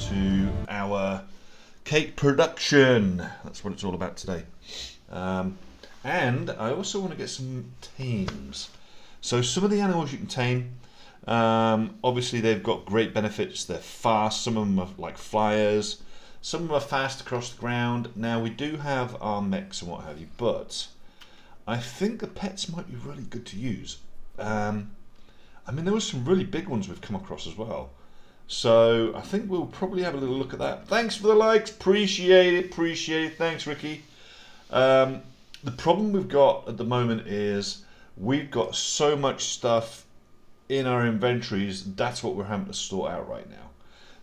to our cake production. That's what it's all about today. And I also want to get some tames. So some of the animals you can tame, obviously they've got great benefits. They're fast. Some of them are like flyers. Some of them are fast across the ground. Now we do have our mechs and what have you, but I think the pets might be really good to use. I mean, there were some really big ones we've come across as well. So I think we'll probably have a little look at that. Thanks for the likes, appreciate it, appreciate it. Thanks, Ricky. The problem we've got at the moment is we've got so much stuff in our inventories. That's what we're having to sort out right now.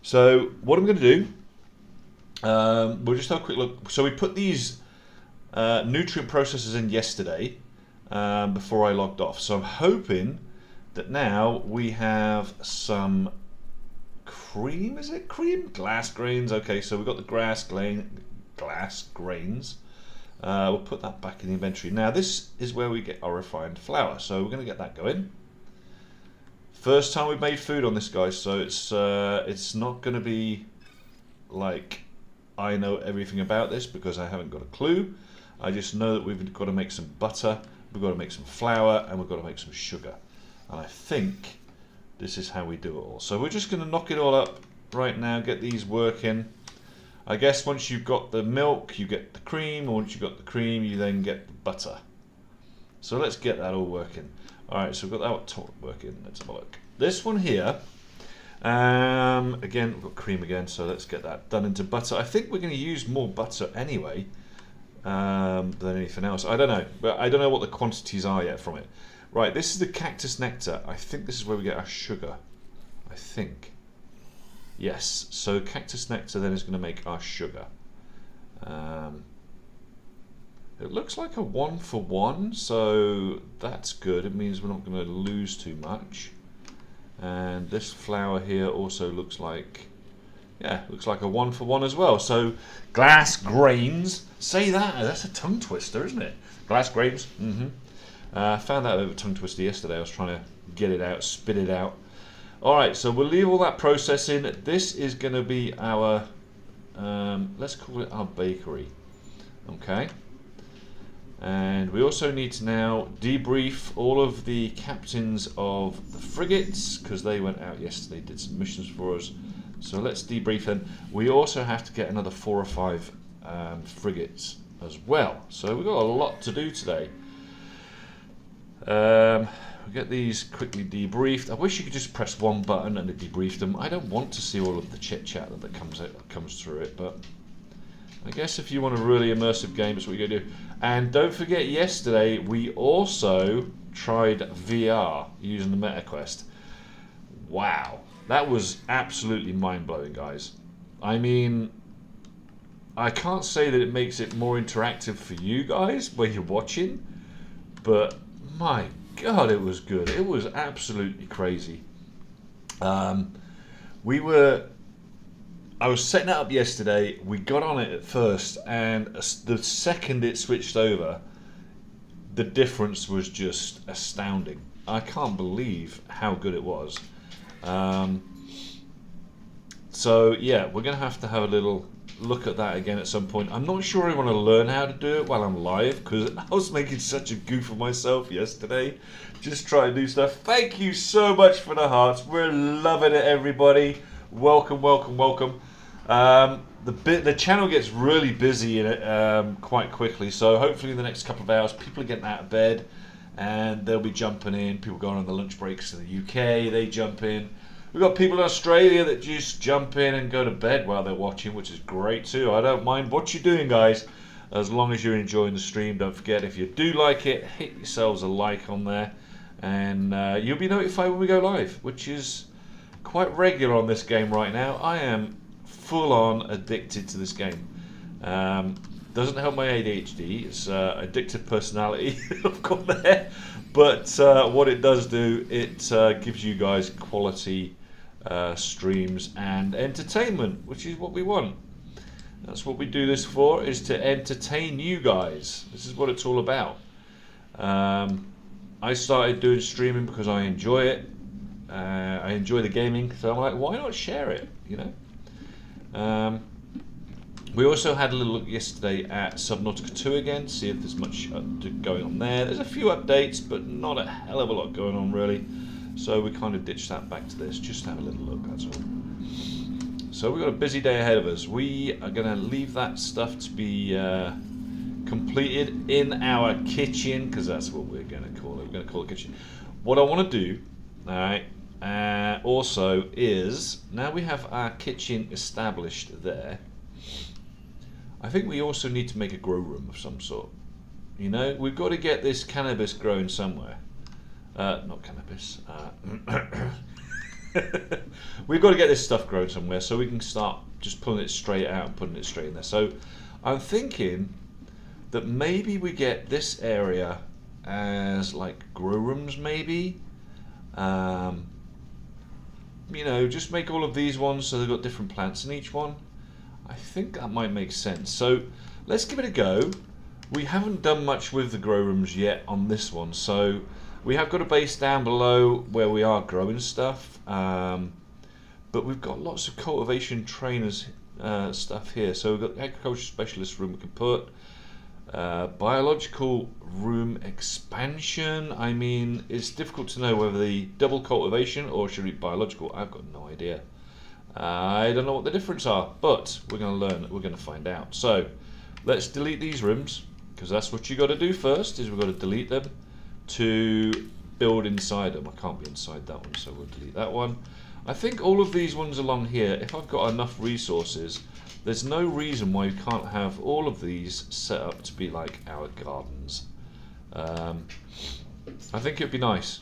So what I'm going to do, we'll just have a quick look. So we put these nutrient processors in yesterday before I logged off. So I'm hoping that now we have some cream. Is it cream? Glass grains. Okay, so we've got the glass grains. We'll put that back in the inventory. Now this is where we get our refined flour. So we're going to get that going. First time we've made food on this, guys. So it's not going to be like I know everything about this, because I haven't got a clue. I just know that we've got to make some butter, we've got to make some flour, and we've got to make some sugar. And I think this is how we do it all. So we're just going to knock it all up right now, get these working. I guess once you've got the milk, you get the cream. Once you've got the cream, you then get the butter. So let's get that all working. Alright, so we've got that working. Let's have a look. This one here, again, we've got cream again, so let's get that done into butter. I think we're going to use more butter anyway than anything else. I don't know, but I don't know what the quantities are yet from it. Right, this is the cactus nectar. I think this is where we get our sugar. I think. Yes, so cactus nectar then is going to make our sugar. It looks like a 1-for-1, so that's good. It means we're not going to lose too much. And this flour here also looks like, yeah, looks like a 1-for-1 as well. So glass grains, say that, that's a tongue twister, isn't it? Glass grains. I found that a bit of a tongue twister yesterday. I was trying to get it out, spit it out. Alright, so we'll leave all that processing. This is going to be our, let's call it our bakery. Okay. And we also need to now debrief all of the captains of the frigates, because they went out yesterday, did some missions for us. So let's debrief them. We also have to get another 4 or 5 frigates as well. So we've got a lot to do today. We'll get these quickly debriefed. I wish you could just press one button and it debriefed them. I don't want to see all of the chit chat that comes through it, but I guess if you want a really immersive game, that's what you're going to do. And don't forget, yesterday we also tried VR using the MetaQuest. Wow, that was absolutely mind-blowing, guys. I mean, I can't say that it makes it more interactive for you guys when you're watching, but my God, it was good. It was absolutely crazy. I was setting it up yesterday. We got on it at first, and the second it switched over, the difference was just astounding. I can't believe how good it was. So yeah, we're going to have a little look at that again at some point. I'm not sure I want to learn how to do it while I'm live, because I was making such a goof of myself yesterday just trying to do stuff. Thank you so much for the hearts. We're loving it, everybody. Welcome, welcome, welcome. The channel gets really busy in it quite quickly, so hopefully in the next couple of hours people are getting out of bed and they'll be jumping in. People going on the lunch breaks in the UK, they jump in. We've got people in Australia that just jump in and go to bed while they're watching, which is great too. I don't mind what you're doing, guys, as long as you're enjoying the stream. Don't forget, if you do like it, hit yourselves a like on there, and you'll be notified when we go live, which is quite regular on this game right now. I am full on addicted to this game. Doesn't help my ADHD. It's addictive personality I've got there, but what it does do, it gives you guys quality streams and entertainment, which is what we want. That's what we do this for, is to entertain you guys. This is what it's all about. I started doing streaming because I enjoy it. I enjoy the gaming, so I'm like, why not share it, you know? We also had a little look yesterday at Subnautica 2 again, see if there's much going on there. There's a few updates, but not a hell of a lot going on really. So we kind of ditched that back to this, just to have a little look, that's all. So we've got a busy day ahead of us. We are going to leave that stuff to be completed in our kitchen, because that's what we're going to call it. We're going to call it kitchen. What I want to do, all right, also is, now we have our kitchen established there, I think we also need to make a grow room of some sort. You know, we've got to get this cannabis growing somewhere. Not cannabis. We've got to get this stuff grown somewhere so we can start just pulling it straight out and putting it straight in there. So I'm thinking that maybe we get this area as like grow rooms maybe. You know, just make all of these ones so they've got different plants in each one. I think that might make sense. So let's give it a go. We haven't done much with the grow rooms yet on this one, so we have got a base down below where we are growing stuff, but we've got lots of cultivation trainers stuff here. So we've got the agriculture specialist room we can put, biological room expansion. I mean, it's difficult to know whether the double cultivation or should it be biological. I've got no idea. I don't know what the difference are, but we're going to learn. We're going to find out. So let's delete these rooms, because that's what you got to do first. Is we've got to delete them to build inside them. I can't be inside that one, so we'll delete that one. I think all of these ones along here, if I've got enough resources, there's no reason why we can't have all of these set up to be like our gardens. I think it'd be nice.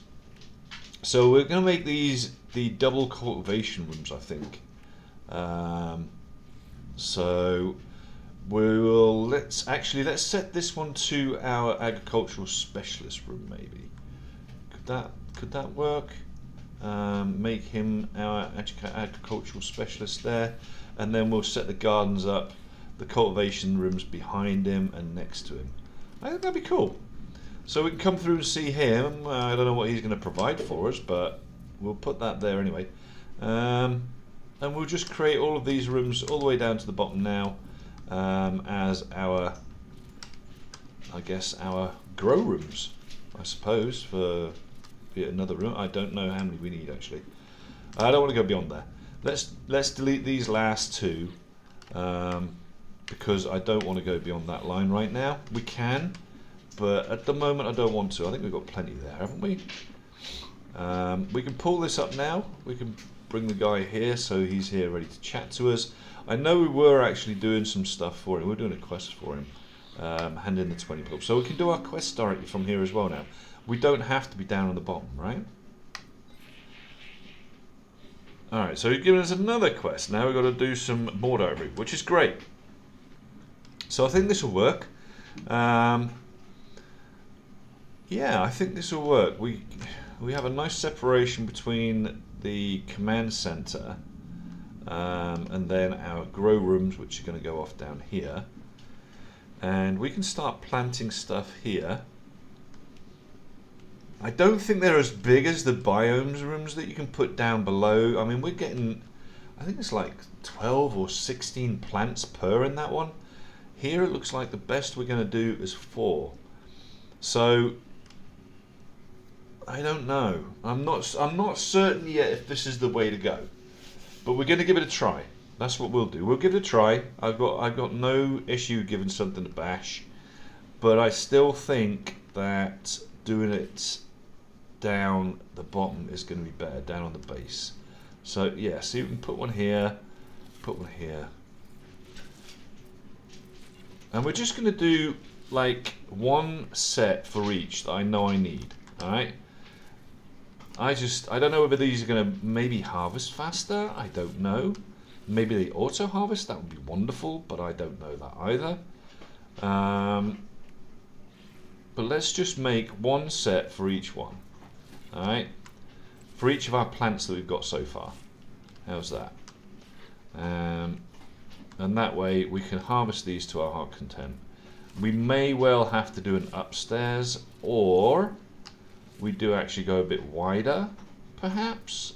So we're going to make these the double cultivation rooms, I think. So we will let's set this one to our agricultural specialist room. Maybe could that work? Make him our agricultural specialist there, and then we'll set the gardens up, the cultivation rooms behind him and next to him. I think that'd be cool. So we can come through and see him. I don't know what he's going to provide for us, but we'll put that there anyway. And we'll just create all of these rooms all the way down to the bottom now as our, I guess, our grow rooms, I suppose, for another room. I don't know how many we need actually. I don't want to go beyond there. Let's delete these last two because I don't want to go beyond that line right now. We can, but at the moment I don't want to. I think we've got plenty there, haven't we? We can pull this up now. We can bring the guy here, so he's here ready to chat to us. I know we were actually doing some stuff for him. We're doing a quest for him. Hand in the 20 club. So we can do our quest directly from here as well now. We don't have to be down on the bottom, right? Alright, so he's given us another quest. Now we've got to do some more diary, which is great. So I think this will work. Yeah, I think this will work. We have a nice separation between the command center and then our grow rooms, which are going to go off down here. And we can start planting stuff here. I don't think they're as big as the biomes rooms that you can put down below. I mean, we're getting, I think it's like 12 or 16 plants per in that one. Here it looks like the best we're going to do is 4. So I don't know. I'm not certain yet if this is the way to go. But we're going to give it a try. That's what we'll do. We'll give it a try. I've got no issue giving something a bash, but I still think that doing it down the bottom is going to be better, down on the base. So yeah, so you can put one here, and we're just going to do like one set for each that I know I need. All right. I don't know whether these are going to maybe harvest faster. I don't know. Maybe they auto harvest. That would be wonderful, but I don't know that either. But let's just make one set for each one. All right, for each of our plants that we've got so far. How's that? And that way we can harvest these to our heart content. We may well have to do an upstairs, or we do actually go a bit wider, perhaps.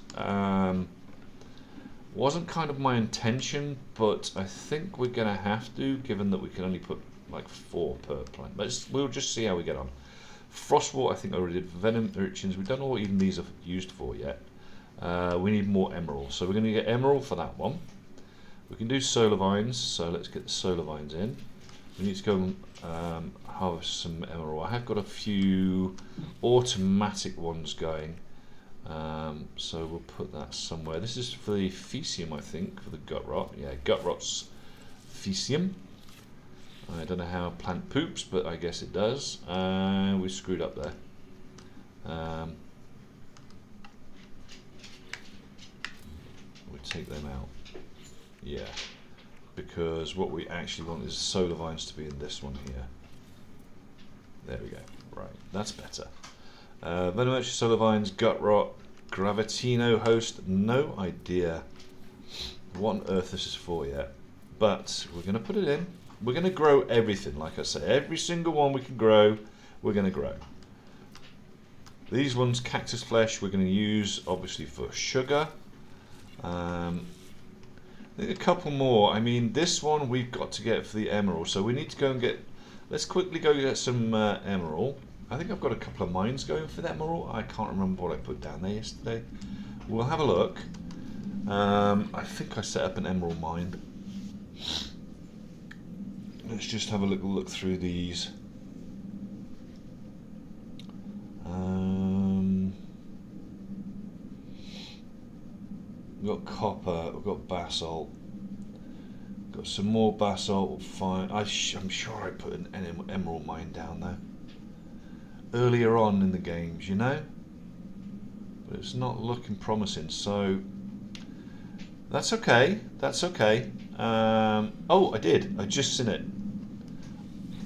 Wasn't kind of my intention, but I think we're going to have to, given that we can only put like 4 per plant. But we'll just see how we get on. Frostwort, I think I already did. Venom urchins, we don't know what even these are used for yet. We need more emerald, so we're going to get emerald for that one. We can do solar vines, so let's get the solar vines in. We need to go and harvest some emerald. I have got a few automatic ones going. So we'll put that somewhere. This is for the Fecium, I think, for the gut rot. Yeah, gut rot's Fecium. I don't know how a plant poops, but I guess it does. We screwed up there. We take them out. Yeah, because what we actually want is solar vines to be in this one here. There we go. Right, that's better. Venom solar vines, gut rot, Gravitino host. No idea what on earth this is for yet, but we're going to put it in. We're going to grow everything, like I say. Every single one we can grow, we're going to grow. These ones, cactus flesh, we're going to use obviously for sugar. I think a couple more. I mean, this one we've got to get for the emerald, so we need to go and get. Let's quickly go get some emerald. I think I've got a couple of mines going for the emerald. I can't remember what I put down there yesterday. We'll have a look. I think I set up an emerald mine. Let's just have a little look through these. We've got copper, we've got basalt. Got some more basalt, fine. I'm sure I put an emerald mine down there earlier on in the games, you know, but it's not looking promising, so that's okay, that's okay. Oh, I did, I just seen it.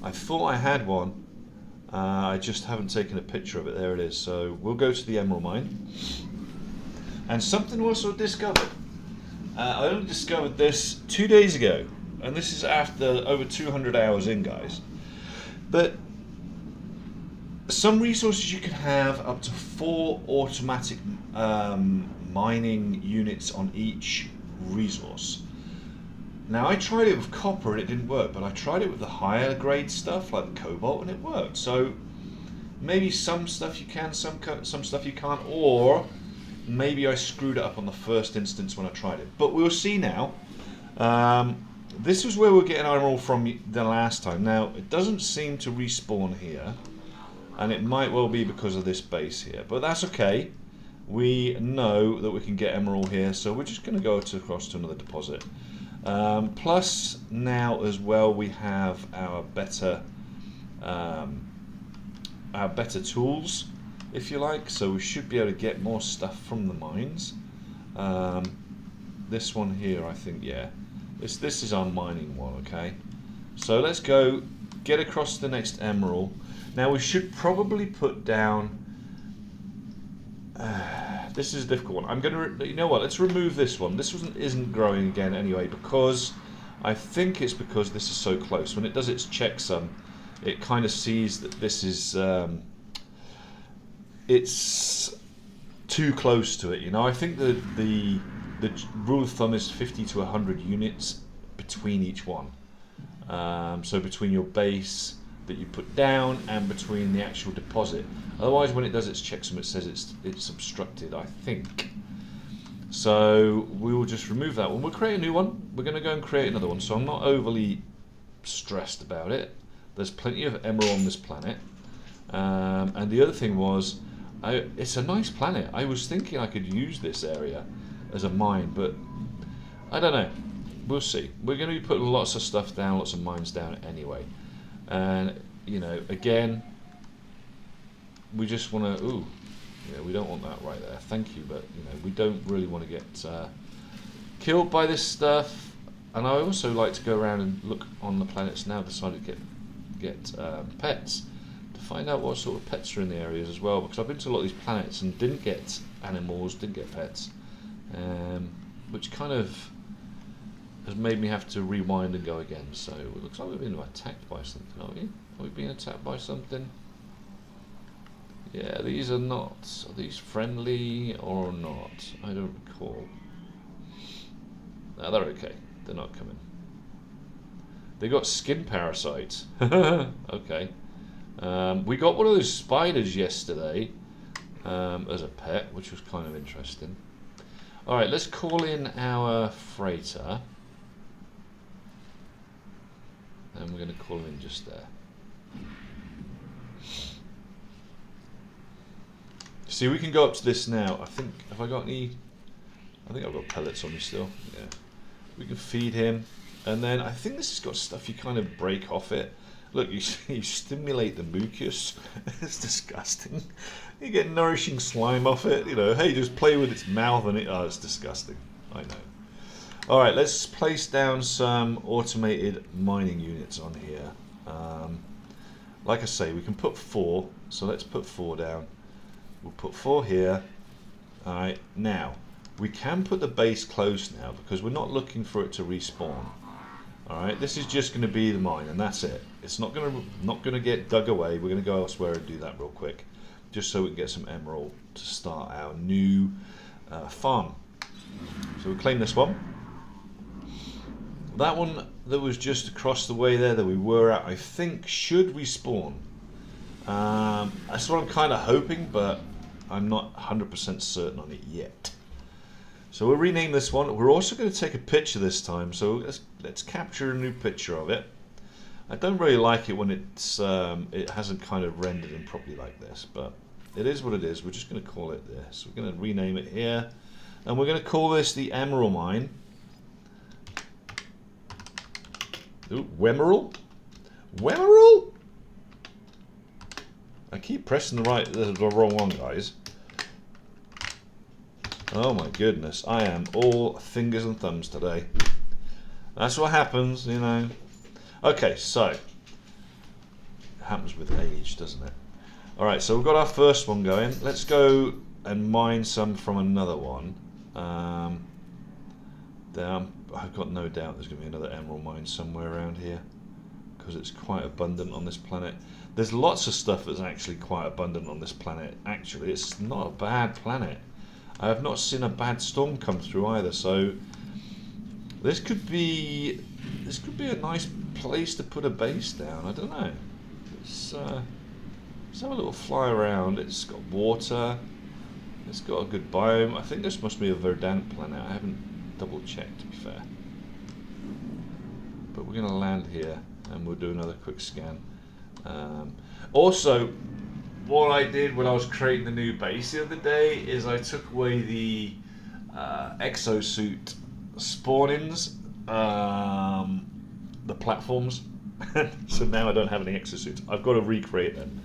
I thought I had one, I just haven't taken a picture of it. There it is. So we'll go to the emerald mine, and something also discovered. I only discovered this 2 days ago, and this is after over 200 hours in, guys. But some resources you can have up to 4 automatic mining units on each resource. Now I tried it with copper and it didn't work, but I tried it with the higher grade stuff like the cobalt and it worked. So maybe some stuff you can, some stuff you can't, or maybe I screwed it up on the first instance when I tried it. But we'll see now. This is where we're getting our emerald from the last time. Now it doesn't seem to respawn here, and it might well be because of this base here, but that's okay. We know that we can get emerald here, so we're just going to go across to another deposit. Plus now as well we have our better tools, if you like, so we should be able to get more stuff from the mines. This one here, I think, yeah, this is our mining one. Okay, so let's go get across to the next emerald. Now we should probably put down. This is a difficult one. I'm gonna, you know what? Let's remove this one. This one isn't growing again anyway, because I think it's because this is so close. When it does its checksum, it kind of sees that this is it's too close to it. You know, I think the rule of thumb is 50 to 100 units between each one. So between your base that you put down and between the actual deposit. Otherwise, when it does its checksum, it says it's obstructed, I think. So we will just remove that one. We'll create a new one. We're going to go and create another one. So I'm not overly stressed about it. There's plenty of emerald on this planet. And the other thing was, it's a nice planet. I was thinking I could use this area as a mine, but I don't know. We'll see. We're going to be putting lots of stuff down, lots of mines down anyway. And, you know, again, we just want to, ooh, yeah, we don't want that right there, thank you, but, you know, we don't really want to get killed by this stuff. And I also like to go around and look on the planets now, decided to get pets, to find out what sort of pets are in the areas as well, because I've been to a lot of these planets and didn't get animals, didn't get pets, which kind of has made me have to rewind and go again. So it looks like we've been attacked by something, are we? Are we being attacked by something? Yeah, these are not. Are these friendly or not? I don't recall. No, they're okay. They're not coming. They got skin parasites. Okay. We got one of those spiders yesterday as a pet, which was kind of interesting. Alright, let's call in our freighter. And we're going to call him in just there. See, we can go up to this now. I think, have I got any? I think I've got pellets on me still. Yeah. We can feed him. And then I think this has got stuff you kind of break off it. Look, you stimulate the mucus. It's disgusting. You get nourishing slime off it. You know, hey, just play with its mouth and it. Oh, it's disgusting. I know. All right, let's place down some automated mining units on here. Like I say, we can put 4. So let's put 4 down. We'll put 4 here. All right, now we can put the base close now because we're not looking for it to respawn. All right, this is just going to be the mine, and that's it. It's not going to get dug away. We're going to go elsewhere and do that real quick, just so we can get some emerald to start our new farm. So we claim this one. That one that was just across the way there that we were at, I think should respawn. That's what I'm kind of hoping, but I'm not 100% certain on it yet. So we'll rename this one. We're also going to take a picture this time, so let's capture a new picture of it. I don't really like it when it hasn't kind of rendered in properly like this, but it is what it is. We're just going to call it this. We're going to rename it here, and we're going to call this the Emerald Mine. Ooh, Wemerald? Wemerald? I keep pressing the wrong one, guys. Oh my goodness, I am all fingers and thumbs today. That's what happens, you know. Okay, so it happens with age, doesn't it? Alright, so we've got our first one going. Let's go and mine some from another one. I've got no doubt there's going to be another emerald mine somewhere around here, because it's quite abundant on this planet. There's lots of stuff that's actually quite abundant on this planet. Actually, it's not a bad planet. I have not seen a bad storm come through either, so this could be a nice place to put a base down. I don't know. Let's have a little fly around. It's got water. It's got a good biome. I think this must be a verdant planet. I haven't double checked, to be fair. But we're going to land here and we'll do another quick scan. Also, what I did when I was creating the new base the other day is I took away the exosuit spawnings, the platforms. So now I don't have any exosuits. I've got to recreate them.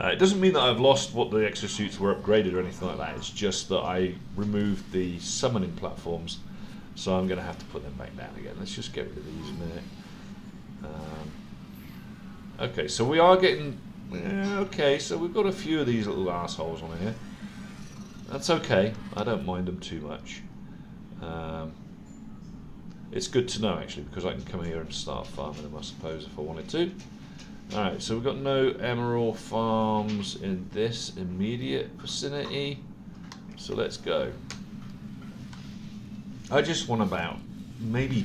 It doesn't mean that I've lost what the exosuits were upgraded or anything like that. It's just that I removed the summoning platforms, so I'm going to have to put them back down again. Let's just get rid of these a minute. Okay, so we are getting... okay, so we've got a few of these little assholes on here. That's okay. I don't mind them too much. It's good to know, actually, because I can come here and start farming them, I suppose, if I wanted to. Alright, so we've got no emerald farms in this immediate vicinity. So let's go. I just want about maybe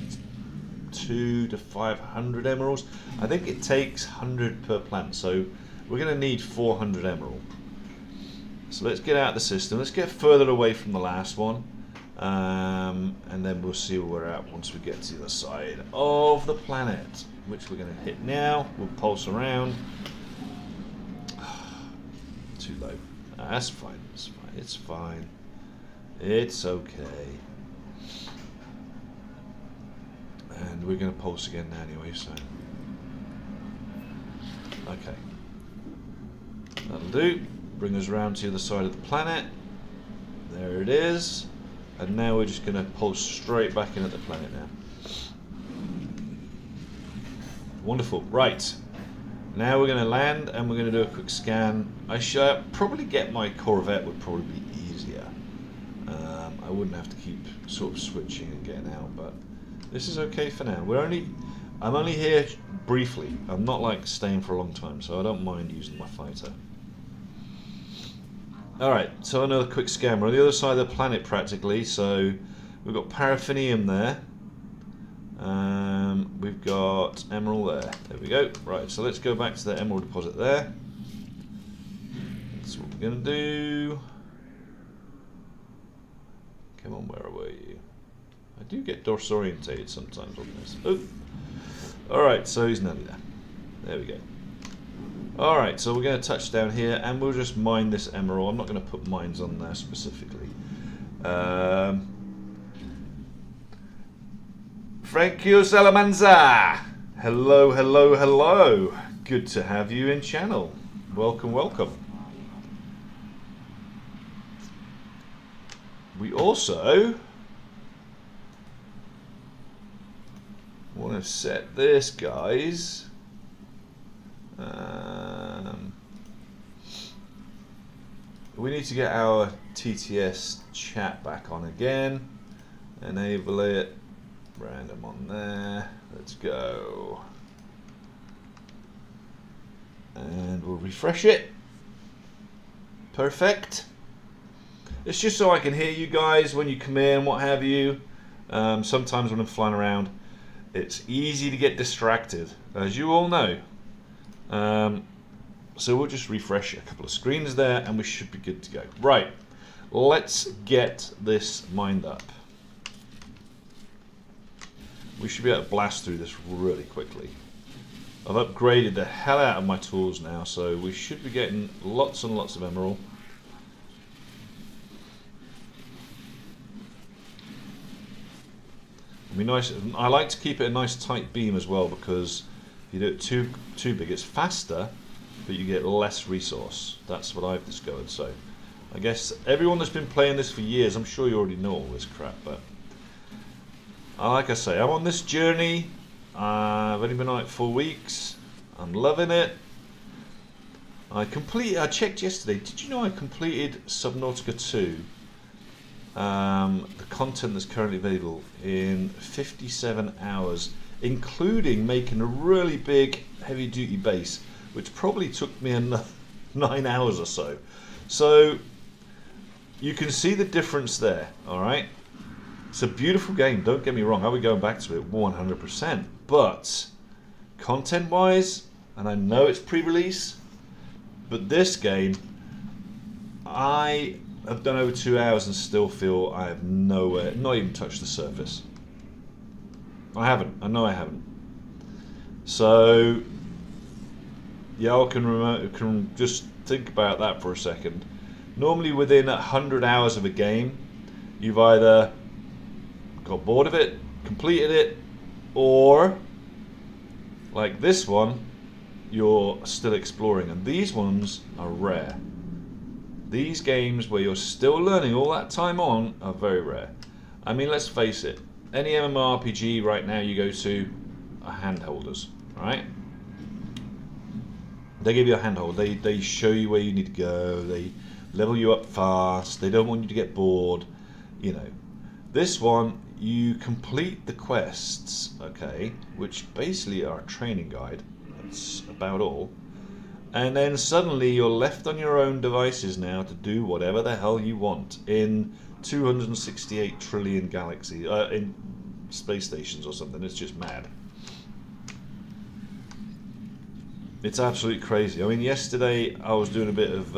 200 to 500 emeralds. I think it takes 100 per plant, so we're going to need 400 emerald. So let's get out of the system. Let's get further away from the last one. And then we'll see where we're at once we get to the other side of the planet, which we're going to hit now. We'll pulse around. Too low. That's fine. It's fine. It's fine. It's okay. And we're going to pulse again anyway, so... okay. That'll do. Bring us around to the other side of the planet. There it is. And now we're just going to pulse straight back in at the planet now. Wonderful. Right. Now we're going to land and we're going to do a quick scan. I should probably get my Corvette, would probably be easier. I wouldn't have to keep sort of switching and getting out, but this is okay for now. I'm only here briefly. I'm not like staying for a long time, so I don't mind using my fighter. Alright, so another quick scan. We're on the other side of the planet practically, so We've got paraffinium there. We've got emerald there. There we go. Right, so let's go back to the emerald deposit there. That's what we're going to do. Come on, where were you? I do get disorientated sometimes on this. Oh. Alright, so he's nearly there. There we go. Alright, so we're going to touch down here and we'll just mine this emerald. I'm not going to put mines on there specifically. Frankie Salamanza! Hello, hello, hello. Good to have you in channel. Welcome, welcome. We also want to set this, guys. We need to get our TTS chat back on again. Enable it. Random on there. Let's go. And we'll refresh it. Perfect. It's just so I can hear you guys when you come in, what have you. Sometimes when I'm flying around, it's easy to get distracted, as you all know. So we'll just refresh a couple of screens there and we should be good to go. Right, let's get this mined up. We should be able to blast through this really quickly. I've upgraded the hell out of my tools now, so we should be getting lots and lots of emerald. It'll be nice. I like to keep it a nice tight beam as well, because if you do it too big, it's faster, but you get less resource. That's what I've discovered. So I guess everyone that's been playing this for years, I'm sure you already know all this crap, but like I say, I'm on this journey. I've only been on it 4 weeks. I'm loving it. I checked yesterday. Did you know I completed Subnautica 2? The content that's currently available in 57 hours, including making a really big heavy-duty base, which probably took me another 9 hours or so. So you can see the difference there. All right. It's a beautiful game, don't get me wrong, I'll be going back to it 100%, but content-wise, and I know it's pre-release, but this game, I have done over 2 hours and still feel I have nowhere, not even touched the surface. I haven't, I know I haven't. So, y'all can just think about that for a second. Normally within 100 hours of a game, you've either got bored of it, completed it, or like this one, you're still exploring. And these ones are rare. These games where you're still learning all that time on are very rare. I mean, let's face it, any MMORPG right now you go to are handholders, right? They give you a handhold, they show you where you need to go, they level you up fast, they don't want you to get bored, you know. This one, you complete the quests, okay, which basically are a training guide. That's about all. And then suddenly you're left on your own devices now to do whatever the hell you want in 268 trillion galaxies, in space stations or something. It's just mad. It's absolutely crazy. I mean, yesterday I was doing a bit of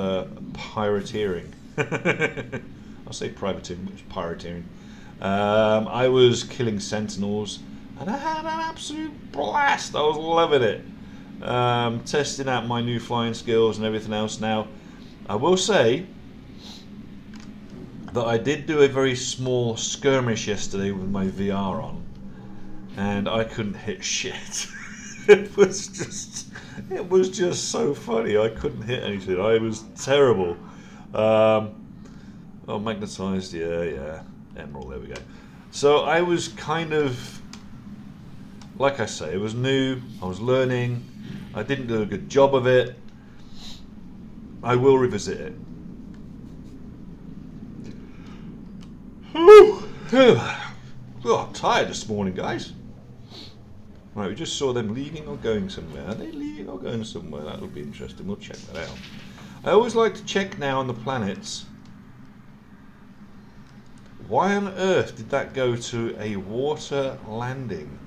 pirateering. I'll say privateering, which is pirateering. I was killing sentinels and I had an absolute blast. I was loving it. Testing out my new flying skills and everything else. Now, I will say that I did do a very small skirmish yesterday with my VR on, and I couldn't hit shit. It was just so funny. I couldn't hit anything. I was terrible. Oh, magnetized, yeah. Emerald, there we go. So I was kind of, like I say, it was new, I was learning, I didn't do a good job of it. I will revisit it. Oh, I'm tired this morning, guys. Right, we just saw them leaving or going somewhere. Are they leaving or going somewhere? That'll be interesting, we'll check that out. I always like to check now on the planets Why on earth did that go to a water landing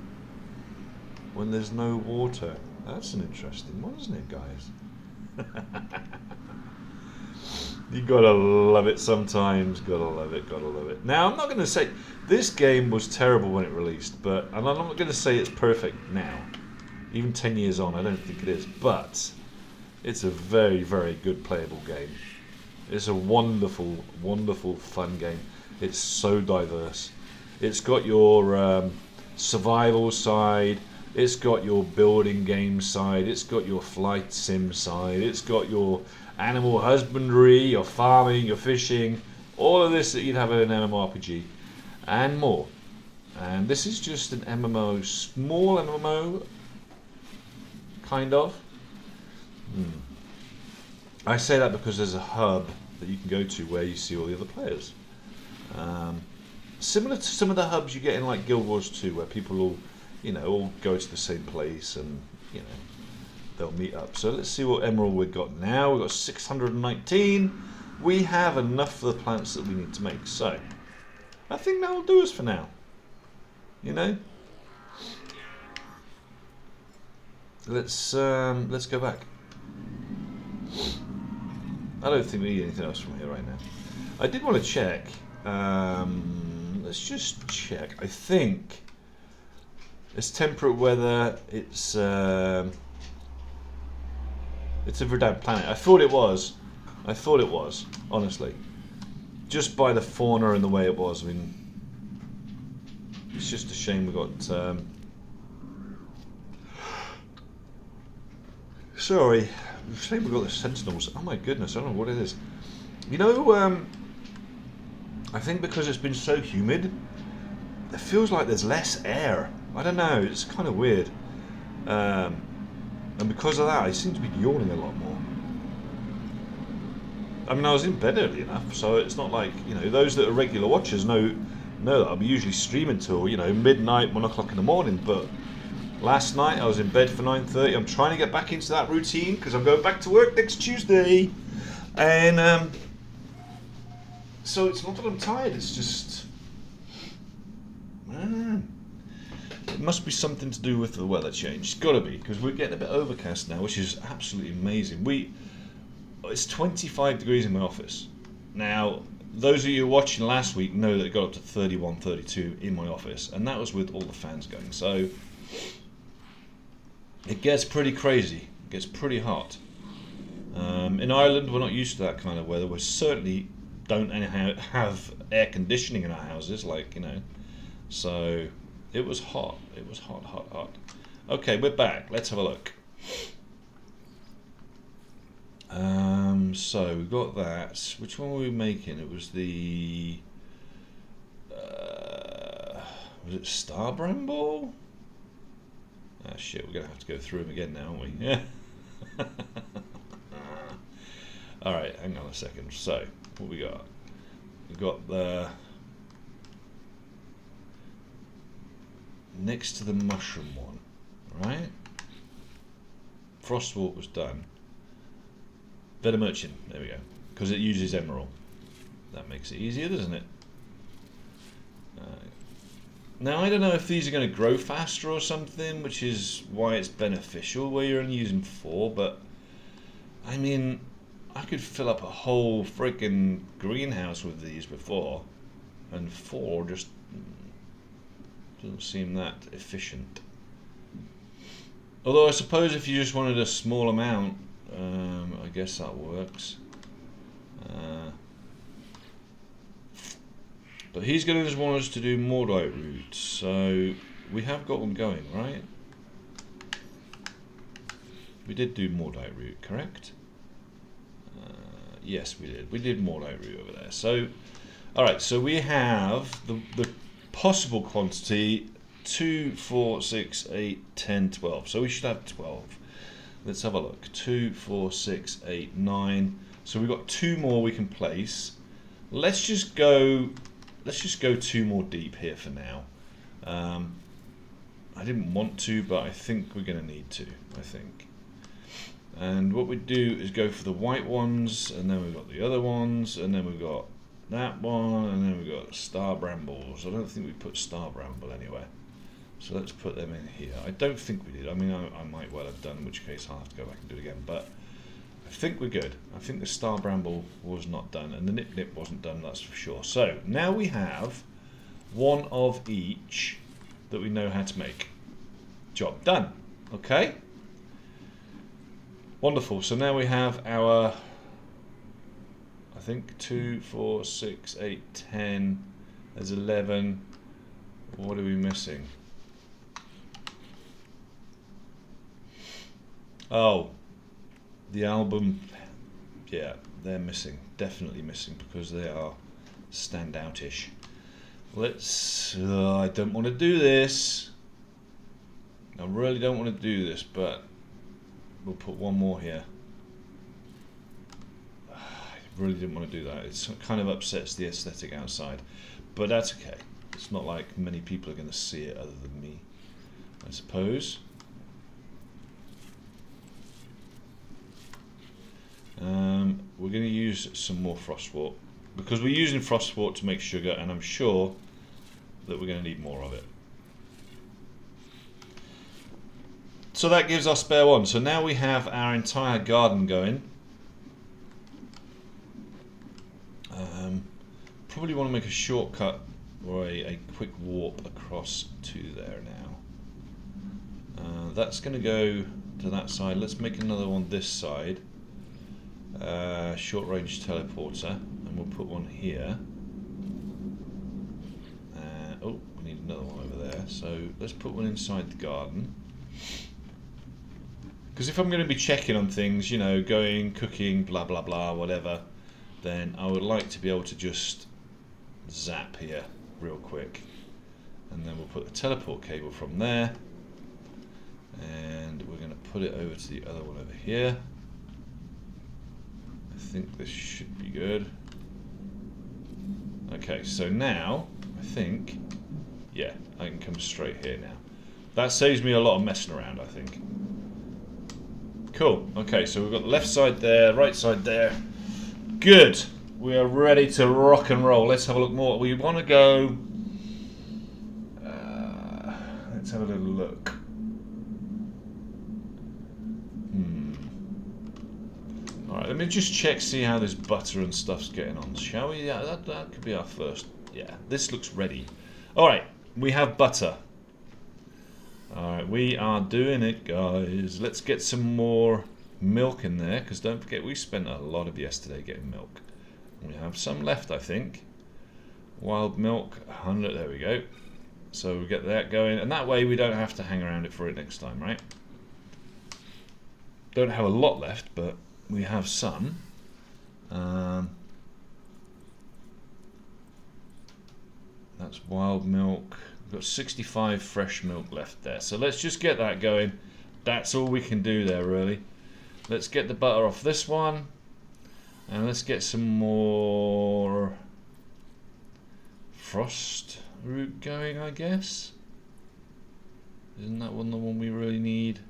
when there's no water? That's an interesting one, isn't it, guys? You gotta love it sometimes. Gotta love it. Gotta love it. Now, I'm not going to say this game was terrible when it released, but I'm not going to say it's perfect now. Even 10 years on, I don't think it is. But it's a very, very good playable game. It's a wonderful, wonderful, fun game. It's so diverse. It's got your survival side. It's got your building game side. It's got your flight sim side. It's got your animal husbandry, your farming, your fishing, all of this that you'd have in an MMORPG, and more. And this is just an MMO, small MMO, kind of. I say that because there's a hub that you can go to where you see all the other players. Similar to some of the hubs you get in like Guild Wars 2, where people all go to the same place and they'll meet up. So let's see what emerald we've got now. We've got 619. We have enough for the plants that we need to make. So I think that will do us for now. Let's go back. I don't think we need anything else from here right now. I did want to check. Let's just check. I think it's temperate weather. It's a verdant planet. I thought it was, honestly. Just by the fauna and the way it was. I mean, it's just a shame we got... Sorry. Shame we got the Sentinels. Oh my goodness, I don't know what it is. I think because it's been so humid, it feels like there's less air. I don't know, it's kind of weird. And because of that, I seem to be yawning a lot more. I mean, I was in bed early enough, so it's not like, those that are regular watchers know that I'll be usually streaming till, midnight, 1 o'clock in the morning, but last night I was in bed for 9:30. I'm trying to get back into that routine because I'm going back to work next Tuesday. And so it's not that I'm tired, it's just... it must be something to do with the weather change. It's got to be, because we're getting a bit overcast now, which is absolutely amazing. It's 25 degrees in my office. Now, those of you watching last week know that it got up to 31, 32 in my office, and that was with all the fans going. So it gets pretty crazy. It gets pretty hot. In Ireland, we're not used to that kind of weather. We certainly don't have air conditioning in our houses, so it was hot. It was hot. Okay, we're back. Let's have a look. So we've got that. Which one were we making? It was the was it Star Bramble? Ah shit, we're gonna have to go through them again now, aren't we? Yeah. Alright, hang on a second. So, what we got? We've got the next to the mushroom one, right? Frostwalk was done. Better Merchant, there we go. Because it uses emerald. That makes it easier, doesn't it? Now, I don't know if these are going to grow faster or something, which is why it's beneficial where you're only using 4, but I mean, I could fill up a whole freaking greenhouse with these before, and 4 just doesn't seem that efficient. Although I suppose if you just wanted a small amount, I guess that works. But he's going to just want us to do Mordite route, so we have got one going, right? We did do Mordite route, correct? Yes, we did. We did Mordite route over there. So, alright, so we have the possible quantity 2, 4, 6, 8, 10, 12. So we should have 12. Let's have a look. 2, 4, 6, 8, 9. So we've got 2 more we can place. Let's just go 2 more deep here for now. I didn't want to, but I think we're going to need to, I think. And what we do is go for the white ones, and then we've got the other ones, and then we've got that one, and then we've got star brambles. I don't think we put star bramble anywhere. So let's put them in here. I don't think we did. I mean, I might well have done, in which case I'll have to go back and do it again. But I think we're good. I think the star bramble was not done, and the nip nip wasn't done, that's for sure. So now we have one of each that we know how to make. Job done. Okay. Wonderful. So now we have our, I think 2, 4, 6, 8, 10. There's 11. What are we missing? Oh, the album. Yeah, they're missing. Definitely missing because they are standoutish. Let's. I don't want to do this. I really don't want to do this, but we'll put one more here. I really didn't want to do that. It kind of upsets the aesthetic outside, but that's okay. It's not like many people are going to see it other than me, I suppose. We're going to use some more frostwort because we're using frostwort to make sugar, and I'm sure that we're going to need more of it. So that gives us spare one. So now we have our entire garden going. Probably want to make a shortcut or a quick warp across to there now. That's going to go to that side. Let's make another one this side. Short range teleporter, and we'll put one here. Oh, we need another one over there. So let's put one inside the garden. Because if I'm going to be checking on things, you know, going, cooking, blah blah blah, whatever, then I would like to be able to just zap here real quick. And then we'll put the teleport cable from there. And we're going to put it over to the other one over here. I think this should be good. Okay, so now I think, yeah, I can come straight here now. That saves me a lot of messing around, I think. Cool. Okay, so we've got the left side there, right side there. Good. We are ready to rock and roll. Let's have a look more. We want to go. Let's have a little look. Alright, let me just check, see how this butter and stuff's getting on, shall we? Yeah, that could be our first. Yeah, this looks ready. Alright, we have butter. Alright, we are doing it, guys. Let's get some more milk in there, because don't forget, we spent a lot of yesterday getting milk. We have some left, I think. Wild milk, 100, there we go. So we get that going, and that way we don't have to hang around it for it next time, right? Don't have a lot left, but we have some. That's wild milk. We've got 65 fresh milk left there. So let's just get that going. That's all we can do there, really. Let's get the butter off this one. And let's get some more frost root going, I guess. Isn't that one the one we really need?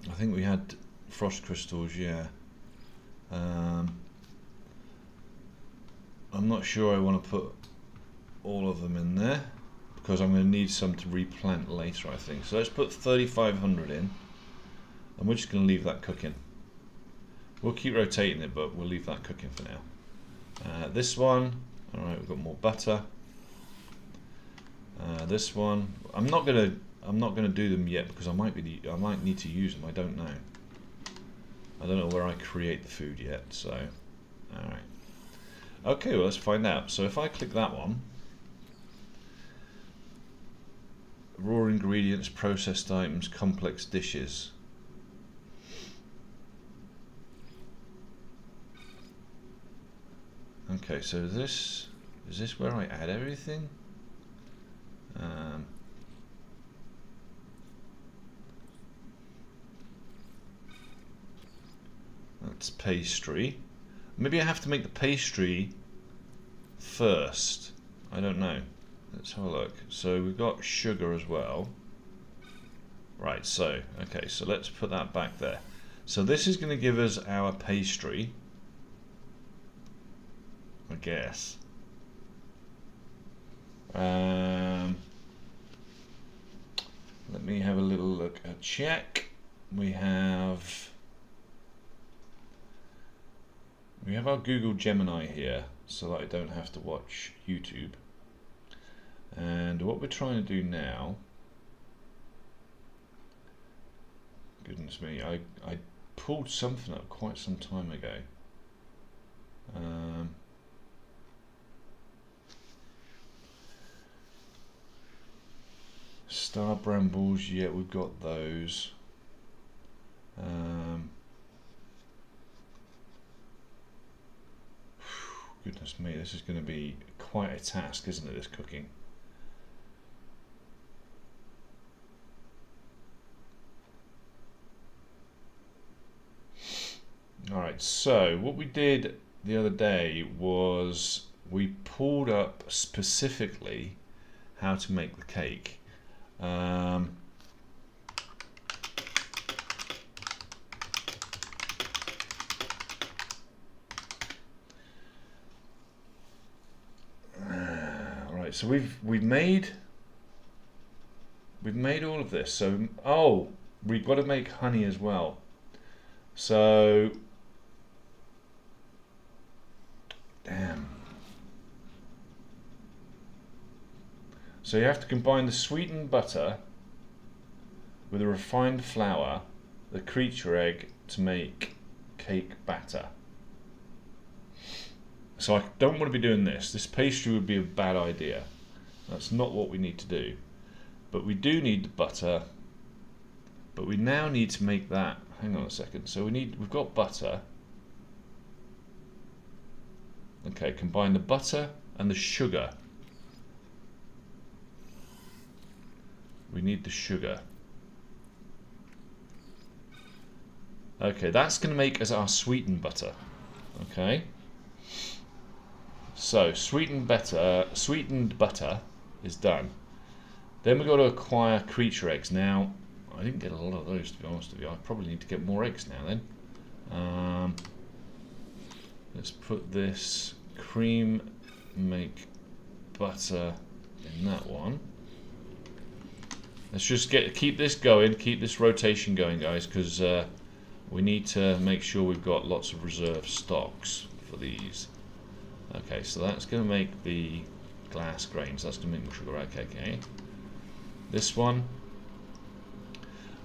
I think we had frost crystals, yeah. I'm not sure I want to put all of them in there because I'm going to need some to replant later, I think. So let's put 3,500 in, and we're just going to leave that cooking. We'll keep rotating it, but we'll leave that cooking for now. This one, all right, we've got more butter. This one, I'm not gonna do them yet because I might need to use them. I don't know. I don't know where I create the food yet. So, all right. Okay, well let's find out. So if I click that one, raw ingredients, processed items, complex dishes. Okay, so is this where I add everything? That's pastry. Maybe I have to make the pastry first. I don't know. Let's have a look. So we've got sugar as well. Right, so, okay, so let's put that back there. So this is going to give us our pastry. I guess. Let me have a little look at check. We have our Google Gemini here, so that I don't have to watch YouTube. And what we're trying to do now, goodness me, I pulled something up quite some time ago. Star brambles, yeah, we've got those. Goodness me, this is going to be quite a task, isn't it, this cooking? Alright, so what we did the other day was we pulled up specifically how to make the cake. Right, so we've made all of this. So we've got to make honey as well. So damn. So you have to combine the sweetened butter with the refined flour, the creature egg to make cake batter. So I don't want to be doing this. This pastry would be a bad idea. That's not what we need to do. But we do need the butter. But we now need to make that. Hang on a second. So we've got butter. Okay, combine the butter and the sugar. We need the sugar. Okay, that's going to make us our sweetened butter. Okay. So sweetened butter is done. Then we've got to acquire creature eggs. Now, I didn't get a lot of those, to be honest with you. I probably need to get more eggs now then. Let's put this cream make butter in that one. Let's just keep this going, keep this rotation going, guys, because we need to make sure we've got lots of reserve stocks for these. Okay, so that's going to make the glass grains. That's going to make the sugar. Okay. This one.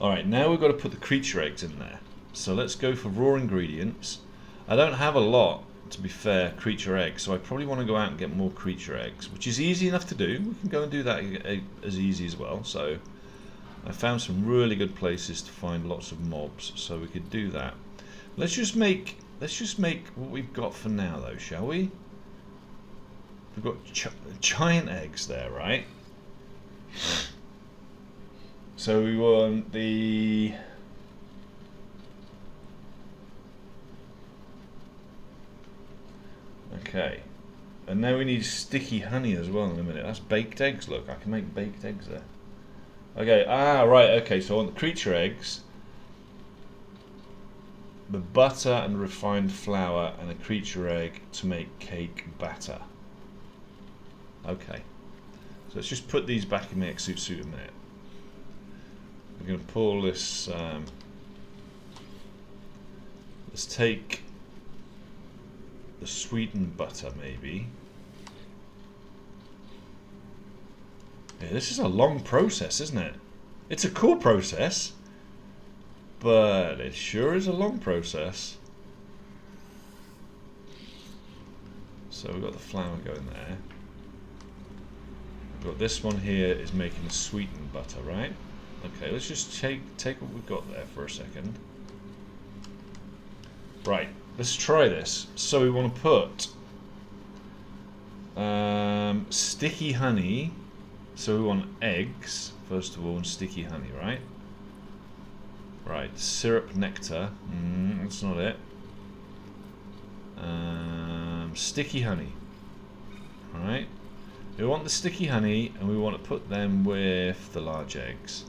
Alright, now we've got to put the creature eggs in there. So let's go for raw ingredients. I don't have a lot, to be fair, creature eggs, so I probably want to go out and get more creature eggs, which is easy enough to do. We can go and do that as easy as well. So I found some really good places to find lots of mobs, so we could do that. Let's just make what we've got for now, though, shall we? We've got giant eggs there, right? So we want the... Okay. And now we need sticky honey as well in a minute. That's baked eggs, look. I can make baked eggs there. Okay, right, okay. So I want the creature eggs, the butter and refined flour, and a creature egg to make cake batter. Okay. So let's just put these back in the Exoot suit a minute. We're going to pull this... let's take the sweetened butter, maybe. Yeah, this is a long process, isn't it? It's a cool process, but it sure is a long process. So we've got the flour going there. We've got this one here is making the sweetened butter, right? Okay, let's just take what we've got there for a second. Right, let's try this. So we want to put sticky honey. So we want eggs, first of all, and sticky honey, right? Right, syrup nectar. That's not it. Sticky honey. Alright. We want the sticky honey, and we want to put them with the large eggs.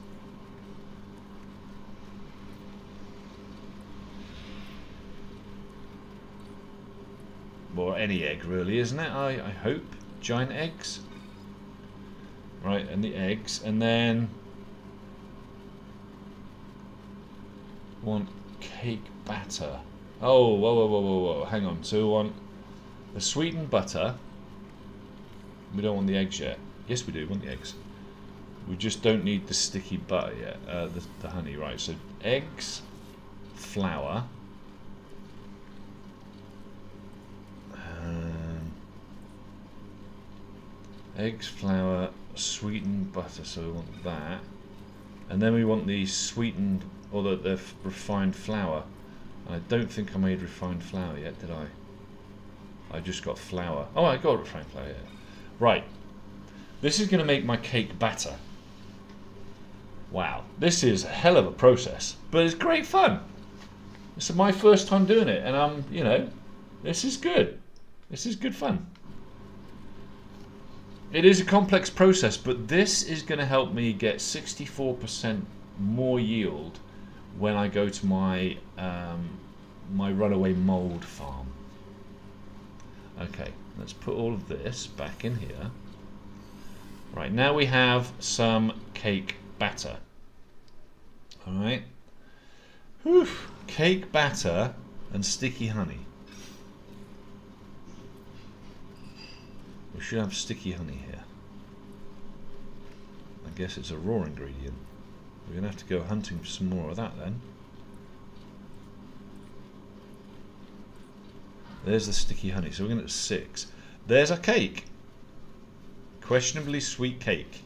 or any egg really, isn't it? I hope. Giant eggs. Right, and the eggs, and then want cake batter. Oh, whoa, hang on. So we want the sweetened butter. We don't want the eggs yet. Yes, we do want the eggs. We just don't need the sticky butter yet. The honey, right? So eggs, flour. Eggs, flour, sweetened butter, so we want that. And then we want the sweetened, or the refined flour. And I don't think I made refined flour yet, did I? I just got flour. Oh, I got refined flour, yeah. Right. This is going to make my cake batter. Wow. This is a hell of a process, but it's great fun. This is my first time doing it, and I'm, you know, this is good. This is good fun. It is a complex process, but this is going to help me get 64% more yield when I go to my my runaway mold farm. Okay, let's put all of this back in here. Right, now we have some cake batter. All right. Whew. Cake batter and sticky honey. We should have sticky honey here. I guess it's a raw ingredient. We're going to have to go hunting for some more of that then. There's the sticky honey. So we're going to 6. There's our cake. Questionably sweet cake.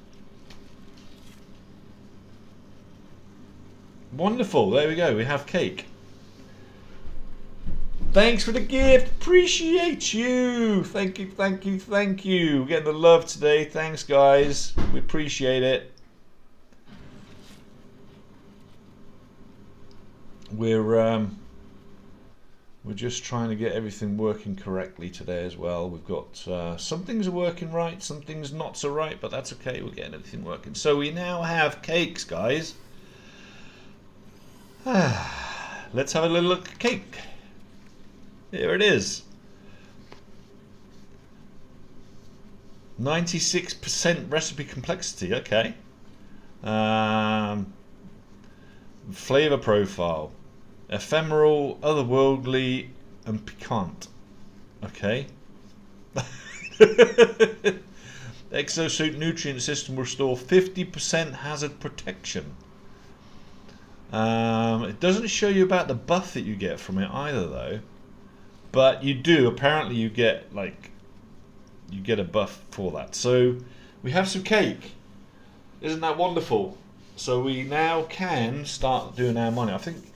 Wonderful. There we go. We have cake. Thanks for the gift. Appreciate you. Thank you, thank you, thank you. We're getting the love today. Thanks, guys. We appreciate it. We're just trying to get everything working correctly today as well. We've got some things are working right, some things not so right, but that's okay. We're getting everything working. So we now have cakes, guys. Let's have a little look at cake. Here it is. 96% recipe complexity. Okay. Flavor profile. Ephemeral, otherworldly, and piquant. Okay. Exosuit nutrient system will restore 50% hazard protection. It doesn't show you about the buff that you get from it either, though. But you do. Apparently, you get a buff for that. So we have some cake. Isn't that wonderful? So we now can start doing our money. I think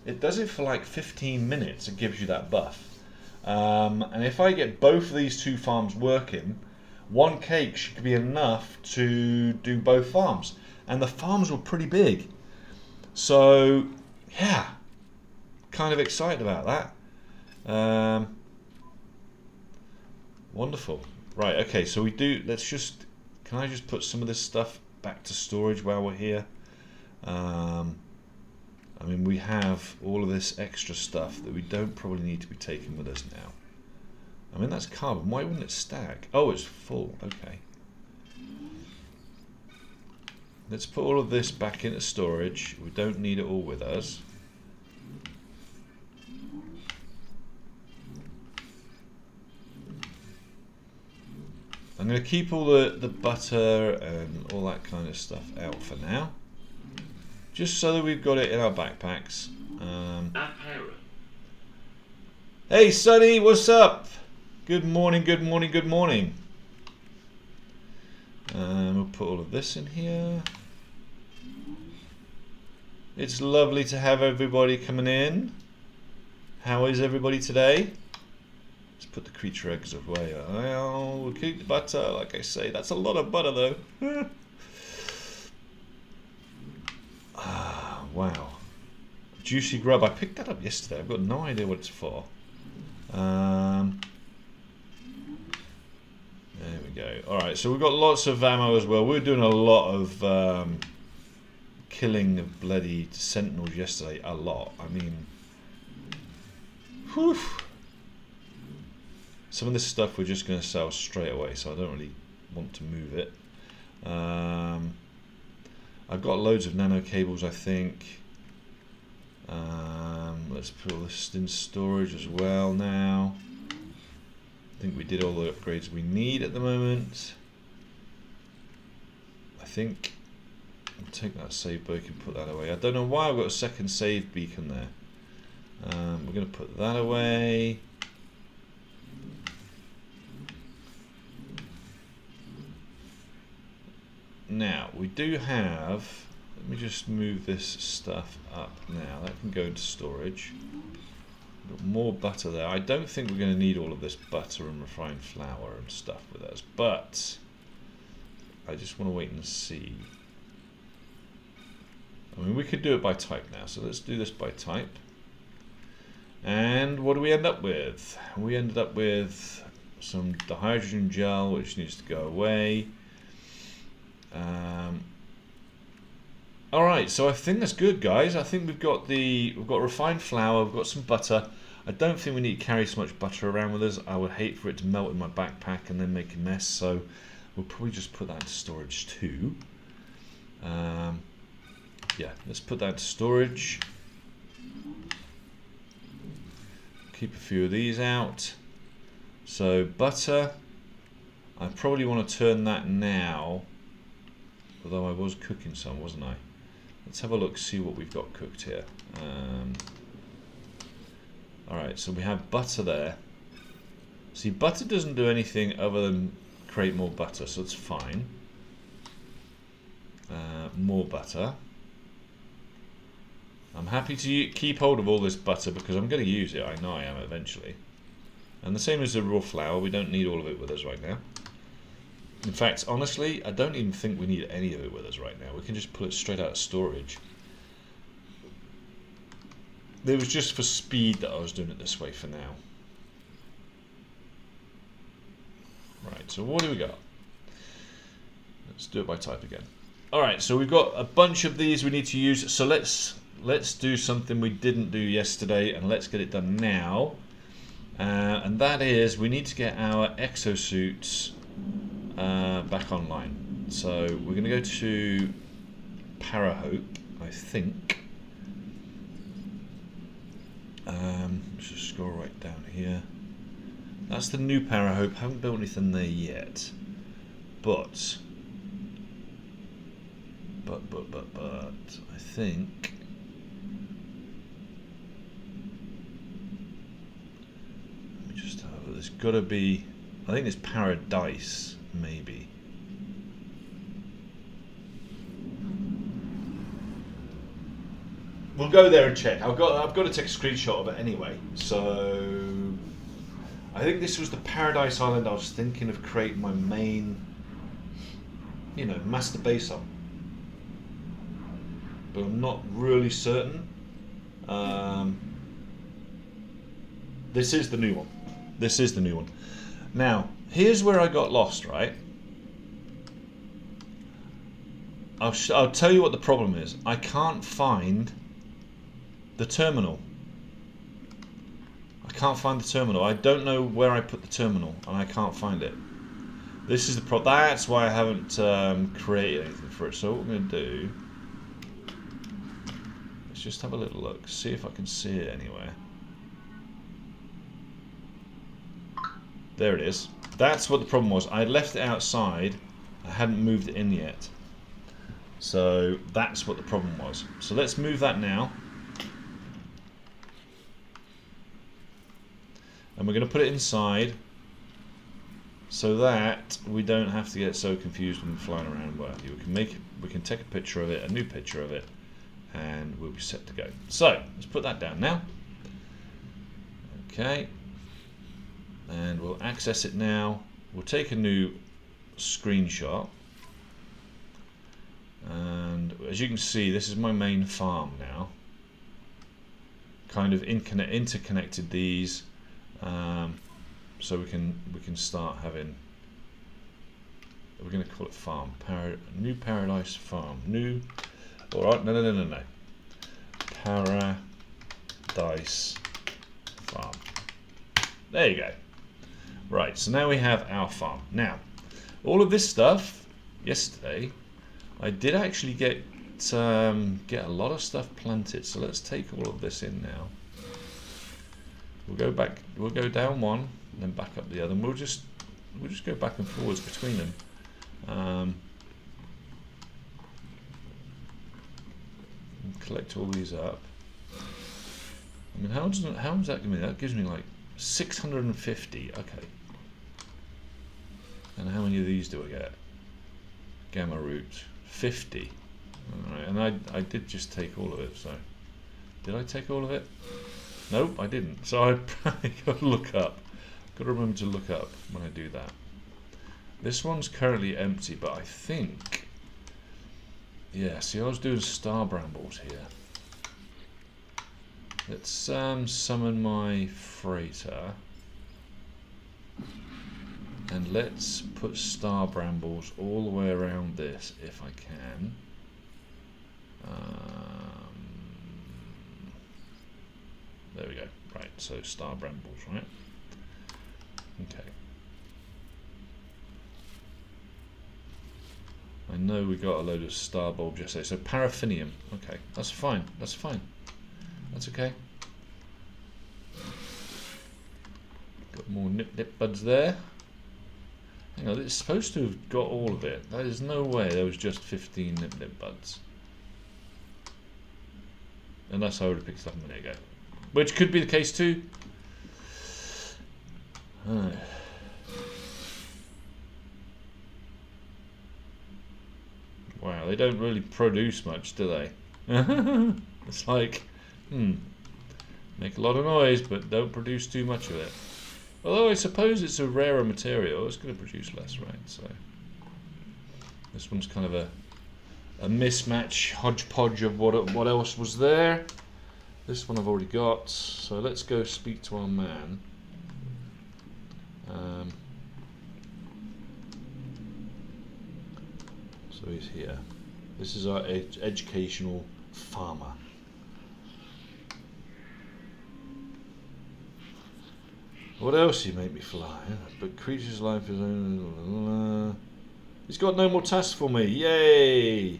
it does it for like 15 minutes. It gives you that buff. And if I get both of these two farms working, one cake should be enough to do both farms. And the farms were pretty big. So yeah, kind of excited about that. Wonderful. Right, okay, so we do, can I just put some of this stuff back to storage while we're here? I mean, we have all of this extra stuff that we don't probably need to be taking with us now. I mean, that's carbon. Why wouldn't it stack? Oh, it's full. Okay. Let's put all of this back into storage. We don't need it all with us. I'm going to keep all the butter and all that kind of stuff out for now. Just so that we've got it in our backpacks. Hey Sonny, what's up? Good morning, good morning, good morning. We'll put all of this in here. It's lovely to have everybody coming in. How is everybody today? Let's put the creature eggs away. Oh, we'll keep the butter, like I say. That's a lot of butter, though. Ah, wow. Juicy grub. I picked that up yesterday. I've got no idea what it's for. There we go. Alright, so we've got lots of ammo as well. We were doing a lot of killing of bloody sentinels yesterday. A lot. I mean... Whew. Some of this stuff we're just going to sell straight away, so I don't really want to move it. I've got loads of nano cables, I think. Let's put all this in storage as well now. I think we did all the upgrades we need at the moment. I think I'll take that save beacon and put that away. I don't know why I've got a second save beacon there. We're going to put that away. Now, we do have, let me just move this stuff up now. That can go into storage. Got more butter there. I don't think we're going to need all of this butter and refined flour and stuff with us, but I just want to wait and see. I mean, we could do it by type now, so let's do this by type. And what do we end up with? We ended up with some dihydrogen gel, which needs to go away. Alright, so I think that's good, guys. I think we've got refined flour, we've got some butter. I don't think we need to carry so much butter around with us. I would hate for it to melt in my backpack and then make a mess, so we'll probably just put that into storage too. Yeah, let's put that into storage. Keep a few of these out. So butter, I probably want to turn that now, although I was cooking some, wasn't I? Let's have a look, see what we've got cooked here. Alright, so we have butter there. See, butter doesn't do anything other than create more butter, so it's fine. More butter. I'm happy to keep hold of all this butter because I'm going to use it. I know I am eventually. And the same as the raw flour, we don't need all of it with us right now. In fact, honestly, I don't even think we need any of it with us right now. We can just pull it straight out of storage. It was just for speed that I was doing it this way for now. Right, so what do we got? Let's do it by type again. Alright, so we've got a bunch of these we need to use. So let's do something we didn't do yesterday, and let's get it done now. And that is, we need to get our exosuits back online. So we're going to go to Parahope, I think. Let's just scroll right down here. That's the new Parahope. Haven't built anything there yet, but I think let me just have a look. There's got to be. I think it's Paradise, maybe. We'll go there and check. I've got to take a screenshot of it anyway. So I think this was the Paradise Island I was thinking of creating my main, master base on. But I'm not really certain. This is the new one. This is the new one. Now, here's where I got lost, right? I'll tell you what the problem is. I can't find the terminal. I can't find the terminal. I don't know where I put the terminal, and I can't find it. This is the problem. That's why I haven't created anything for it. So what we're going to do, let's just have a little look, see if I can see it anywhere. There it is. That's what the problem was. I left it outside. I hadn't moved it in yet. So that's what the problem was. So let's move that now. And we're going to put it inside so that we don't have to get so confused when we're flying around. We can take a picture of it, a new picture of it, and we'll be set to go. So let's put that down now. Okay. And we'll access it now. We'll take a new screenshot. And as you can see, this is my main farm now. Kind of interconnected these. So we can start having. We're going to call it farm. New Paradise Farm. New. All right. No. Paradise Farm. There you go. Right, so now we have our farm. Now, all of this stuff, yesterday, I did actually get a lot of stuff planted. So let's take all of this in now. We'll go back, we'll go down one, and then back up the other, and we'll just go back and forwards between them. Collect all these up. I mean, how does that give me? That gives me like 650. Okay. And how many of these do I get? Gamma root 50. All right, and I did just take all of it. So, did I take all of it? Nope, I didn't. So I probably got to look up. Got to remember to look up when I do that. This one's currently empty, but I think, yeah. See, I was doing star brambles here. Let's summon my freighter, and let's put star brambles all the way around this if I can. There we go. Right, so star brambles, right? Okay. I know we got a load of star bulbs yesterday. So paraffinium. Okay, that's fine. That's fine. That's okay. Got more nip buds there. Hang on, it's supposed to have got all of it. There is no way there was just 15 nip buds. Unless I would have picked it up a minute ago. Which could be the case too. Wow, they don't really produce much, do they? It's like, make a lot of noise, but don't produce too much of it. Although I suppose it's a rarer material, it's going to produce less, right? So this one's kind of a mismatch, hodgepodge of what else was there. This one I've already got, so let's go speak to our man. So he's here. This is our educational farmer. What else you make me fly? But creature's life is only... He's got no more tasks for me. Yay!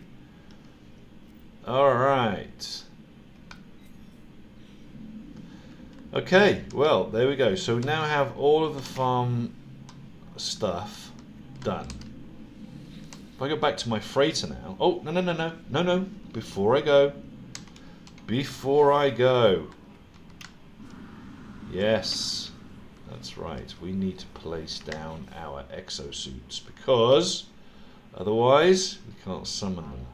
Alright. Okay, well, there we go. So we now have all of the farm stuff done. If I go back to my freighter now... Oh, no. Before I go. Yes, that's right. We need to place down our exosuits because otherwise we can't summon them.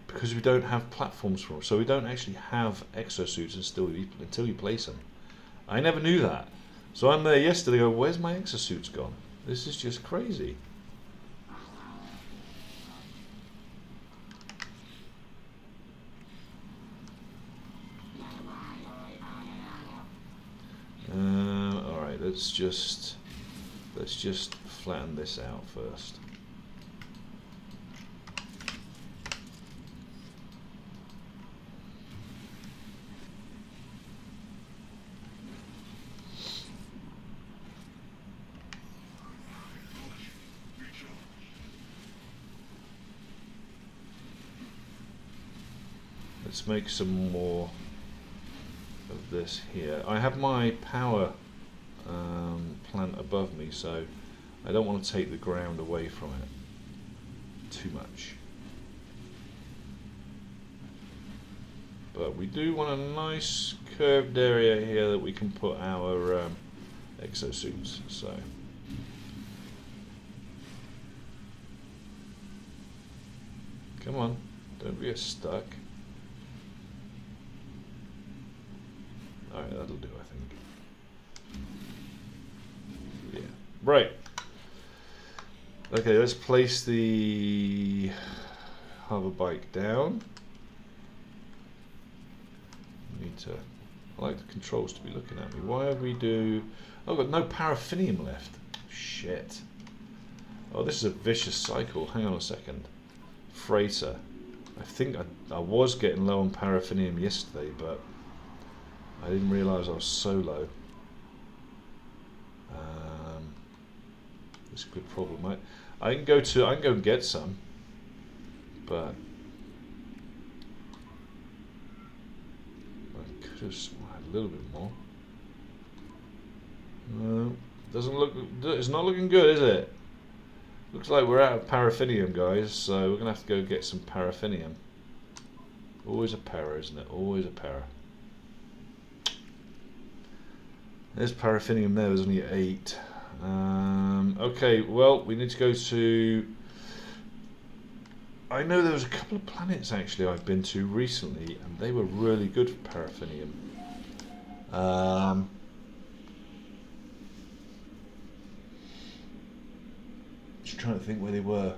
Because we don't have platforms for them. So we don't actually have exosuits until you place them. I never knew that. So I'm there yesterday going, where's my exosuits gone? This is just crazy. Alright, let's just flatten this out first. Let's make some more of this here. I have my power plant above me, so I don't want to take the ground away from it too much. But we do want a nice curved area here that we can put our exosuits. So come on, don't get stuck. Alright, that'll do, I think. Yeah. Right. Okay, let's place the hover bike down. I like the controls to be looking at me. Why have we do... Oh, I've got no paraffinium left. Shit. Oh, this is a vicious cycle. Hang on a second. Freighter. I think I was getting low on paraffinium yesterday, but I didn't realise I was so low. This could be a problem. I can go and get some, but I could have had a little bit more. No, doesn't look. It's not looking good, is it? Looks like we're out of paraffinium, guys. So we're gonna have to go get some paraffinium. Always a para, isn't it? Always a para. There's paraffinium there. There's only 8. Okay, well, we need to go to... I know there was a couple of planets, actually, I've been to recently, and they were really good for paraffinium. Just trying to think where they were.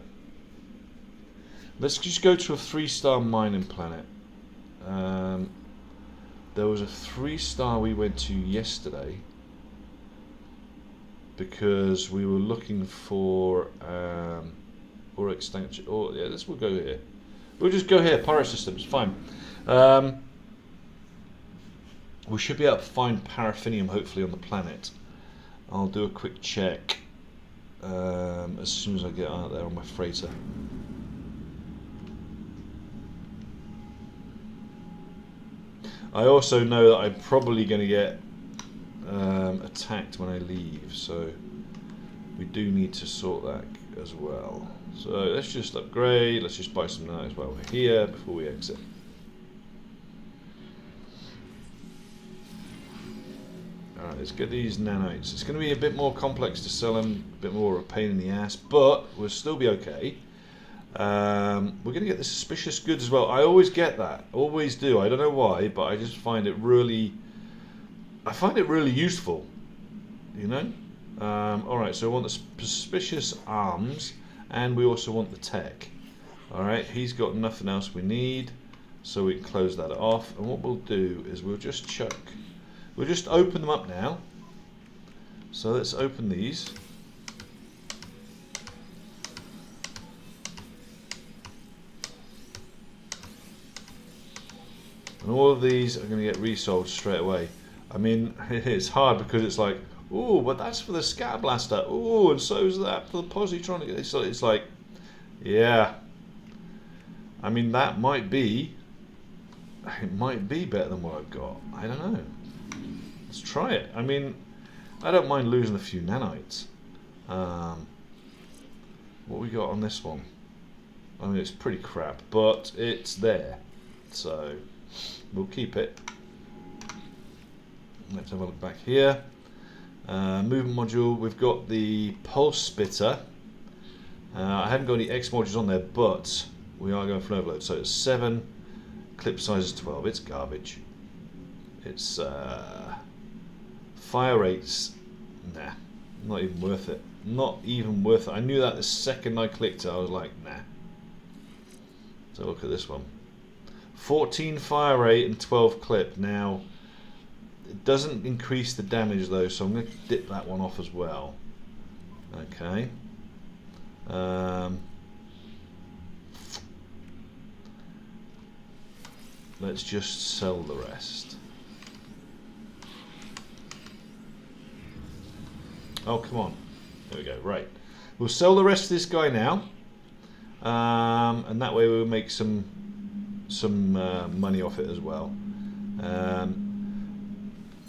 Let's just go to a 3-star mining planet. There was a 3-star we went to yesterday because we were looking for or extinction. Or yeah, we'll go here. We'll just go here. Pirate systems, fine. We should be able to find paraffinium hopefully on the planet. I'll do a quick check as soon as I get out there on my freighter. I also know that I'm probably going to get attacked when I leave, so we do need to sort that as well. So let's just upgrade, let's just buy some nanites while we're here before we exit. Alright, let's get these nanites. It's going to be a bit more complex to sell them, a bit more of a pain in the ass, but we'll still be okay. We're going to get the suspicious goods as well. I always get that, always do. I don't know why, but I just find it really, useful, you know. Alright, so we want the suspicious arms, and we also want the tech. Alright, he's got nothing else we need, so we can close that off. And what we'll do is we'll just open them up now. So let's open these. And all of these are going to get resold straight away. I mean, it's hard because it's like, oh, but that's for the Scatter Blaster. Oh, and so is that for the Positron. It's like, yeah. I mean, it might be better than what I've got. I don't know. Let's try it. I mean, I don't mind losing a few nanites. What we got on this one? I mean, it's pretty crap, but it's there. So we'll keep it. Let's have a look back here. Movement module, we've got the pulse spitter. I haven't got any X modules on there, but we are going for an overload. So it's 7, clip size is 12. It's garbage. It's fire rates, nah, not even worth it. Not even worth it. I knew that the second I clicked it. I was like, nah. So look at this one. 14 fire rate and 12 clip. Now, it doesn't increase the damage though, so I'm going to dip that one off as well. Okay. Let's just sell the rest. Oh, come on. There we go. Right. We'll sell the rest of this guy now. And that way we'll make some money off it as well.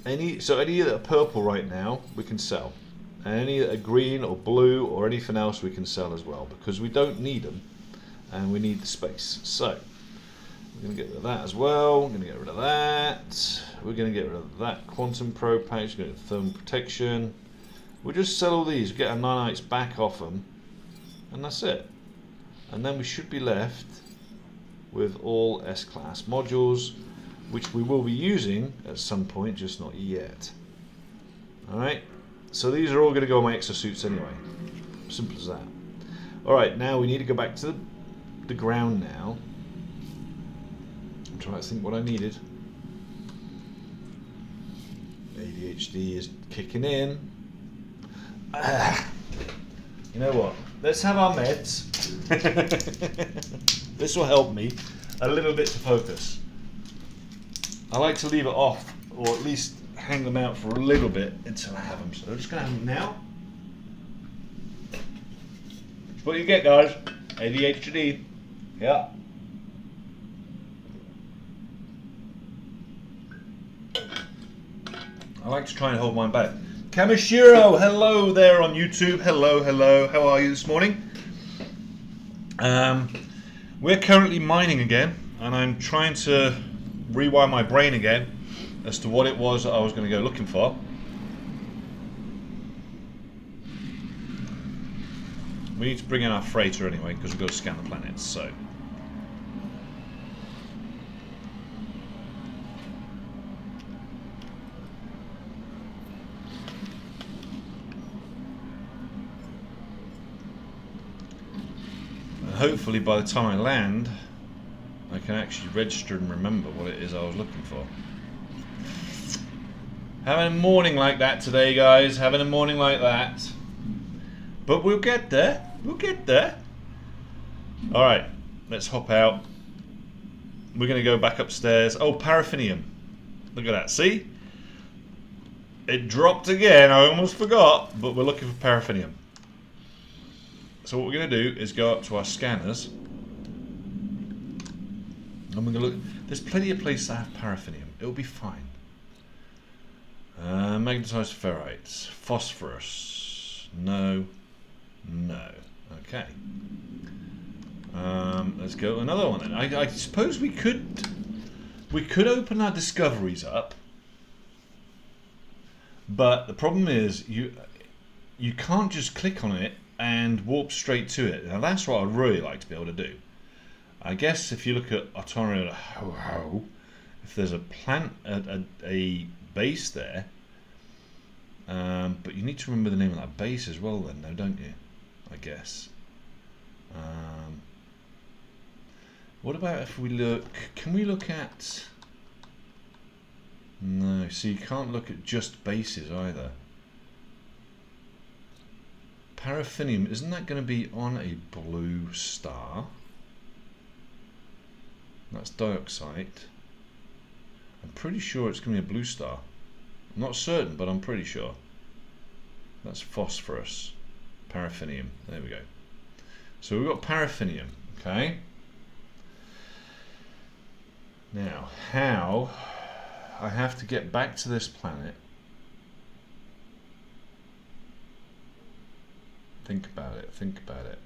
Any that are purple right now we can sell, and any that are green or blue or anything else we can sell as well, because we don't need them and we need the space. So we're going to get rid of that as well. We're going to get rid of that. We're going to get rid of that quantum probe patch. We're going to get thermal protection. We'll just sell all these, get our nanites back off them, and that's it. And then we should be left with all S-class modules, which we will be using at some point, just not yet. Alright, so these are all going to go on my exosuits anyway. Simple as that. Alright, now we need to go back to the ground now. I'm trying to think what I needed. ADHD is kicking in. You know what? Let's have our meds. This will help me a little bit to focus. I like to leave it off, or at least hang them out for a little bit until I have them. So I'm just going to have them now. That's what you get, guys. ADHD. Yeah. I like to try and hold mine back. Kamishiro, hello there on YouTube. Hello, hello. How are you this morning? We're currently mining again, and I'm trying to rewire my brain again as to what it was that I was going to go looking for. We need to bring in our freighter anyway, because we've got to scan the planets, so... hopefully by the time I land I can actually register and remember what it is I was looking for. Having a morning like that today, guys. Having a morning like that. But we'll get there. We'll get there. Alright, let's hop out. We're going to go back upstairs. Oh, paraffinium. Look at that. See? It dropped again. I almost forgot. But we're looking for paraffinium. So what we're going to do is go up to our scanners. And we're going to look. There's plenty of places that have paraffinium. It'll be fine. Magnetized ferrites. Phosphorus. No. No. Okay. Let's go another one then. I suppose we could open our discoveries up. But the problem is you can't just click on it and warp straight to it. Now that's what I'd really like to be able to do. I guess if you look at Artoria Ho-Ho, if there's a a base there, but you need to remember the name of that base as well then, though, don't you? I guess. What about if we look, can we look at, no, so you can't look at just bases either. Paraffinium, isn't that going to be on a blue star? That's dioxide. I'm pretty sure it's going to be a blue star. I'm not certain, but I'm pretty sure. That's phosphorus. Paraffinium. There we go. So we've got paraffinium. Okay. Now, how I have to get back to this planet. Think about it. Think about it.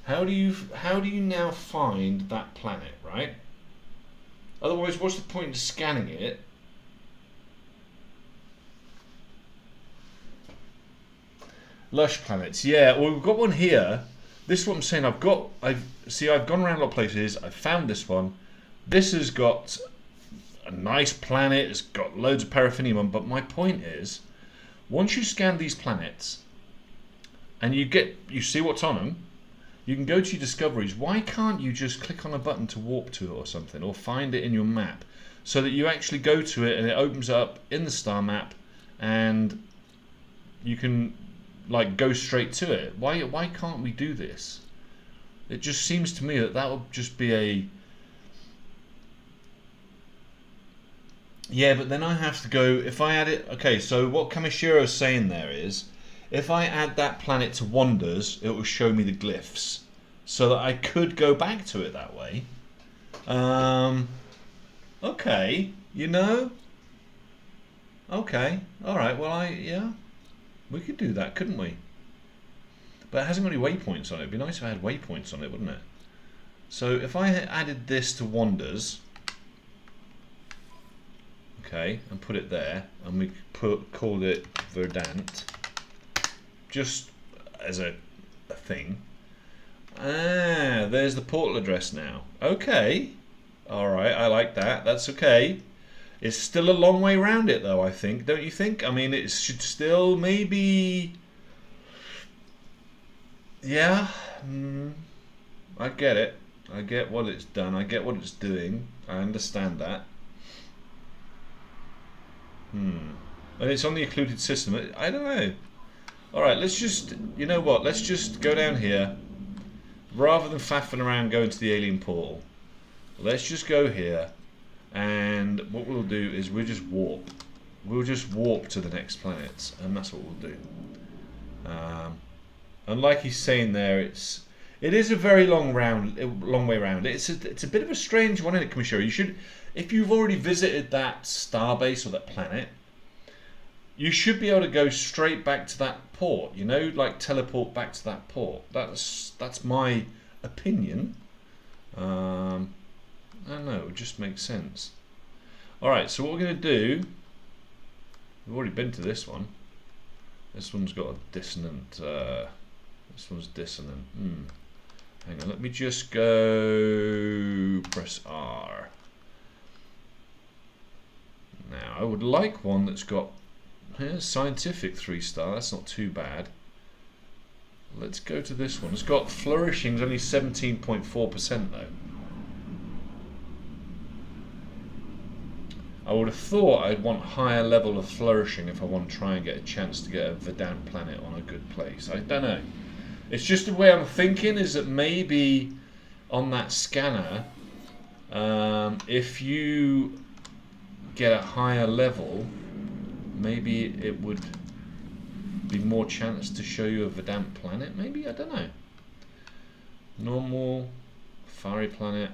How do you now find that planet, right? Otherwise, what's the point of scanning it? Lush planets. Yeah, well, we've got one here. This is what I'm saying. I've gone around a lot of places. I found this one. This has got a nice planet. It's got loads of paraffinium on. But my point is, once you scan these planets and you see what's on them, you can go to your discoveries. Why can't you just click on a button to warp to it or something, or find it in your map, so that you actually go to it and it opens up in the star map, and you can like go straight to it? Why can't we do this? It just seems to me that would just be a... Yeah, but then I have to go, if I add it... Okay, so what Kamishiro is saying there is, if I add that planet to Wonders, it will show me the glyphs, so that I could go back to it that way. Okay, you know? Okay, alright, well yeah. We could do that, couldn't we? But it hasn't got any waypoints on it. It'd be nice if I had waypoints on it, wouldn't it? So if I had added this to Wonders, okay, and put it there, and we called it Verdant, just as a thing. Ah, there's the portal address now. Okay, all right, I like that. That's okay. It's still a long way around it, though, I think. Don't you think? I mean, it should still maybe... Yeah. I get it. I get what it's done. I get what it's doing. I understand that. And it's on the occluded system. I don't know. Alright, let's just... You know what? Let's just go down here. Rather than faffing around going to the alien portal, let's just go here. And what we'll do is we'll just warp. We'll just warp to the next planets, and that's what we'll do. And like he's saying there, it is a very long way round. It's a bit of a strange one, isn't it, Commissioner? You should, if you've already visited that starbase or that planet, you should be able to go straight back to that port. You know, like teleport back to that port. That's my opinion. I don't know. It just makes sense. All right. So what we're going to do? We've already been to this one. This one's got a dissonant. This one's dissonant. Hang on, let me just go press R. Now, I would like one that's got scientific 3-star. That's not too bad. Let's go to this one. It's got flourishings, only 17.4% though. I would have thought I'd want higher level of flourishing if I want to try and get a chance to get a Verdant planet on a good place. I don't know. It's just the way I'm thinking is that maybe on that scanner, if you get a higher level, maybe it would be more chance to show you a Verdant planet. Maybe, I don't know. Normal, fiery planet,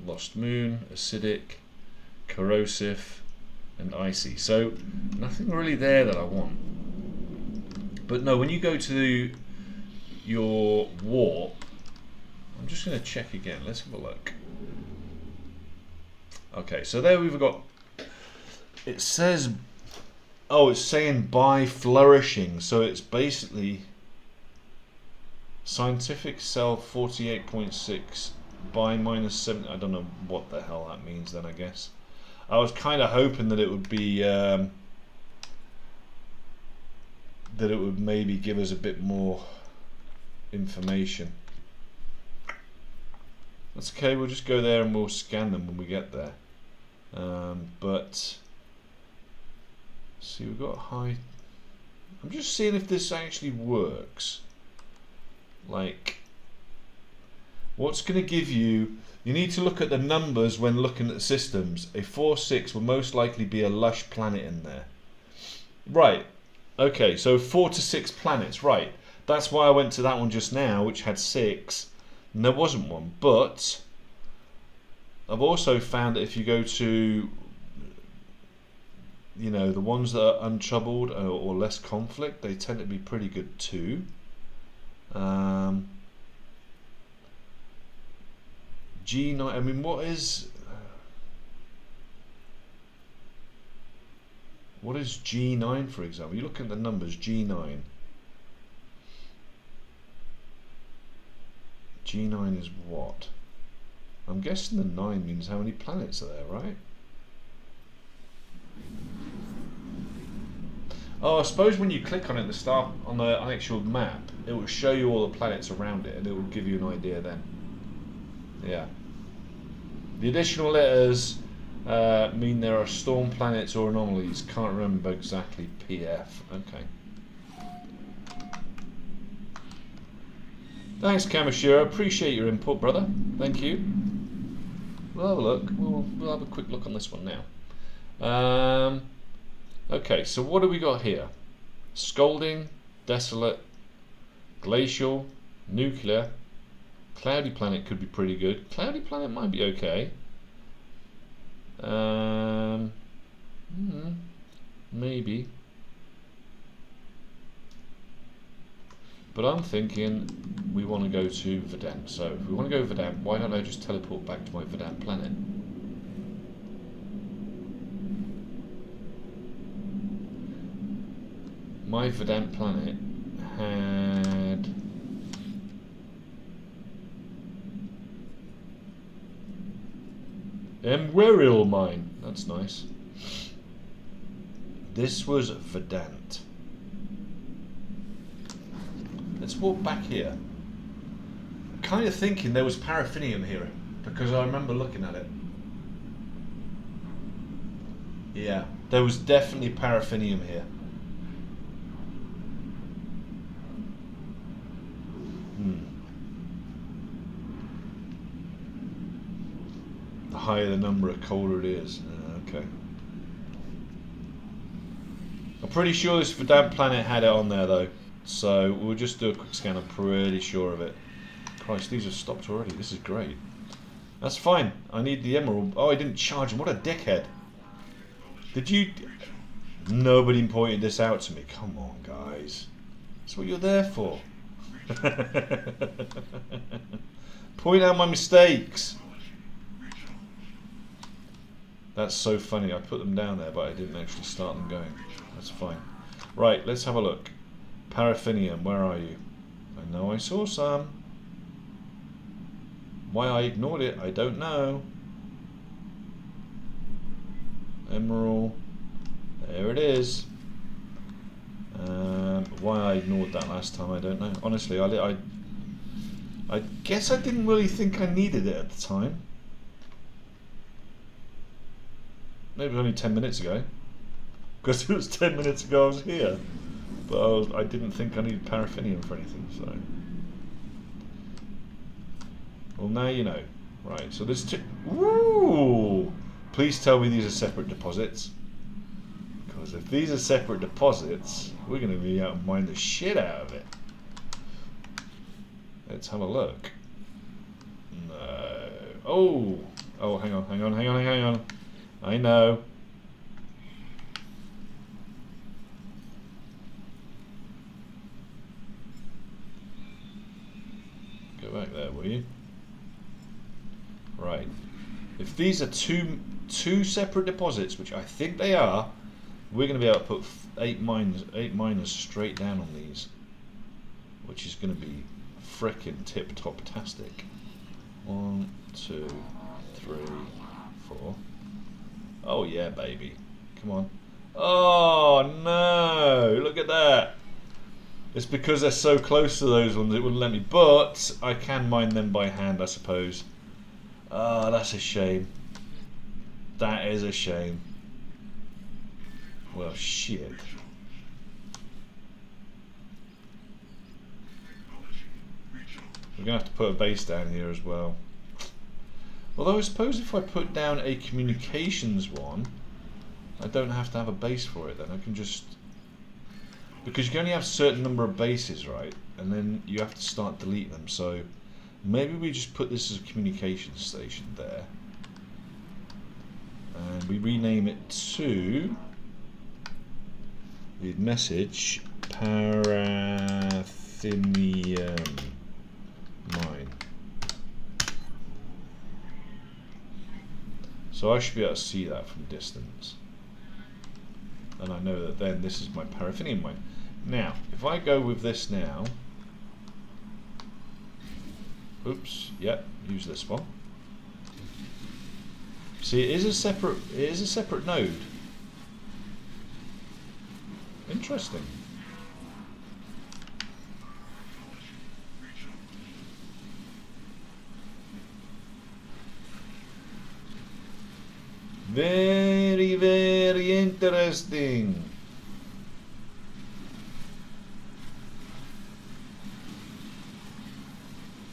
lost moon, acidic, corrosive, and icy. So nothing really there that I want. But no, when you go to your warp, I'm just going to check again. Let's have a look. Okay, so there we've got, it says, oh, it's saying by flourishing, so it's basically scientific cell 48.6 by -7. I don't know what the hell that means then, I guess. I was kind of hoping that it would be that it would maybe give us a bit more information. That's okay, we'll just go there and we'll scan them when we get there. But see, we've got high. I'm just seeing if this actually works. Like, what's going to give you? You need to look at the numbers when looking at the systems. A 4-6 will most likely be a lush planet in there. Right. Okay, so 4 to 6 planets. Right. That's why I went to that one just now, which had 6, and there wasn't one. But I've also found that if you go to, you know, the ones that are untroubled or less conflict, they tend to be pretty good too. G9, I mean, what is G9, for example? You look at the numbers, G9. G9 is what? I'm guessing the 9 means how many planets are there, right? Oh, I suppose when you click on it at the start on the actual map, it will show you all the planets around it, and it will give you an idea then. Yeah. The additional letters mean there are storm planets or anomalies. Can't remember exactly. PF. Okay. Thanks, Kamashira. Appreciate your input, brother. Thank you. We'll have a look. We'll have a quick look on this one now. Okay, so what do we got here? Scalding, Desolate, Glacial, Nuclear. Cloudy Planet could be pretty good. Cloudy Planet might be okay. Maybe. But I'm thinking we want to go to Verdant. So if we want to go Verdant, why don't I just teleport back to my Verdant planet? My Verdant planet had Emweril mine. That's nice. This was Verdant. Let's walk back here. I'm kind of thinking there was paraffinium here because I remember looking at it. Yeah, there was definitely paraffinium here. The higher the number, the colder it is. Okay. I'm pretty sure this Verdant planet had it on there though. So we'll just do a quick scan. I'm pretty sure of it. Christ, these have stopped already. This is great. That's fine. I need the emerald. Oh, I didn't charge him. What a dickhead. Did you... Nobody pointed this out to me. Come on, guys. That's what you're there for. Point out my mistakes. That's so funny. I put them down there, but I didn't actually start them going. That's fine. Right, let's have a look. Paraffinium, where are you? I know I saw some. Why I ignored it, I don't know. Emerald. There it is. Why I ignored that last time, I don't know. Honestly, I guess I didn't really think I needed it at the time. Maybe it was only 10 minutes ago. Because it was 10 minutes ago I was here. But I didn't think I needed paraffinium for anything, so... Well, now you know. Right, so there's two... Ooh! Please tell me these are separate deposits. Because if these are separate deposits, we're going to be able to mine the shit out of it. Let's have a look. No. Oh! Oh, hang on. I know. Go back there, will you? Right. If these are two separate deposits, which I think they are, we're going to be able to put eight miners straight down on these, which is going to be frickin' tip-top-tastic. 1, 2, 3, 4. Oh yeah, baby. Come on. Oh no! Look at that. It's because they're so close to those ones it wouldn't let me, but I can mine them by hand, I suppose. Ah, that's a shame. That is a shame. Well, shit. We're going to have to put a base down here as well. Although I suppose if I put down a communications one, I don't have to have a base for it then. I can just... Because you can only have a certain number of bases, right? And then you have to start deleting them. So maybe we just put this as a communications station there. And we rename it to... the message Paraffinium Mine. So I should be able to see that from distance. And I know that then this is my paraffinium mine. Now, if I go with this now, oops, yep, use this one. See, it is a separate node. Interesting. Very, very interesting.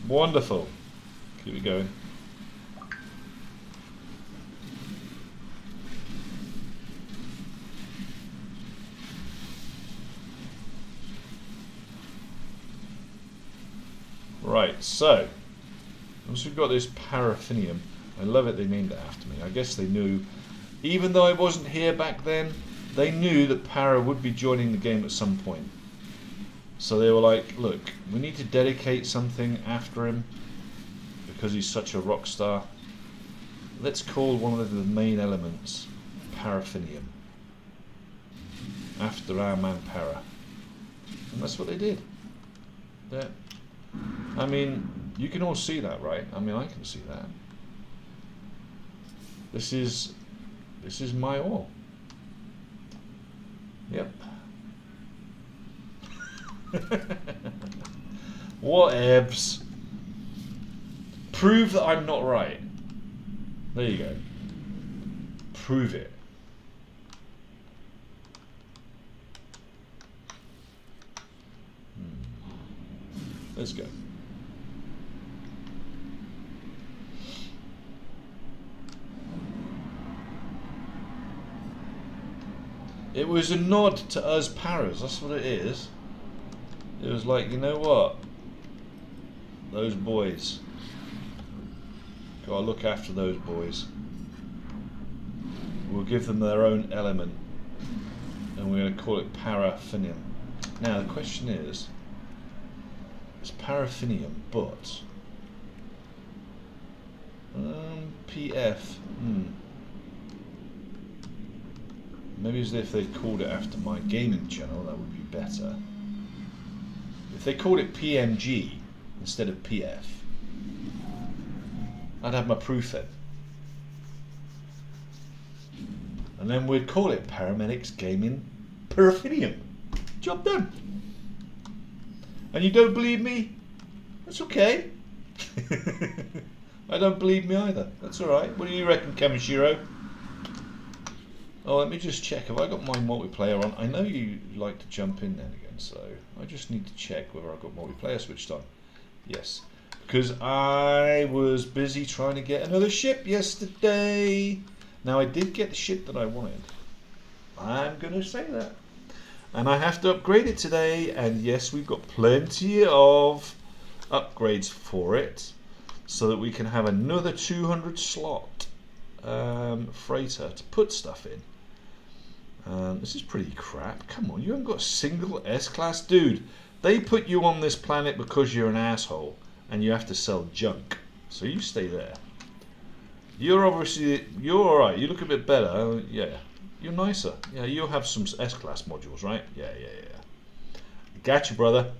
Wonderful. Keep it going. Right, so once we've got this paraffinium, I love it they named it after me. I guess they knew, even though I wasn't here back then, they knew that Para would be joining the game at some point. So they were like, look, we need to dedicate something after him because he's such a rock star. Let's call one of the main elements paraffinium, after our man Para. And that's what they did. Yeah. I mean, you can all see that, right? I mean, I can see that. This is my ore. Yep. Whatevs. Prove that I'm not right. There you go. Prove it. Let's go. It was a nod to us Paras, that's what it is. It was like, you know what? Those boys. Gotta look after those boys. We'll give them their own element. And we're going to call it paraffinium. Now the question is, it's paraffinium, but PF. Maybe as if they called it after my gaming channel, that would be better. If they called it PMG instead of PF, I'd have my proof then. And then we'd call it Paramedics Gaming Paraffinium. Job done. And you don't believe me? That's okay. I don't believe me either. That's alright. What do you reckon, Kamishiro? Oh, let me just check. Have I got my multiplayer on? I know you like to jump in then again, so I just need to check whether I've got multiplayer switched on. Yes. Because I was busy trying to get another ship yesterday. Now, I did get the ship that I wanted. I'm going to say that. And I have to upgrade it today. And yes, we've got plenty of upgrades for it, so that we can have another 200 slot freighter to put stuff in. This is pretty crap. Come on, you haven't got a single S-Class. Dude, they put you on this planet because you're an asshole and you have to sell junk. So you stay there. You're obviously, you're alright. You look a bit better. Yeah, you're nicer. Yeah, you'll have some S-Class modules, right? Yeah. Gotcha, brother.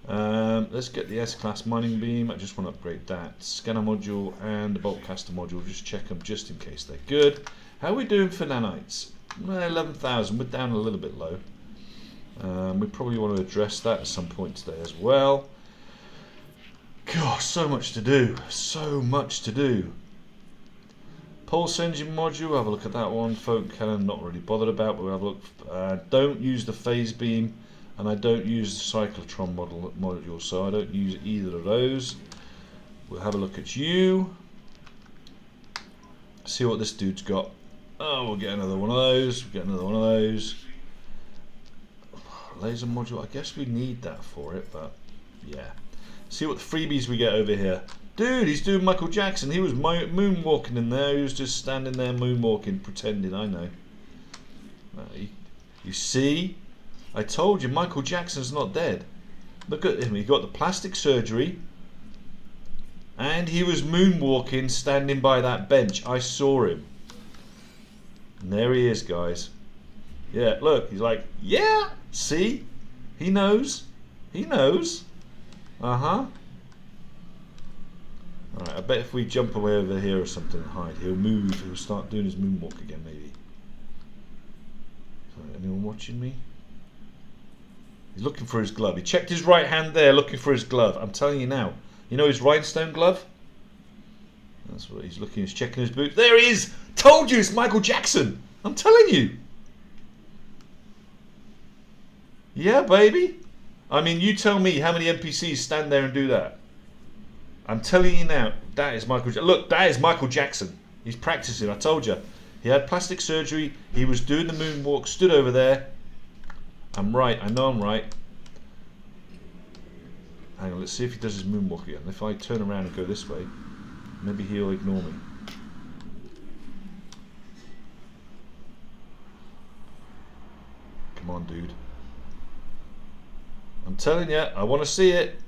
Let's get the S-Class mining beam. I just want to upgrade that. Scanner module and the boltcaster module. Just check them just in case they're good. How are we doing for nanites? 11,000. We're down a little bit low. We probably want to address that at some point today as well. Gosh, so much to do. So much to do. Pulse engine module. Have a look at that one. Photon cannon. Not really bothered about, but we'll have a look. Don't use the phase beam. And I don't use the cyclotron module, so I don't use either of those. We'll have a look at you. See what this dude's got. Oh, we'll get another one of those. We'll get another one of those. Laser module. I guess we need that for it, but yeah. See what freebies we get over here. Dude, he's doing Michael Jackson. He was moonwalking in there. He was just standing there moonwalking, pretending. I know. You see? I told you, Michael Jackson's not dead. Look at him, he got the plastic surgery and he was moonwalking, standing by that bench. I saw him. And there he is, guys. Yeah, look, he's like, yeah, see? He knows. He knows. Uh-huh. Alright, I bet if we jump away over here or something and hide, he'll move, he'll start doing his moonwalk again, maybe. Sorry, anyone watching me? He's looking for his glove. He checked his right hand there, looking for his glove. I'm telling you now. You know his rhinestone glove? That's what he's looking. He's checking his boots. There he is! Told you it's Michael Jackson! I'm telling you. Yeah, baby. I mean, you tell me how many NPCs stand there and do that. I'm telling you now, that is Michael Jackson. Look, that is Michael Jackson. He's practicing, I told you. He had plastic surgery. He was doing the moonwalk, stood over there. I'm right, I know I'm right. Hang on, let's see if he does his moonwalk again. If I turn around and go this way, maybe he'll ignore me. Come on, dude. I'm telling you, I want to see it.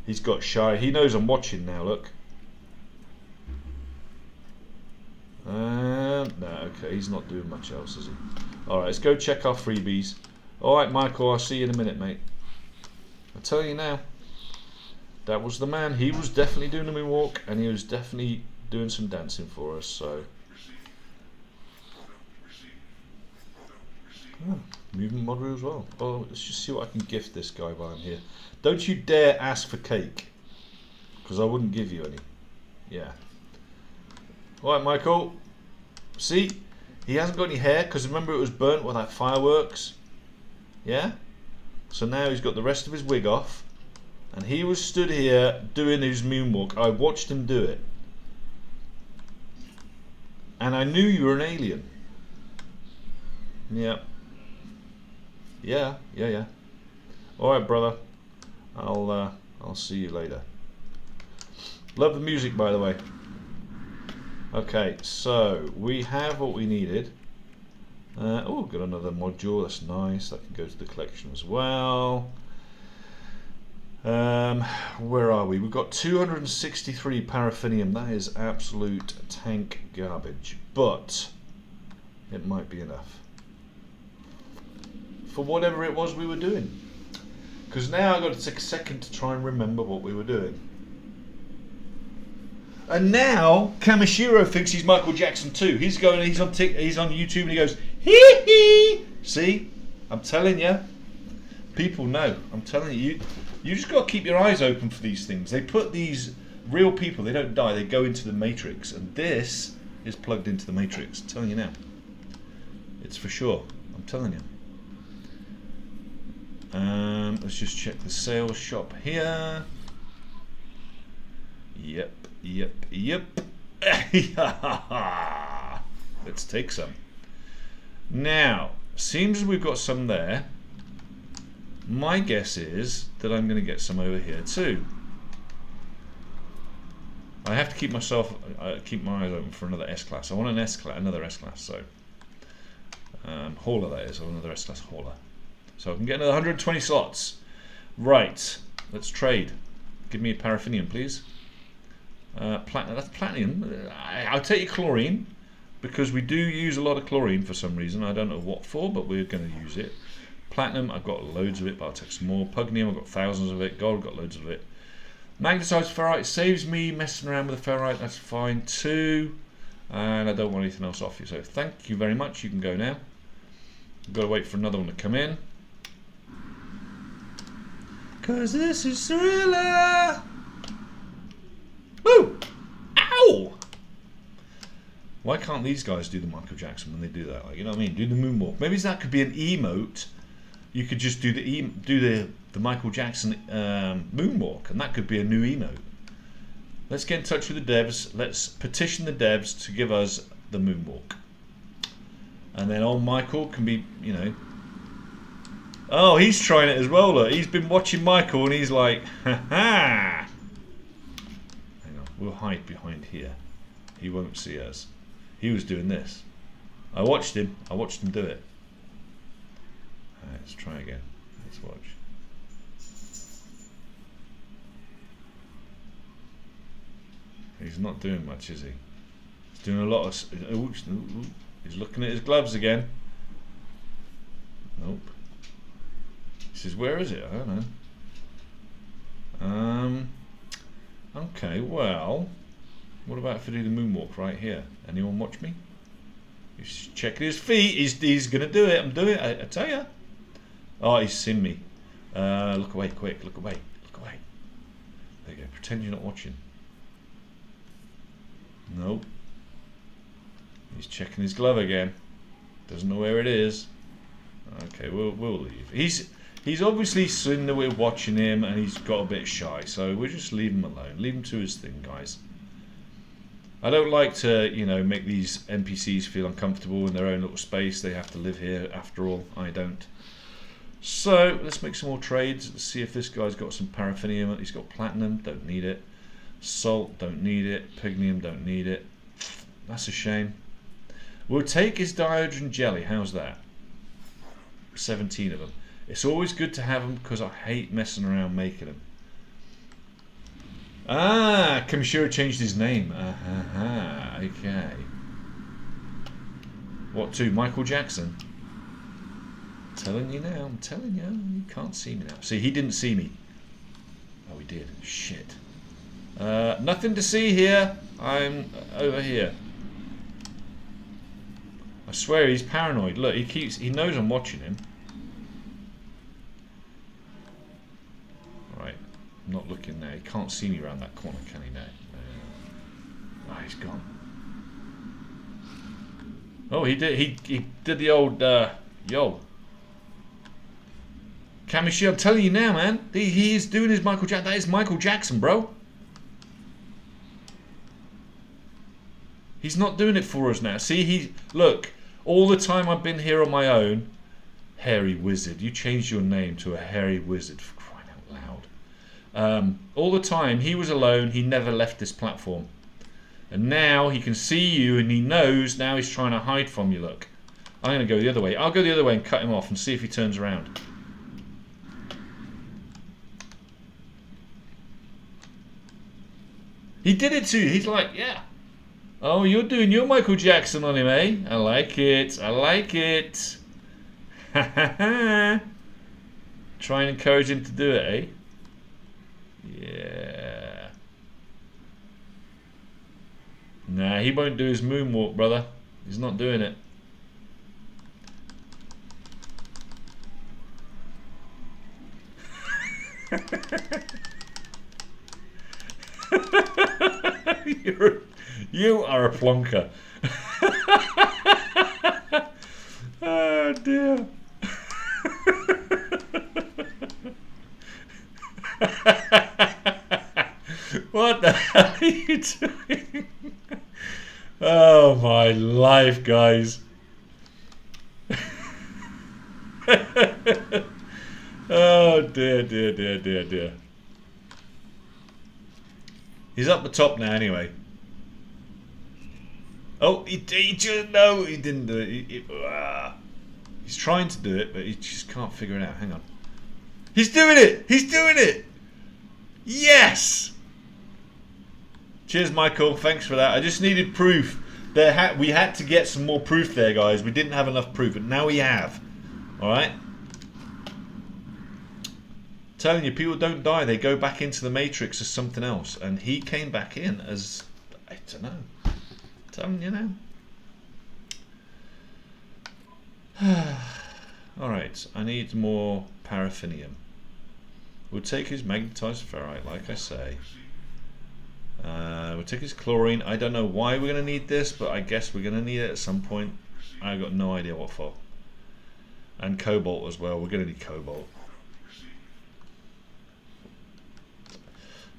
He's got shy. He knows I'm watching now, look. No, okay, he's not doing much else, is he? Alright, let's go check our freebies. Alright, Michael, I'll see you in a minute, mate. I'll tell you now, that was the man. He was definitely doing the moonwalk, and he was definitely doing some dancing for us, so. Oh, movement model as well. Oh, let's just see what I can gift this guy while I'm here. Don't you dare ask for cake, because I wouldn't give you any. Yeah. Alright, Michael. See? He hasn't got any hair, because remember it was burnt with that fireworks? Yeah? So now he's got the rest of his wig off. And he was stood here doing his moonwalk. I watched him do it. And I knew you were an alien. Yeah. Yeah. All right, brother. I'll see you later. Love the music, by the way. Okay, so we have what we needed. Oh, got another module. That's nice. That can go to the collection as well. Where are we? We've got 263 paraffinium. That is absolute tank garbage, but it might be enough for whatever it was we were doing. Because now I've got to take a second to try and remember what we were doing. And now Kamishiro thinks he's Michael Jackson too. He's on YouTube and he goes, hee hee. See, I'm telling you, people know. I'm telling you, you just got to keep your eyes open for these things. They put these real people, they don't die, they go into the Matrix, and this is plugged into the Matrix. I'm telling you now, it's for sure. I'm telling you. Let's just check the sales shop here. Yep. Let's take some. Now, seems we've got some there. My guess is that I'm going to get some over here too. I have to keep my eyes open for another S-Class. I want another S-Class. So, hauler that is, or another S-Class hauler. So I can get another 120 slots. Right, let's trade. Give me a paraffinium, please. Platinum. That's platinum. I'll take your chlorine, because we do use a lot of chlorine for some reason. I don't know what for, but we're going to use it. Platinum, I've got loads of it, but I'll take some more. Pugnium, I've got thousands of it. Gold, I've got loads of it. Magnetized ferrite saves me messing around with the ferrite. That's fine too. And I don't want anything else off you. So thank you very much. You can go now. I've got to wait for another one to come in. Cause this is Thriller. Woo! Ow! Why can't these guys do the Michael Jackson when they do that? Like, you know what I mean? Do the moonwalk. Maybe that could be an emote. You could just do the Michael Jackson moonwalk, and that could be a new emote. Let's get in touch with the devs. Let's petition the devs to give us the moonwalk, and then old Michael can be, you know. Oh, he's trying it as well. Look, he's been watching Michael, and he's like, ha ha. Hang on, we'll hide behind here. He won't see us. He was doing this. I watched him do it. Alright, let's try again. Let's watch. He's not doing much, is he? He's doing a lot of... Oops, he's looking at his gloves again. Nope. He says, where is it? I don't know. Okay, well... What about if I do the moonwalk right here? Anyone watch me? He's checking his feet. He's going to do it. I'm doing it. I tell you. Oh, he's seen me. Look away, quick. Look away. Look away. There you go. Pretend you're not watching. Nope. He's checking his glove again. Doesn't know where it is. Okay, we'll leave. He's obviously seen that we're watching him, and he's got a bit shy. So we'll just leave him alone. Leave him to his thing, guys. I don't like to, you know, make these NPCs feel uncomfortable in their own little space. They have to live here after all. I don't. So let's make some more trades. Let's see if this guy's got some paraffinium. He's got platinum. Don't need it. Salt. Don't need it. Pignium. Don't need it. That's a shame. We'll take his dihydrogen jelly. How's that? 17 of them. It's always good to have them because I hate messing around making them. Ah, Kamishiro changed his name. Okay. What to? Michael Jackson? I'm telling you now. I'm telling you. You can't see me now. See, he didn't see me. Oh, he did. Shit. Nothing to see here. I'm over here. I swear he's paranoid. Look, he knows I'm watching him. Right. I'm not looking there. He can't see me around that corner, can he now? Oh, he's gone. Oh, he did. He did the old yo. Kamishiro, I'm telling you now, man. He is doing his Michael Jackson. That is Michael Jackson, bro. He's not doing it for us now. See, look. All the time I've been here on my own, Hairy wizard. You changed your name to a hairy wizard, for crying out loud. All the time he was alone, he never left this platform. And now he can see you and he knows now he's trying to hide from you, look. I'm going to go the other way. I'll go the other way and cut him off and see if he turns around. He did it to you. He's like, yeah. Oh, you're doing your Michael Jackson on him, eh? I like it. I like it. Ha ha ha. Try and encourage him to do it, eh? Yeah. Nah, he won't do his moonwalk, brother. He's not doing it. You are a plonker. Oh dear. What the hell are you doing? Oh my life, guys. Oh dear, dear, dear, dear, dear. He's up the top now anyway. Oh, he just, no, he didn't do it. He's trying to do it, but he just can't figure it out. Hang on. He's doing it! He's doing it! Yes! Cheers, Michael. Thanks for that. I just needed proof. We had to get some more proof there, guys. We didn't have enough proof, but now we have. Alright? Telling you, people don't die. They go back into the Matrix as something else. And he came back in as, I don't know. Telling you now. Alright, I need more paraffinium. We'll take his magnetized ferrite, like I say. We'll take his chlorine. I don't know why we're going to need this, but I guess we're going to need it at some point. I've got no idea what for. And cobalt as well. We're going to need cobalt.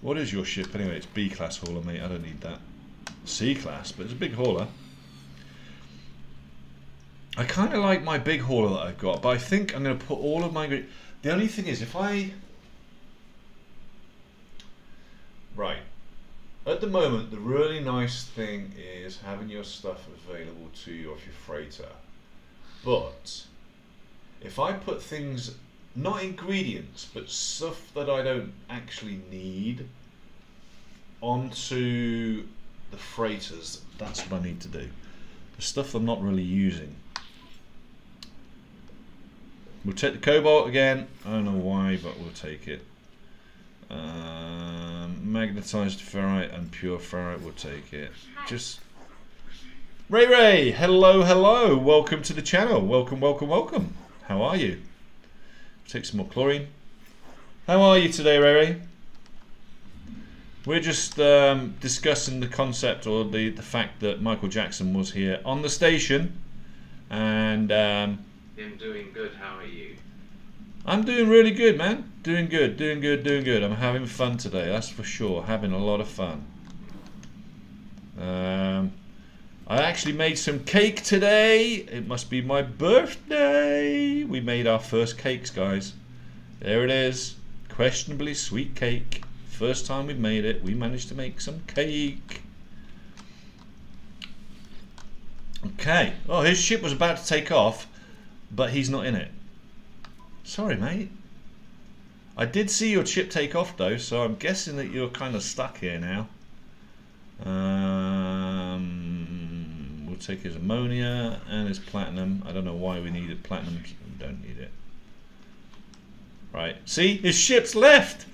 What is your ship anyway? It's B-class hauler, mate. I don't need that. C-class, but it's a big hauler. I kind of like my big hauler that I've got, but I think I'm going to put all of my... The only thing is, if I... Right. At the moment, the really nice thing is having your stuff available to you off your freighter. But if I put things, not ingredients, but stuff that I don't actually need onto the freighters, that's what I need to do. The stuff I'm not really using. We'll take the cobalt again. I don't know why, but we'll take it. Magnetized ferrite and pure ferrite, we'll take it. Just Ray, hello, hello. Welcome to the channel. Welcome, welcome, welcome. How are you? Take some more chlorine. How are you today, Ray? We're just discussing the concept or the fact that Michael Jackson was here on the station, and I'm doing good. How are you? I'm doing really good, man. Doing good, doing good, doing good. I'm having fun today, that's for sure. Having a lot of fun. I actually made some cake today. It must be my birthday. We made our first cakes, guys. There it is. Questionably sweet cake. First time we've made it. We managed to make some cake. Okay. Oh, his ship was about to take off, but he's not in it. Sorry, mate. I did see your ship take off, though, so I'm guessing that you're kind of stuck here now. We'll take his ammonia and his platinum. I don't know why we needed platinum. We don't need it. Right. See? His ship's left!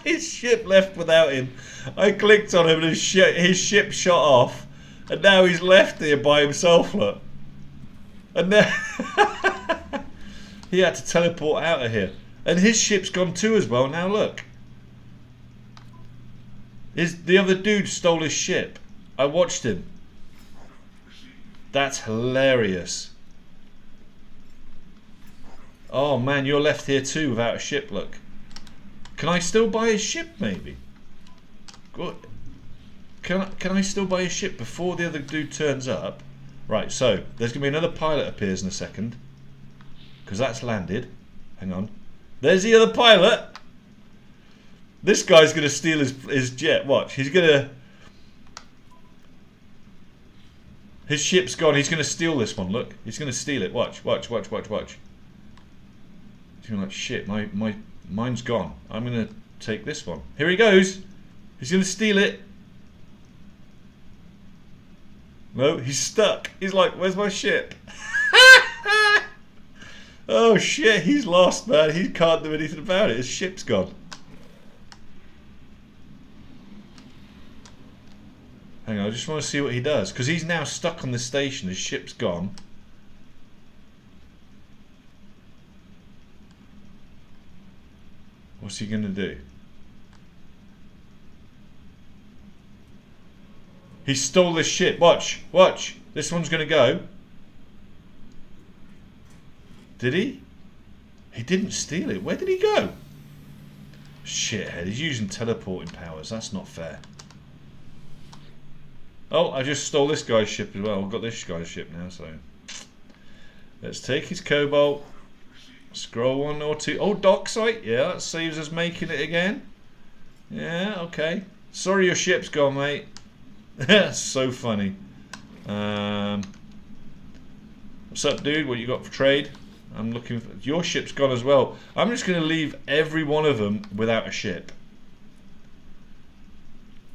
His ship left without him. I clicked on him and his ship shot off. And now he's left here by himself, look. And now... he had to teleport out of here. And his ship's gone too as well. Now look. The other dude stole his ship. I watched him. That's hilarious. Oh man, you're left here too without a ship, look. Can I still buy a ship maybe? Good. Can I still buy a ship before the other dude turns up? Right, so there's going to be another pilot appears in a second. because that's landed. Hang on. There's the other pilot. This guy's going to steal his jet. Watch. He's going to... His ship's gone. He's going to steal this one. Look. He's going to steal it. Watch. Watch. Watch. Watch. Watch. He's going to like, shit, mine's gone. I'm going to take this one. Here he goes. He's going to steal it. No, he's stuck. He's like, where's my ship? Oh shit, he's lost, man. He can't do anything about it. His ship's gone. Hang on, I just want to see what he does. Because he's now stuck on the station. His ship's gone. What's he going to do? He stole this ship. Watch. Watch. This one's going to go. Did he? He didn't steal it. Where did he go? Shithead. He's using teleporting powers. That's not fair. Oh, I just stole this guy's ship as well. I've got this guy's ship now, so... Let's take his cobalt. Scroll 1 or 2. Oh, dock site. Yeah, that saves us making it again. Yeah, okay. Sorry your ship's gone, mate. That's so funny. What's up, dude? What you got for trade? I'm looking for... Your ship's gone as well. I'm just going to leave every one of them without a ship.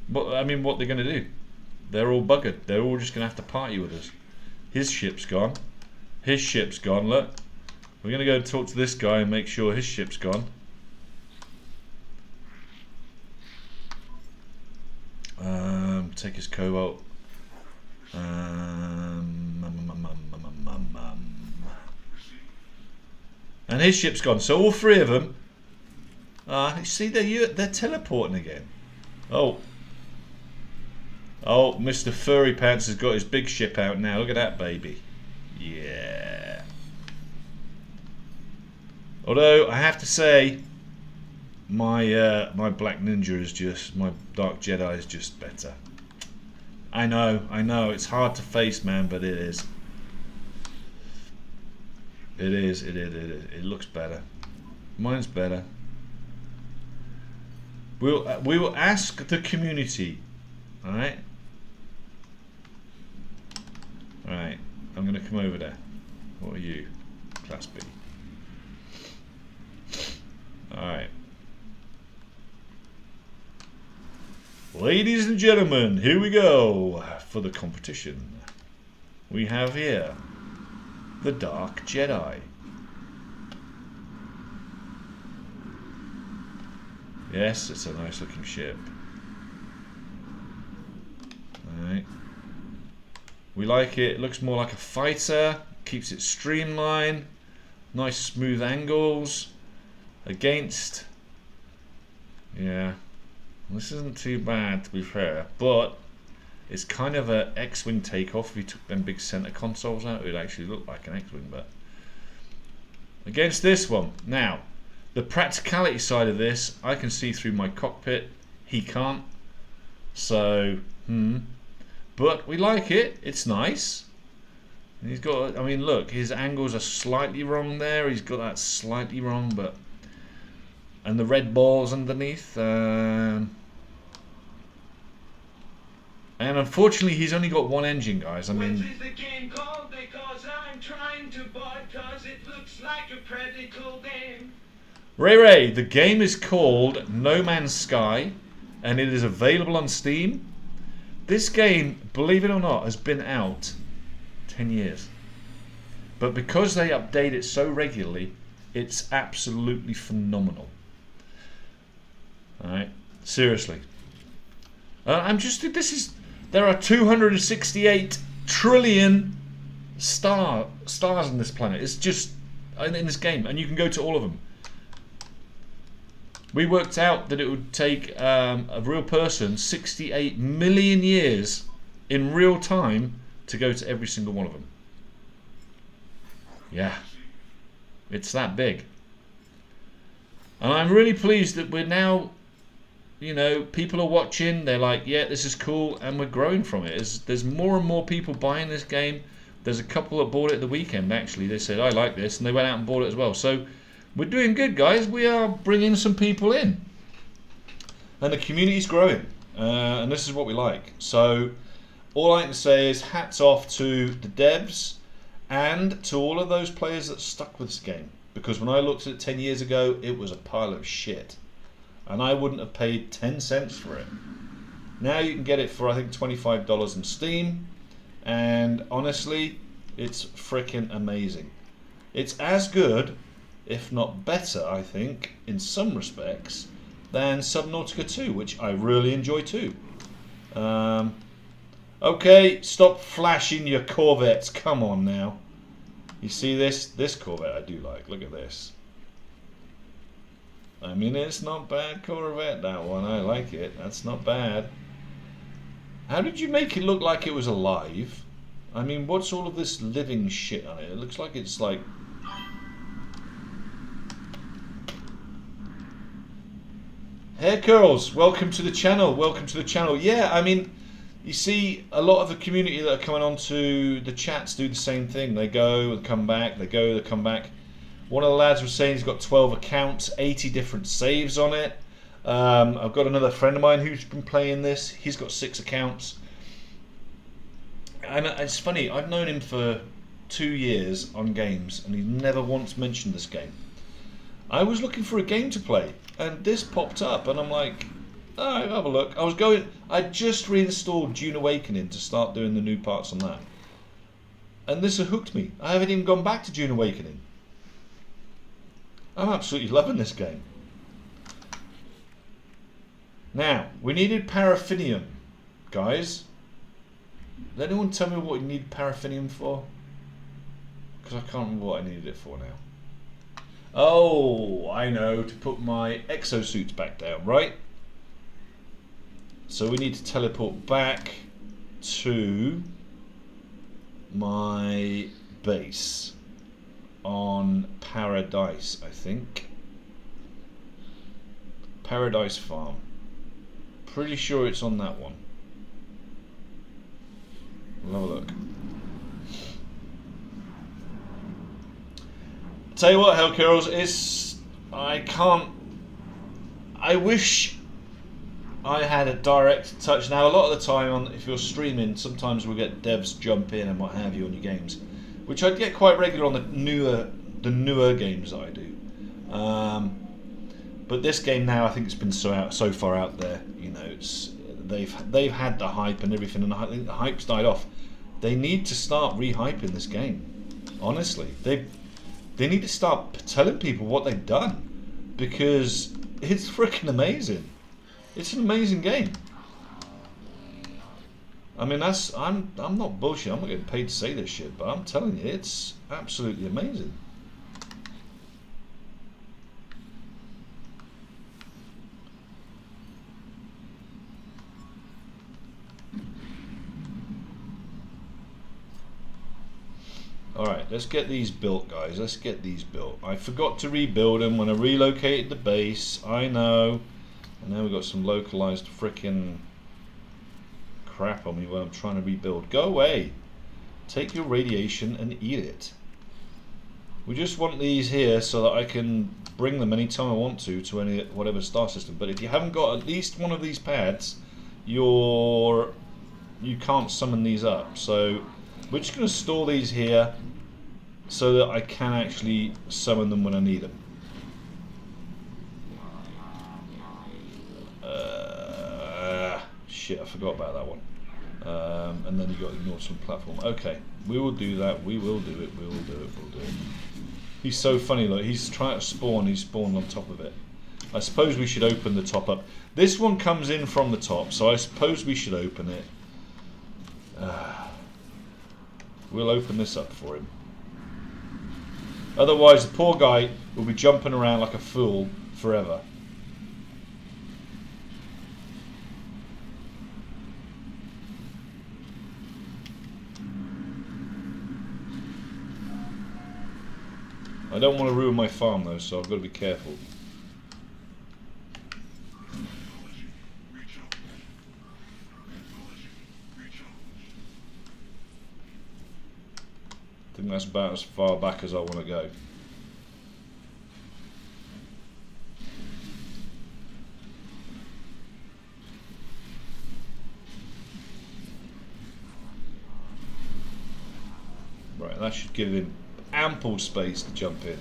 But, I mean, what they're going to do? They're all buggered. They're all just going to have to party with us. His ship's gone. His ship's gone, look. We're going to go talk to this guy and make sure his ship's gone. Take his cobalt. And his ship's gone. So all three of them. You see, they're teleporting again. Oh. Oh, Mr. Furry Pants has got his big ship out now. Look at that baby. Yeah. Although I have to say, my Black Ninja is just, my Dark Jedi is just better. I know, it's hard to face, man, but it is. It is. It looks better. Mine's better. We will ask the community. All right. All right. I'm gonna come over there. What are you? Class B. All right. Ladies and gentlemen, here we go for the competition. We have here the Dark Jedi. Yes, it's a nice looking ship. Alright. We like it. It looks more like a fighter. Keeps it streamlined. Nice smooth angles. Against... Yeah. This isn't too bad, to be fair. But it's kind of a X-Wing takeoff. If you took them big center consoles out, it would actually look like an X-Wing. But against this one. Now, the practicality side of this, I can see through my cockpit. He can't. So, But we like it. It's nice. And he's got, I mean, look, his angles are slightly wrong there. He's got that slightly wrong, but... And the red balls underneath. And unfortunately, he's only got one engine, guys. I mean... What is the game called? Because I'm trying to buy it, cause it looks like a pretty cool game. Ray, the game is called No Man's Sky, and it is available on Steam. This game, believe it or not, has been out 10 years. But because they update it so regularly, it's absolutely phenomenal. Alright, seriously. There are 268 trillion stars on this planet. It's just, in this game, and you can go to all of them. We worked out that it would take a real person 68 million years in real time to go to every single one of them. Yeah. It's that big. And I'm really pleased that we're now, you know, people are watching, they're like, yeah, this is cool, and we're growing from it. There's more and more people buying this game. There's a couple that bought it at the weekend, actually. They said, I like this, and they went out and bought it as well. So we're doing good, guys. We are bringing some people in. And the community's growing. And this is what we like. So all I can say is hats off to the devs and to all of those players that stuck with this game. Because when I looked at it 10 years ago, it was a pile of shit. And I wouldn't have paid 10 cents for it. Now you can get it for, I think, $25 on Steam. And honestly, it's freaking amazing. It's as good, if not better, I think, in some respects, than Subnautica 2, which I really enjoy too. Okay, stop flashing your Corvettes. Come on now. You see this? This Corvette I do like. Look at this. I mean, it's not bad Corvette, that one. I like it. That's not bad. How did you make it look like it was alive? I mean, what's all of this living shit on it? It looks like it's like... Hair Curls, welcome to the channel. Welcome to the channel. Yeah, I mean... You see, a lot of the community that are coming onto the chats do the same thing. They go and come back, they go, they come back. One of the lads was saying he's got 12 accounts, 80 different saves on it. I've got another friend of mine who's been playing this. He's got 6 accounts. And it's funny, I've known him for 2 years on games, and he's never once mentioned this game. I was looking for a game to play, and this popped up, and I'm like... Oh, have a look. I just reinstalled Dune Awakening to start doing the new parts on that. And this has hooked me. I haven't even gone back to Dune Awakening. I'm absolutely loving this game. Now, we needed paraffinium, guys. Does anyone tell me what you need paraffinium for? Because I can't remember what I needed it for now. Oh, I know, to put my exosuits back down, right? So we need to teleport back to my base on Paradise, I think. Paradise Farm. Pretty sure it's on that one. We'll have a look. Tell you what, Hell Curls, I wish I had a direct touch. Now, a lot of the time, if you're streaming, sometimes we'll get devs jump in and what have you on your games, which I'd get quite regular on the newer games that I do. But this game now, I think it's been so far out there. You know, they've had the hype and everything, and I think the hype's died off. They need to start rehyping this game. Honestly, they need to start telling people what they've done, because it's freaking amazing. It's an amazing game. I mean, I'm not bullshit. I'm not getting paid to say this shit, but I'm telling you, it's absolutely amazing. Alright, let's get these built, guys. Let's get these built. I forgot to rebuild them when I relocated the base. I know. And now we've got some localized frickin' crap on me while I'm trying to rebuild. Go away. Take your radiation and eat it. We just want these here so that I can bring them anytime I want to whatever star system. But if you haven't got at least one of these pads, you can't summon these up. So we're just going to store these here so that I can actually summon them when I need them. Shit, I forgot about that one. And then you got to ignore some platform. Okay, we will do that. We will do it. We will do it. We'll do it. He's so funny. Look, he's trying to spawn. He's spawned on top of it. I suppose we should open the top up. This one comes in from the top, so I suppose we should open it. We'll open this up for him. Otherwise, the poor guy will be jumping around like a fool forever. I don't want to ruin my farm though, so I've got to be careful. think that's about as far back as I want to go. Right, that should give him ample space to jump in.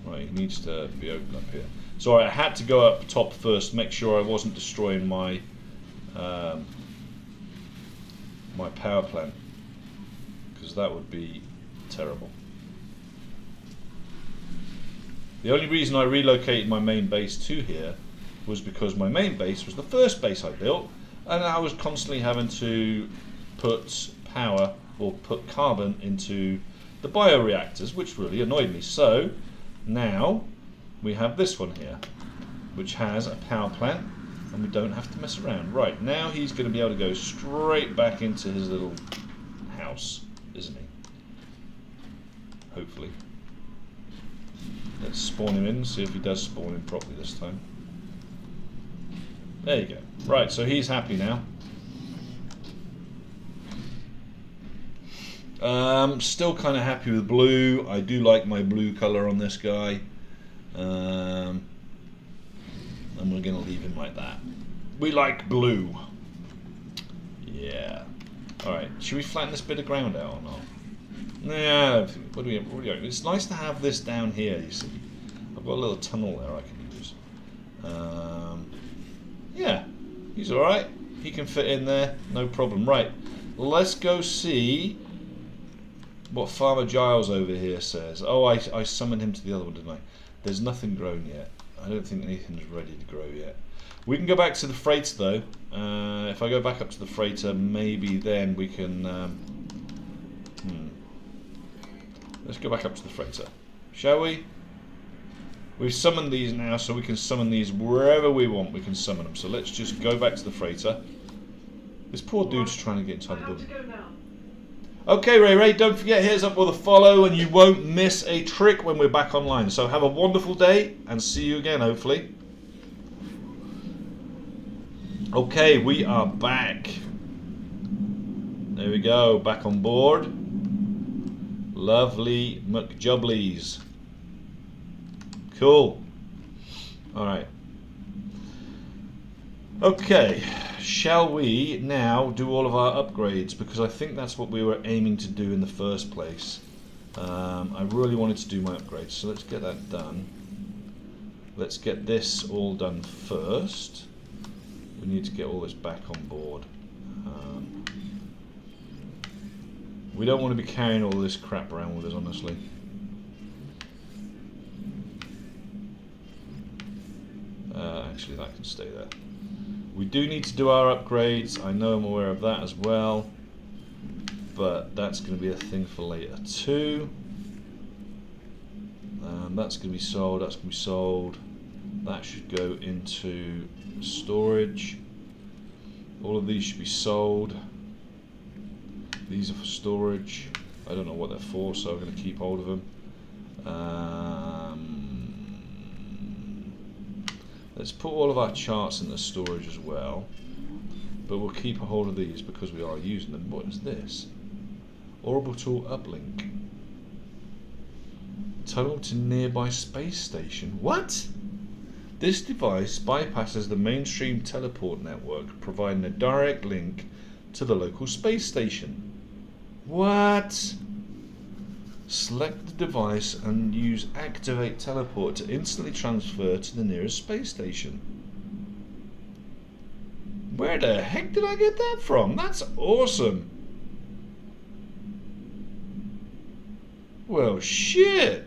Right, he needs to be open up here. Sorry, I had to go up top first, make sure I wasn't destroying my my power plant, because that would be terrible. The only reason I relocated my main base to here was because my main base was the first base I built, and I was constantly having to put power or put carbon into the bioreactors, which really annoyed me. So now we have this one here, which has a power plant, and we don't have to mess around. Right, now he's going to be able to go straight back into his little house, isn't he? Hopefully. Let's spawn him in, see if he does spawn in properly this time. There you go. Right, so he's happy now. Still kind of happy with blue. I do like my blue colour on this guy. And we're going to leave him like that. We like blue. Yeah. Alright, should we flatten this bit of ground out or not? Nah, what do we? It's nice to have this down here, you see. I've got a little tunnel there I can use. Yeah, he's alright. He can fit in there, no problem. Right, let's go see what Farmer Giles over here says. Oh, I summoned him to the other one, didn't I? There's nothing grown yet. I don't think anything's ready to grow yet. We can go back to the freighter though. If I go back up to the freighter, maybe then we can... Let's go back up to the freighter, shall we? We've summoned these now, so we can summon these wherever we want. We can summon them. So let's just go back to the freighter. This poor dude's trying to get inside the building. Okay, Ray, don't forget, hit us up with a follow, and you won't miss a trick when we're back online. So have a wonderful day, and see you again, hopefully. Okay, we are back. There we go, back on board. Lovely McJubblies. Cool. Alright. Okay. Shall we now do all of our upgrades? Because I think that's what we were aiming to do in the first place. I really wanted to do my upgrades. So let's get that done. Let's get this all done first. We need to get all this back on board. We don't want to be carrying all this crap around with us, honestly. Actually, that can stay there. We do need to do our upgrades. I know I'm aware of that as well. But that's going to be a thing for later too. That's going to be sold. That's going to be sold. That should go into storage. All of these should be sold. These are for storage. I don't know what they're for, so I'm going to keep hold of them. Let's put all of our charts into storage as well. But we'll keep a hold of these because we are using them. What is this? Orbital uplink. Tunnel to nearby space station. What? This device bypasses the mainstream teleport network, providing a direct link to the local space station. What? Select the device and use activate teleport to instantly transfer to the nearest space station. Where the heck did I get that from? That's awesome. Well, shit.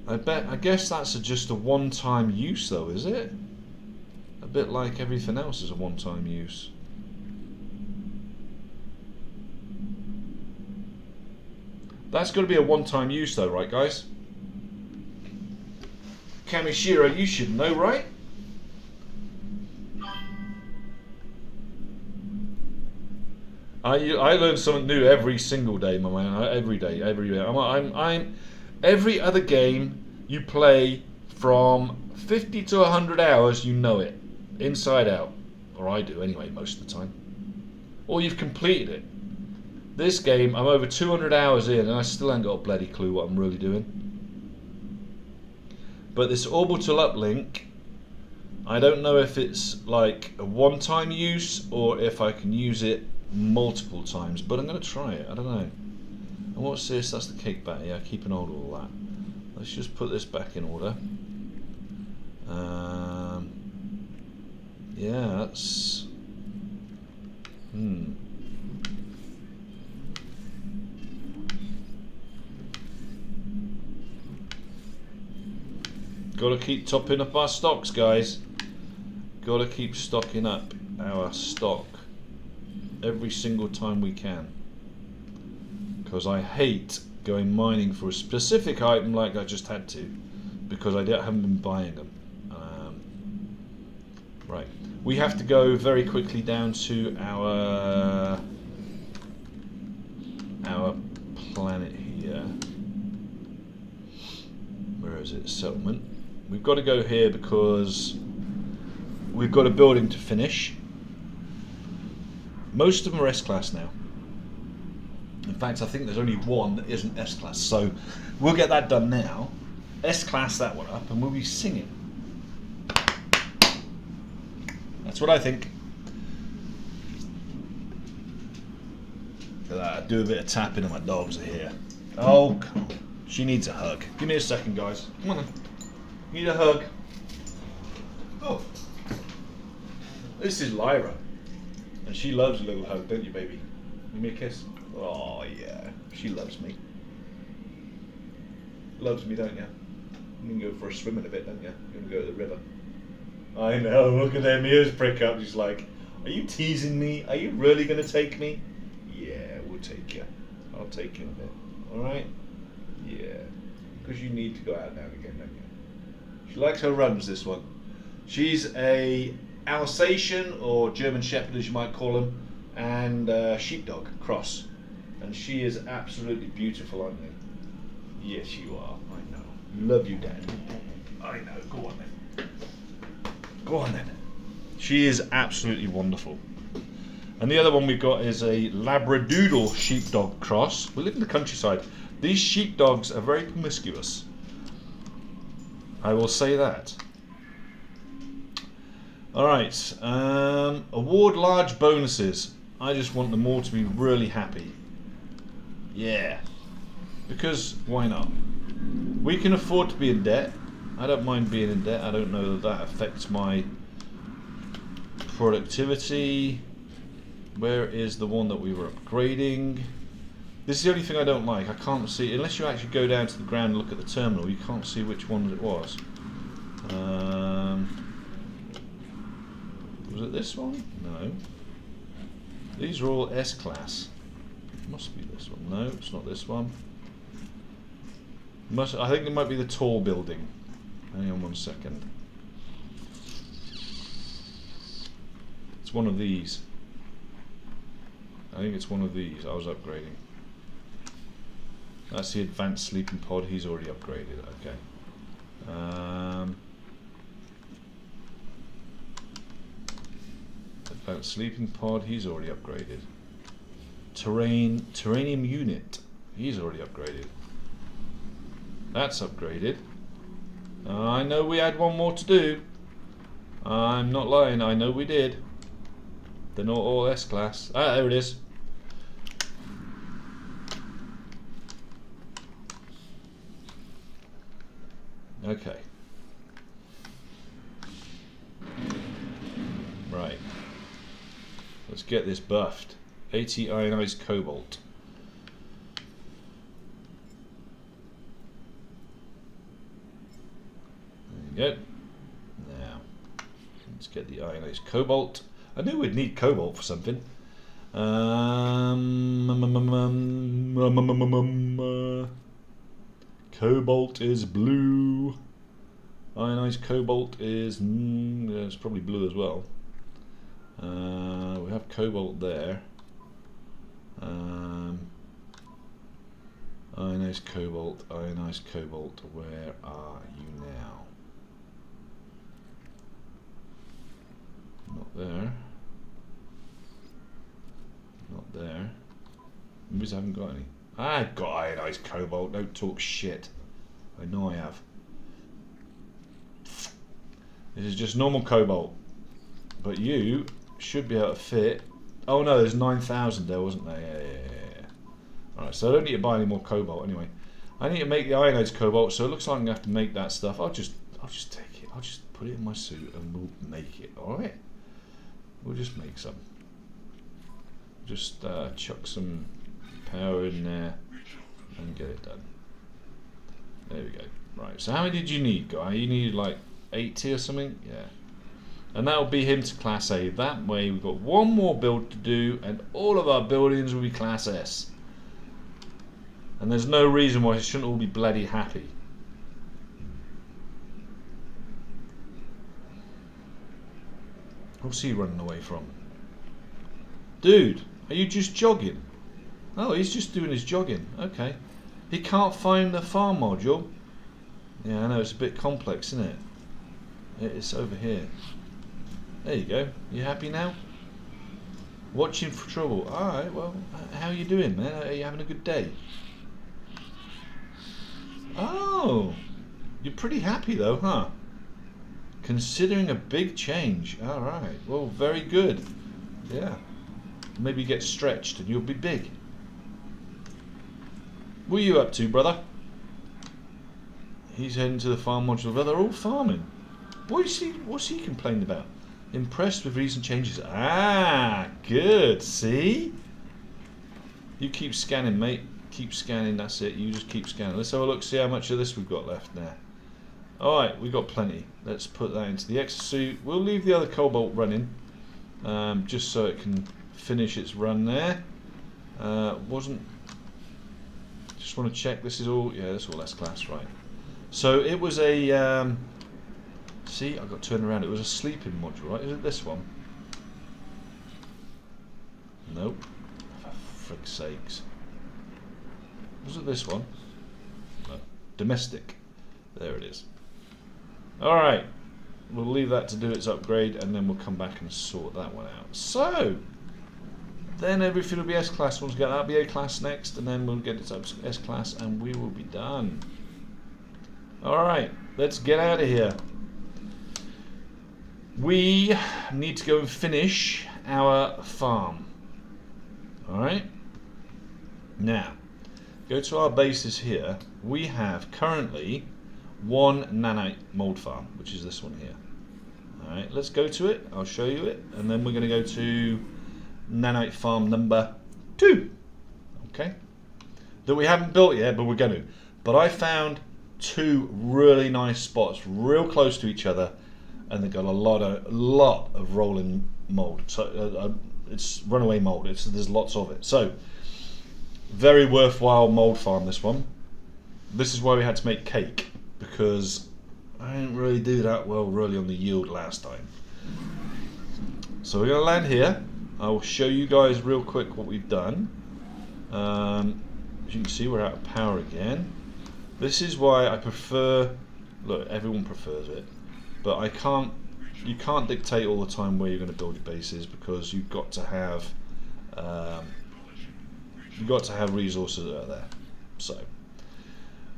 I guess that's just a one-time use though, is it? A bit like everything else is a one-time use. That's got to be a one-time use though, right guys? Kamishiro, you should know, right? I learn something new every single day, my man. Every day, every day. I'm every other game you play from 50 to 100 hours, you know it inside out, or I do anyway most of the time. Or you've completed it. This game, I'm over 200 hours in, and I still ain't got a bloody clue what I'm really doing. But this orbital uplink, I don't know if it's like a one-time use or if I can use it multiple times, but I'm going to try it. I don't know. And what's this? That's the cake batter. Yeah, keep an hold of all that. Let's just put this back in order. Yeah, that's... Gotta keep topping up our stocks, guys. Gotta keep stocking up our stock every single time we can. Because I hate going mining for a specific item like I just had to, because I haven't been buying them. Right, we have to go very quickly down to our planet here. Where is it? Settlement. We've got to go here because we've got a building to finish. Most of them are S-Class now. In fact, I think there's only one that isn't S-Class, so we'll get that done now. S-Class that one up and we'll be singing. That's what I think. Do a bit of tapping and my dogs are here. Oh, come on. She needs a hug. Give me a second, guys. Come on then. Need a hug. Oh. This is Lyra. And she loves a little hug, don't you, baby? Give me a kiss. Oh, yeah. She loves me. Loves me, don't you? You can go for a swim in a bit, don't you? You can go to the river. I know, look at them ears prick up. She's like, are you teasing me? Are you really going to take me? Yeah, we'll take you. I'll take you in a bit. Alright? Yeah. Because you need to go out now and again, don't you? She likes her runs, this one. She's a Alsatian, or German Shepherd as you might call them, and sheepdog cross. And she is absolutely beautiful, aren't you? Yes, you are. I know. Love you, Dad. I know. Go on then. Go on then. She is absolutely wonderful. And the other one we've got is a Labradoodle sheepdog cross. We live in the countryside. These sheepdogs are very promiscuous. I will say that. Alright. Award large bonuses. I just want them all to be really happy. Yeah. Because why not? We can afford to be in debt. I don't mind being in debt. I don't know that affects my productivity. Where is the one that we were upgrading? This is the only thing I don't like. I can't see, unless you actually go down to the ground and look at the terminal, you can't see which one it was. Was it this one? No. These are all S-Class. Must be this one. No, it's not this one. I think it might be the tall building. Hang on 1 second. It's one of these. I think it's one of these I was upgrading. That's the advanced sleeping pod. He's already upgraded. Okay. Advanced sleeping pod. He's already upgraded. Terranium unit. He's already upgraded. That's upgraded. I know we had one more to do. I'm not lying. I know we did. They're not all S-Class. Ah, there it is. Okay. Right. Let's get this buffed. 80 ionized cobalt. There you go. Now, let's get the ionized cobalt. I knew we'd need cobalt for something. Cobalt is blue. Ionized cobalt is it's probably blue as well. We have cobalt there. Ionized cobalt, ionized cobalt, where are you now? Not there. Not there. Maybe I haven't got any. I've got ionized cobalt, don't talk shit. I know I have. This is just normal cobalt. But you should be able to fit. Oh no, there's 9,000 there, wasn't there? Yeah. Alright, so I don't need to buy any more cobalt anyway. I need to make the ionized cobalt, so it looks like I'm going to have to make that stuff. I'll just take it. I'll just put it in my suit and we'll make it, alright? We'll just make some. Just chuck some power in there and get it done. There we go. Right, so how many did you need, guy? You needed like 80 or something? Yeah. And that'll be him to Class A. That way we've got one more build to do and all of our buildings will be Class S. And there's no reason why it shouldn't all be bloody happy. What's he running away from? Dude, are you just jogging? Oh, he's just doing his jogging. Okay. He can't find the farm module. Yeah, I know, it's a bit complex, isn't it? It's over here. There you go. You happy now? Watching for trouble. Alright, well, how are you doing, man? Are you having a good day? Oh, you're pretty happy though, huh? Considering a big change. Alright, well, very good. Yeah. Maybe get stretched and you'll be big. What are you up to, brother? He's heading to the farm module. Well, they're all farming. What's he complaining about? Impressed with recent changes. Ah, good. See? You keep scanning, mate. Keep scanning. That's it. You just keep scanning. Let's have a look. See how much of this we've got left now. Alright, we've got plenty. Let's put that into the exosuit. We'll leave the other cobalt running. Just so it can finish its run there. Just want to check. This is all... Yeah, this is all S-class, right. So it was a... see, I got turned around. It was a sleeping module, right? Is it this one? Nope. For frick's sakes. Was it this one? No. Domestic. There it is. Alright. We'll leave that to do its upgrade and then we'll come back and sort that one out. So, then everything will be S-class. We'll get that, be A-class next, and then we'll get it up to S-class and we will be done. Alright, let's get out of here. We need to go and finish our farm. Alright? Now, go to our bases here. We have currently one nanite mold farm, which is this one here. Alright, let's go to it. I'll show you it. And then we're going to go to nanite farm number 2. Okay? That we haven't built yet, but we're going to. But I found 2 really nice spots, real close to each other. And they've got a lot of rolling mold. So it's runaway mold. There's lots of it. So very worthwhile mold farm, this one. This is why we had to make cake, because I didn't really do that well really on the yield last time. So we're going to land here. I will show you guys real quick what we've done. As you can see, we're out of power again. This is why I prefer, look, everyone prefers it, but you can't dictate all the time where you're going to build your bases, because you've got to have resources that are there. So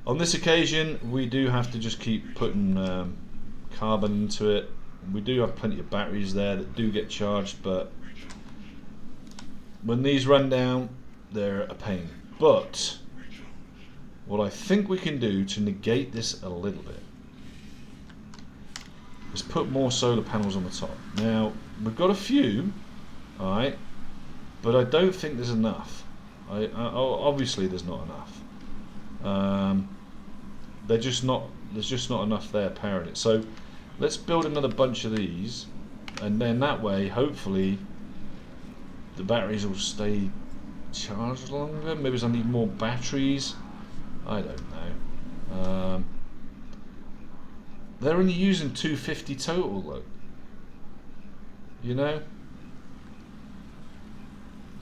on this occasion we do have to just keep putting carbon into it. We do have plenty of batteries there that do get charged, but when these run down they're a pain. But what I think we can do to negate this a little bit is put more solar panels on the top. Now, we've got a few, alright, but I don't think there's enough. Obviously there's not enough. There's just not enough there powering it. So let's build another bunch of these, and then that way hopefully the batteries will stay charged longer. Maybe I need more batteries. I don't know. They're only using 250 total though. You know?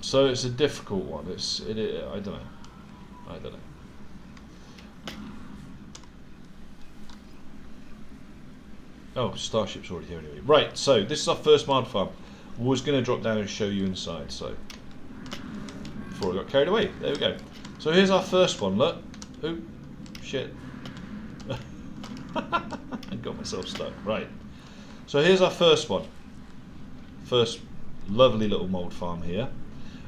So it's a difficult one. I don't know. I don't know. Oh, Starship's already here anyway. Right, so this is our first mod farm. Was going to drop down and show you inside, so before I got carried away. There we go. So here's our first one. Look. Oh, shit. I got myself stuck. Right. So here's our first one. First lovely little mold farm here.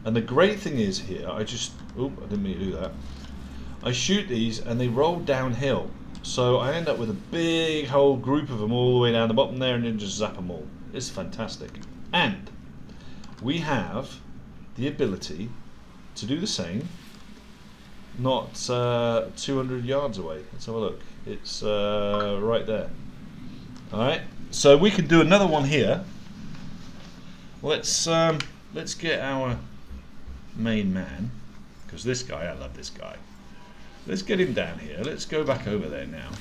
And the great thing is here, I didn't mean to do that. I shoot these and they roll downhill. So I end up with a big whole group of them all the way down the bottom there and then just zap them all. It's fantastic. And we have the ability to do the same, not 200 yards away. Let's have a look. It's right there. Alright, so we can do another one here. Let's get our main man, because this guy, I love this guy. Let's get him down here. Let's go back over there now.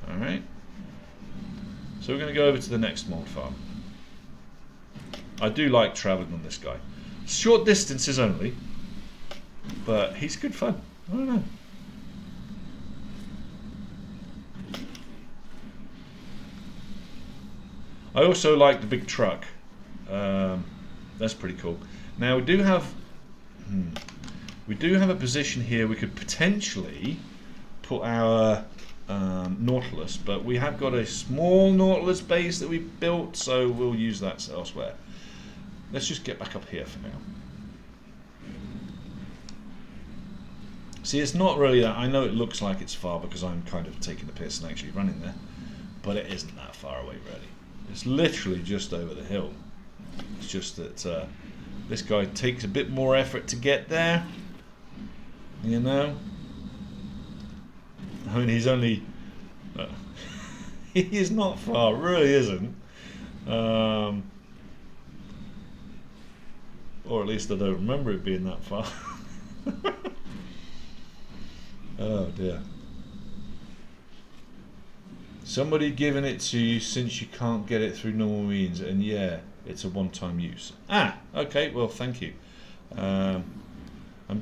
Alright. So we're going to go over to the next mold farm. I do like travelling on this guy. Short distances only, but he's good fun. I don't know. I also like the big truck. That's pretty cool. Now we do have a position here we could potentially put our Nautilus, but we have got a small Nautilus base that we built, so we'll use that elsewhere. Let's just get back up here for now. See, it's not really that. I know it looks like it's far because I'm kind of taking the piss and actually running there, but it isn't that far away really. It's literally just over the hill. It's just that this guy takes a bit more effort to get there, you know. I mean, he's only he's not far, really isn't, or at least I don't remember it being that far. Oh dear. Somebody giving it to you since you can't get it through normal means, and yeah, it's a one-time use. Ah, okay, well thank you. I'm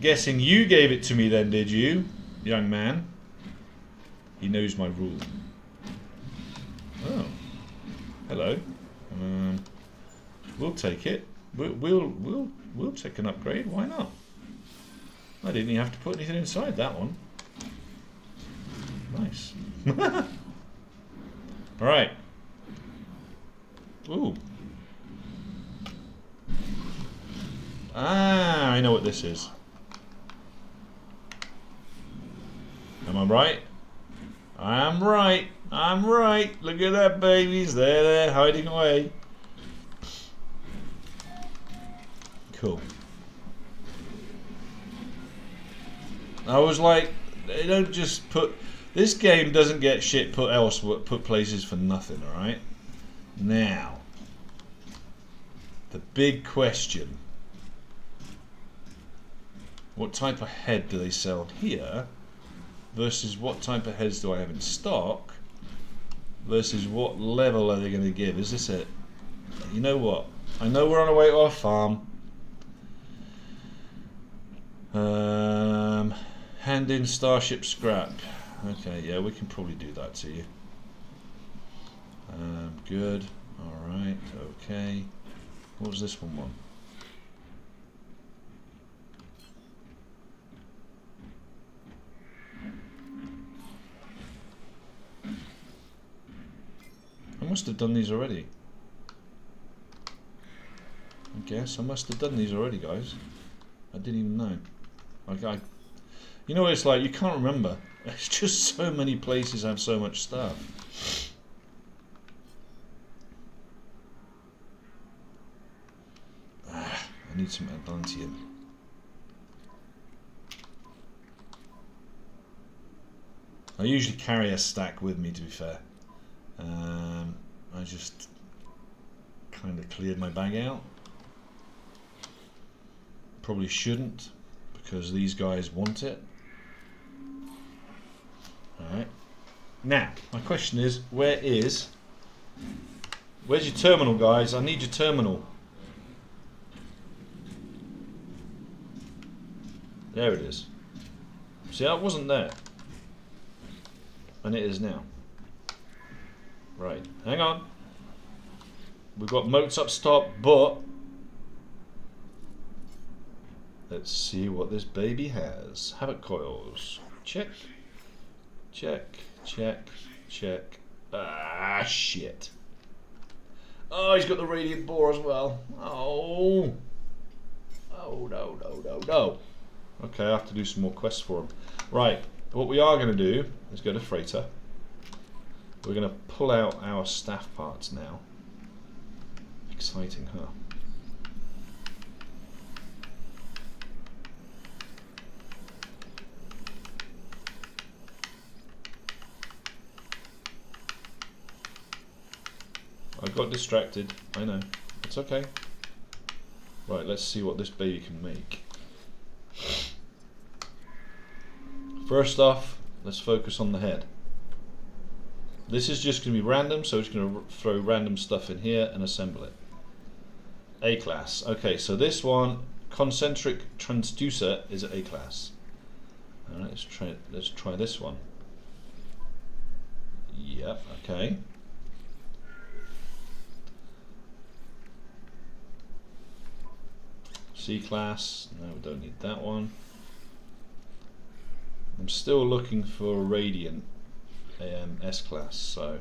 guessing you gave it to me then, did you, young man? He knows my rule. Oh, hello. We'll take it. We'll take an upgrade. Why not? I didn't even have to put anything inside that one. Nice. All right. Ooh. Ah, I know what this is. Am I right? I'm right. I'm right. Look at that, babies. They're hiding away. Cool. I was like, they don't just put. This game doesn't get shit put places for nothing. All right. Now, the big question: what type of head do they sell here? Versus what type of heads do I have in stock? Versus what level are they going to give? Is this it? You know what? I know we're on our way to our farm. Hand in Starship scrap. Okay, yeah, we can probably do that to you. Good. Alright, okay. What was this one want? I must have done these already. I guess I must have done these already, guys. I didn't even know. You know what it's like? You can't remember. It's just so many places have so much stuff. I need some Atlantean. I usually carry a stack with me, to be fair. I just kind of cleared my bag out. Probably shouldn't, because these guys want it. Alright. Now, my question is, where's your terminal, guys? I need your terminal. There it is. See, that wasn't there. And it is now. Right, hang on. We've got moats up top, but let's see what this baby has. Havoc coils. Check. Check. Check. Check. Ah, shit. Oh, he's got the radiant bore as well. Oh. Oh, no, no, no, no. Okay, I have to do some more quests for him. Right, what we are going to do is go to Freighter. We're going to pull out our staff parts now. Exciting, huh? I got distracted, I know. It's okay. Right, let's see what this baby can make. First off, let's focus on the head. This is just going to be random, so it's going to throw random stuff in here and assemble it. A class. Okay, so this one, concentric transducer, is at A class. Alright, let's try this one. Yep, okay. C class, no, we don't need that one. I'm still looking for Radiant S class, so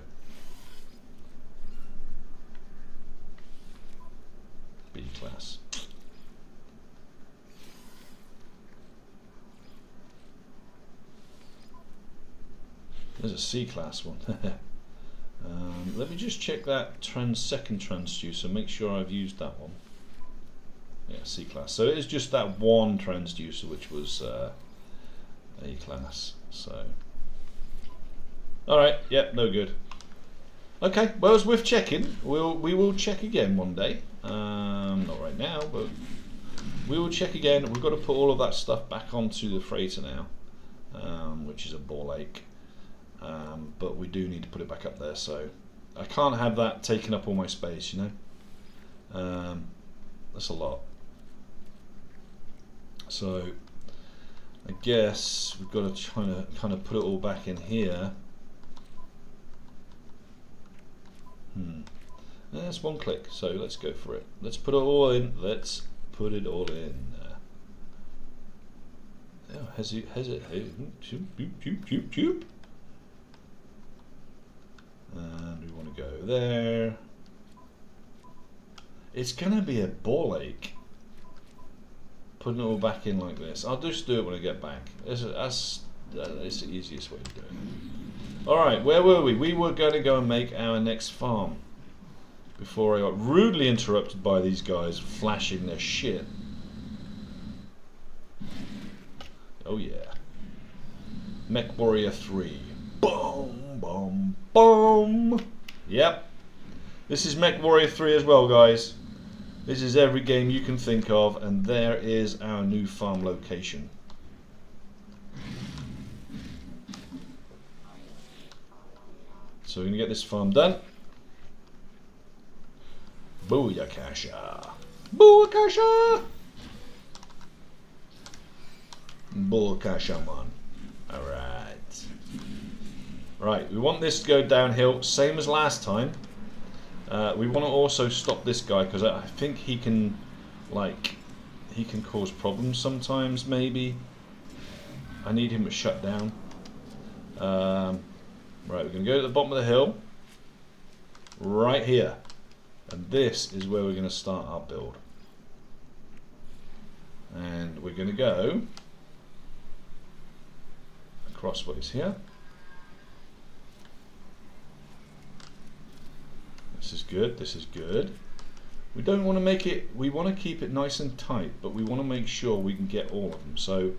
B class. There's a C class one. Let me just check that second transducer, make sure I've used that one. Yeah, C class. So it is just that one transducer which was A class. So, alright, yep, no good. Okay, well, it's worth checking. We will check again one day. Not right now, but we will check again. We've got to put all of that stuff back onto the freighter now, which is a ball ache. But we do need to put it back up there, so I can't have that taking up all my space, you know. That's a lot. So I guess we've got to kind of put it all back in here. That's one click, so let's go for it. Let's put it all in. Let's put it all in. Oh, has it? And we want to go there. It's gonna be a ball ache putting it all back in like this. I'll just do it when I get back. That's the easiest way to do it. Alright, where were we? We were going to go and make our next farm before I got rudely interrupted by these guys flashing their shit. Oh yeah. Mech Warrior 3. Boom, boom, boom. Yep. This is Mech Warrior 3 as well, guys. This is every game you can think of, and there is our new farm location. So we're going to get this farm done. Booyakasha! Booyakasha! Booyakasha, man. Alright. Right, we want this to go downhill, same as last time. We want to also stop this guy because I think he can cause problems sometimes. Maybe I need him to shut down. Right, we're going to go to the bottom of the hill, right here, and this is where we're going to start our build. And we're going to go crossways here. This is good, this is good. We don't want to make it, we want to keep it nice and tight, but we want to make sure we can get all of them. So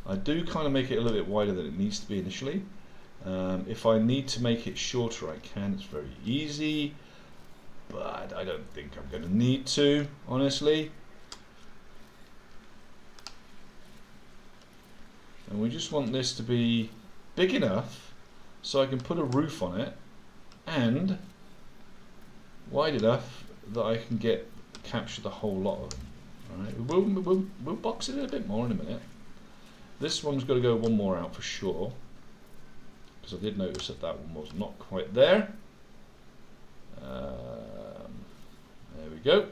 I do kind of make it a little bit wider than it needs to be initially. If I need to make it shorter, I can. It's very easy, but I don't think I'm going to need to, honestly. And we just want this to be big enough so I can put a roof on it, and wide enough that I can capture the whole lot of them. All right, we'll box it in a bit more in a minute. This one's got to go one more out for sure, because I did notice that that one was not quite there. There we go.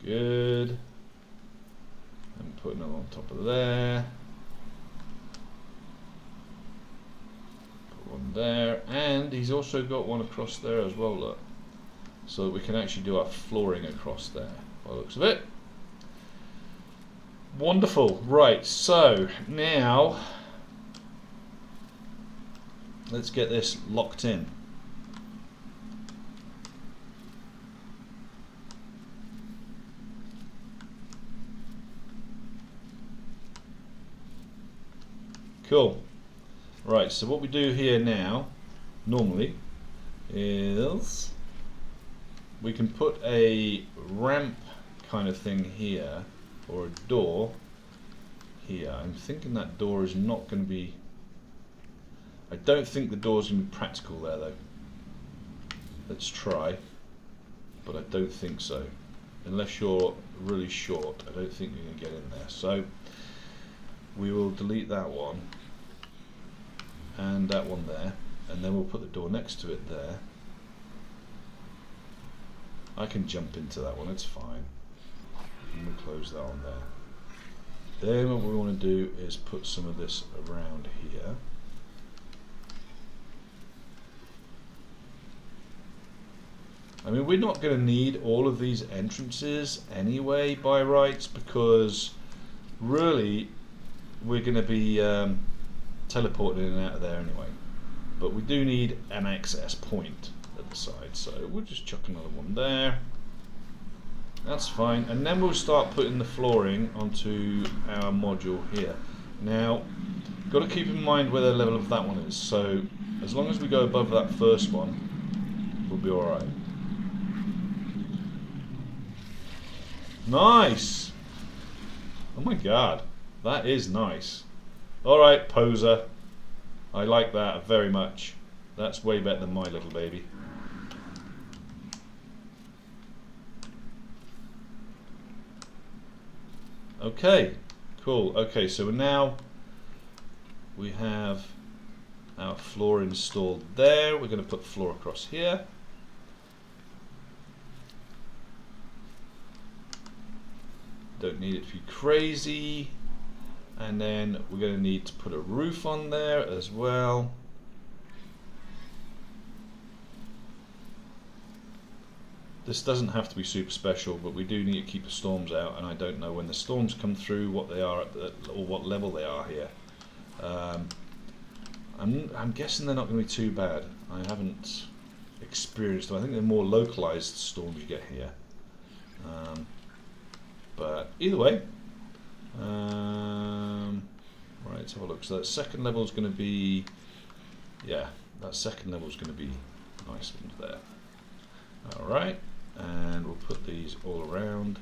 Good. And putting it on top of there. Put one there, and he's also got one across there as well, look. So that we can actually do our flooring across there, by the looks of it. Wonderful. Right, so now let's get this locked in. Cool. Right, so what we do here now, normally, is we can put a ramp kind of thing here, or a door here. I'm thinking that door is not going to be... I don't think the door is going to be practical there though. Let's try, but I don't think so. Unless you're really short, I don't think you're going to get in there. So we will delete that one and that one there, and then we'll put the door next to it there. I can jump into that one, it's fine. And we'll close that on there. Then what we want to do is put some of this around here. I mean, we're not going to need all of these entrances anyway by rights, because really we're going to be teleporting in and out of there anyway. But we do need an access point at the side, so we'll just chuck another one there. That's fine, and then we'll start putting the flooring onto our module here. Now, got to keep in mind where the level of that one is, so as long as we go above that first one, we'll be alright. Nice! Oh my god, that is nice. Alright, poser. I like that very much. That's way better than my little baby. Okay, cool. Okay, so now we have our floor installed there. We're going to put floor across here. Don't need it to be crazy. And then we're going to need to put a roof on there as well. This doesn't have to be super special, but we do need to keep the storms out, and I don't know when the storms come through what they are at or what level they are here. I'm guessing they're not going to be too bad. I haven't experienced them. I think they're more localized storms you get here. But either way, right, let's have a look. So that second level is going to be, yeah, that second level is going to be nice ones there. All right, and we'll put these all around.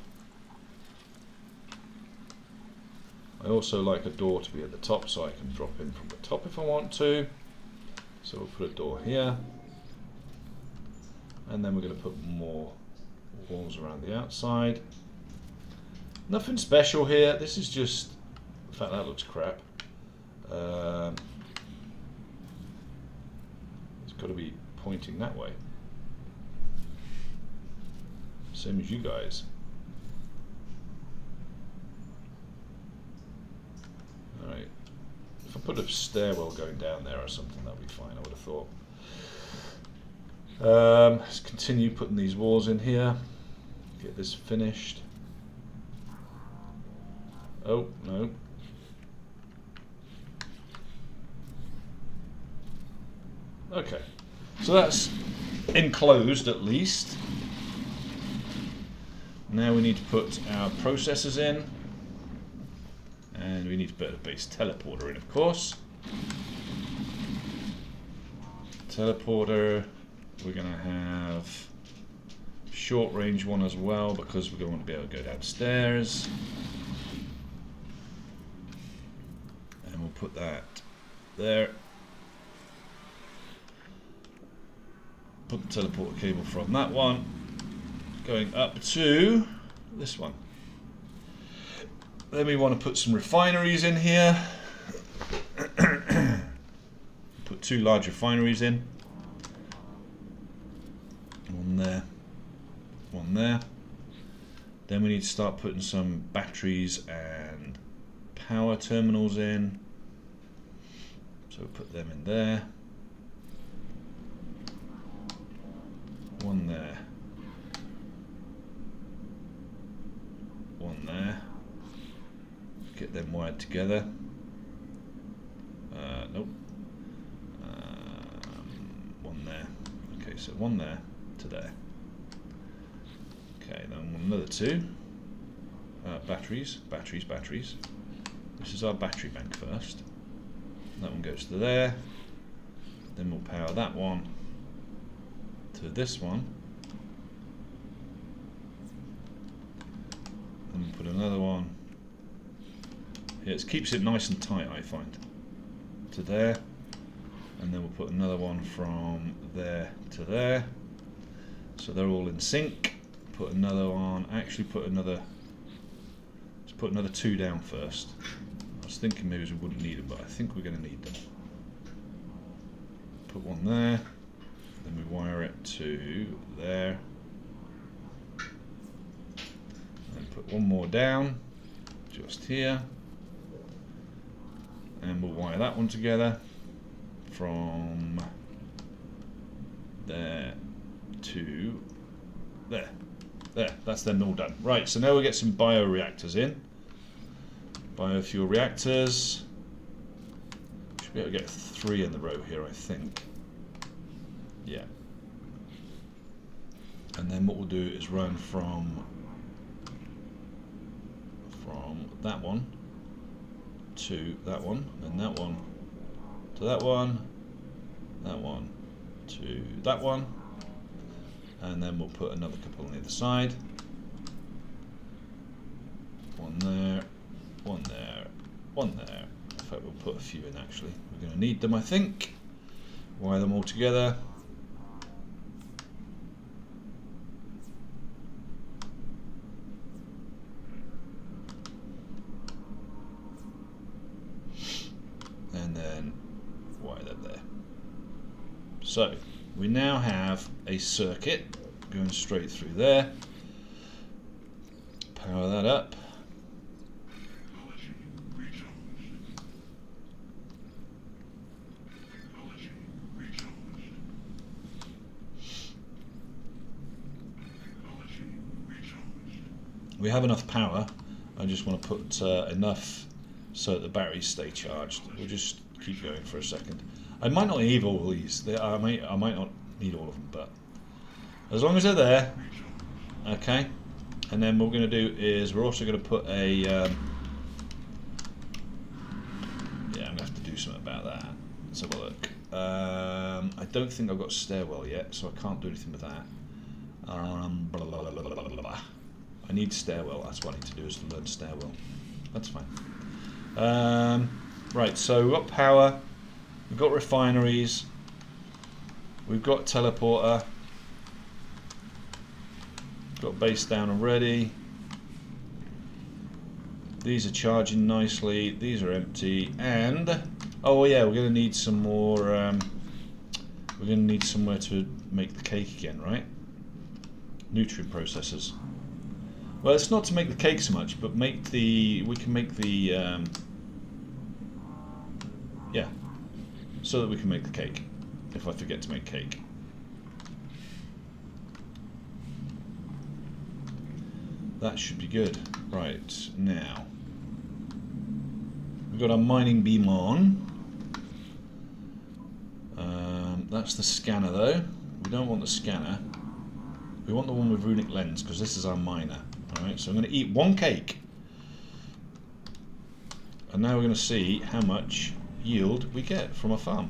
I also like a door to be at the top, so I can drop in from the top if I want to. So we'll put a door here, and then we're going to put more walls around the outside. Nothing special here. This is just, in fact, that looks crap. It's got to be pointing that way. Same as you guys. Alright. If I put a stairwell going down there or something, that'd be fine, I would have thought. Let's continue putting these walls in here. Get this finished. Oh, no. Okay. So that's enclosed at least. Now we need to put our processors in. And we need to put a base teleporter in, of course. Teleporter. We're going to have short range one as well, because we're going to be able to go downstairs. And we'll put that there. Put the teleporter cable from that one going up to This one. Then we want to put some refineries in here. Put 2 large refineries in. One there. One there. Then we need to start putting some batteries and power terminals in. So we'll put them in there. One there. One there. Get them wired together. Nope. One there. Okay, so one there to there. Okay, then another 2. Batteries, batteries, batteries. This is our battery bank first. That one goes to there. Then we'll power that one to this one. Then we'll put another one. Yeah, it keeps it nice and tight, I find. To there. And then we'll put another one from there to there. So they're all in sync. Put another one, actually put another, let's put another 2 down first. I was thinking maybe we wouldn't need them, but I think we're going to need them. Put one there, then we wire it to there. Then put one more down, just here. And we'll wire that one together from there to there. There, that's them all done. Right, so now we'll get some bioreactors in. Biofuel reactors. Should be able to get 3 in the row here, I think. Yeah. And then what we'll do is run from that one to that one, and that one to that one to that one, and then we'll put another couple on the other side. One there, one there, one there. In fact, we'll put a few in actually. We're going to need them, I think. Wire them all together. And then wire them there. So we now have a circuit going straight through there. Power that up. We have enough power. I just want to put enough so that the batteries stay charged. We'll just keep going for a second. I might not need all these. I might not need all of them, but as long as they're there, okay. And then what we're going to do is we're also going to put a yeah, I'm going to have to do something about that. Let's have a look. I don't think I've got a stairwell yet, so I can't do anything with that. Blah, blah, blah, blah, blah, blah. I need stairwell. That's what I need to do, is to learn stairwell. That's fine. Right, so we've got power, we've got refineries, we've got teleporter, we've got base down already. These are charging nicely. These are empty, and oh yeah, we're going to need some more. We're going to need somewhere to make the cake again, right? Nutrient processors. Well, it's not to make the cake so much, but we can make the yeah, so that we can make the cake if I forget to make cake. That should be good. Right, now we've got our mining beam on. That's the scanner though. We don't want the scanner. We want the one with runic lens because this is our miner. Alright, so I'm going to eat one cake. And now we're going to see how much yield we get from a farm.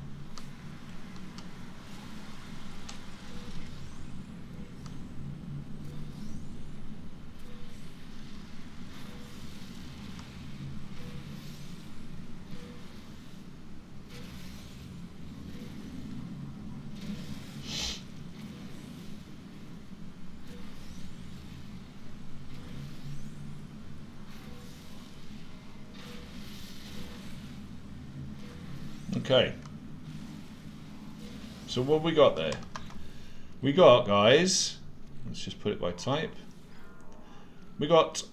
Okay. So what have we got there? We got, guys, let's just put it by type. We got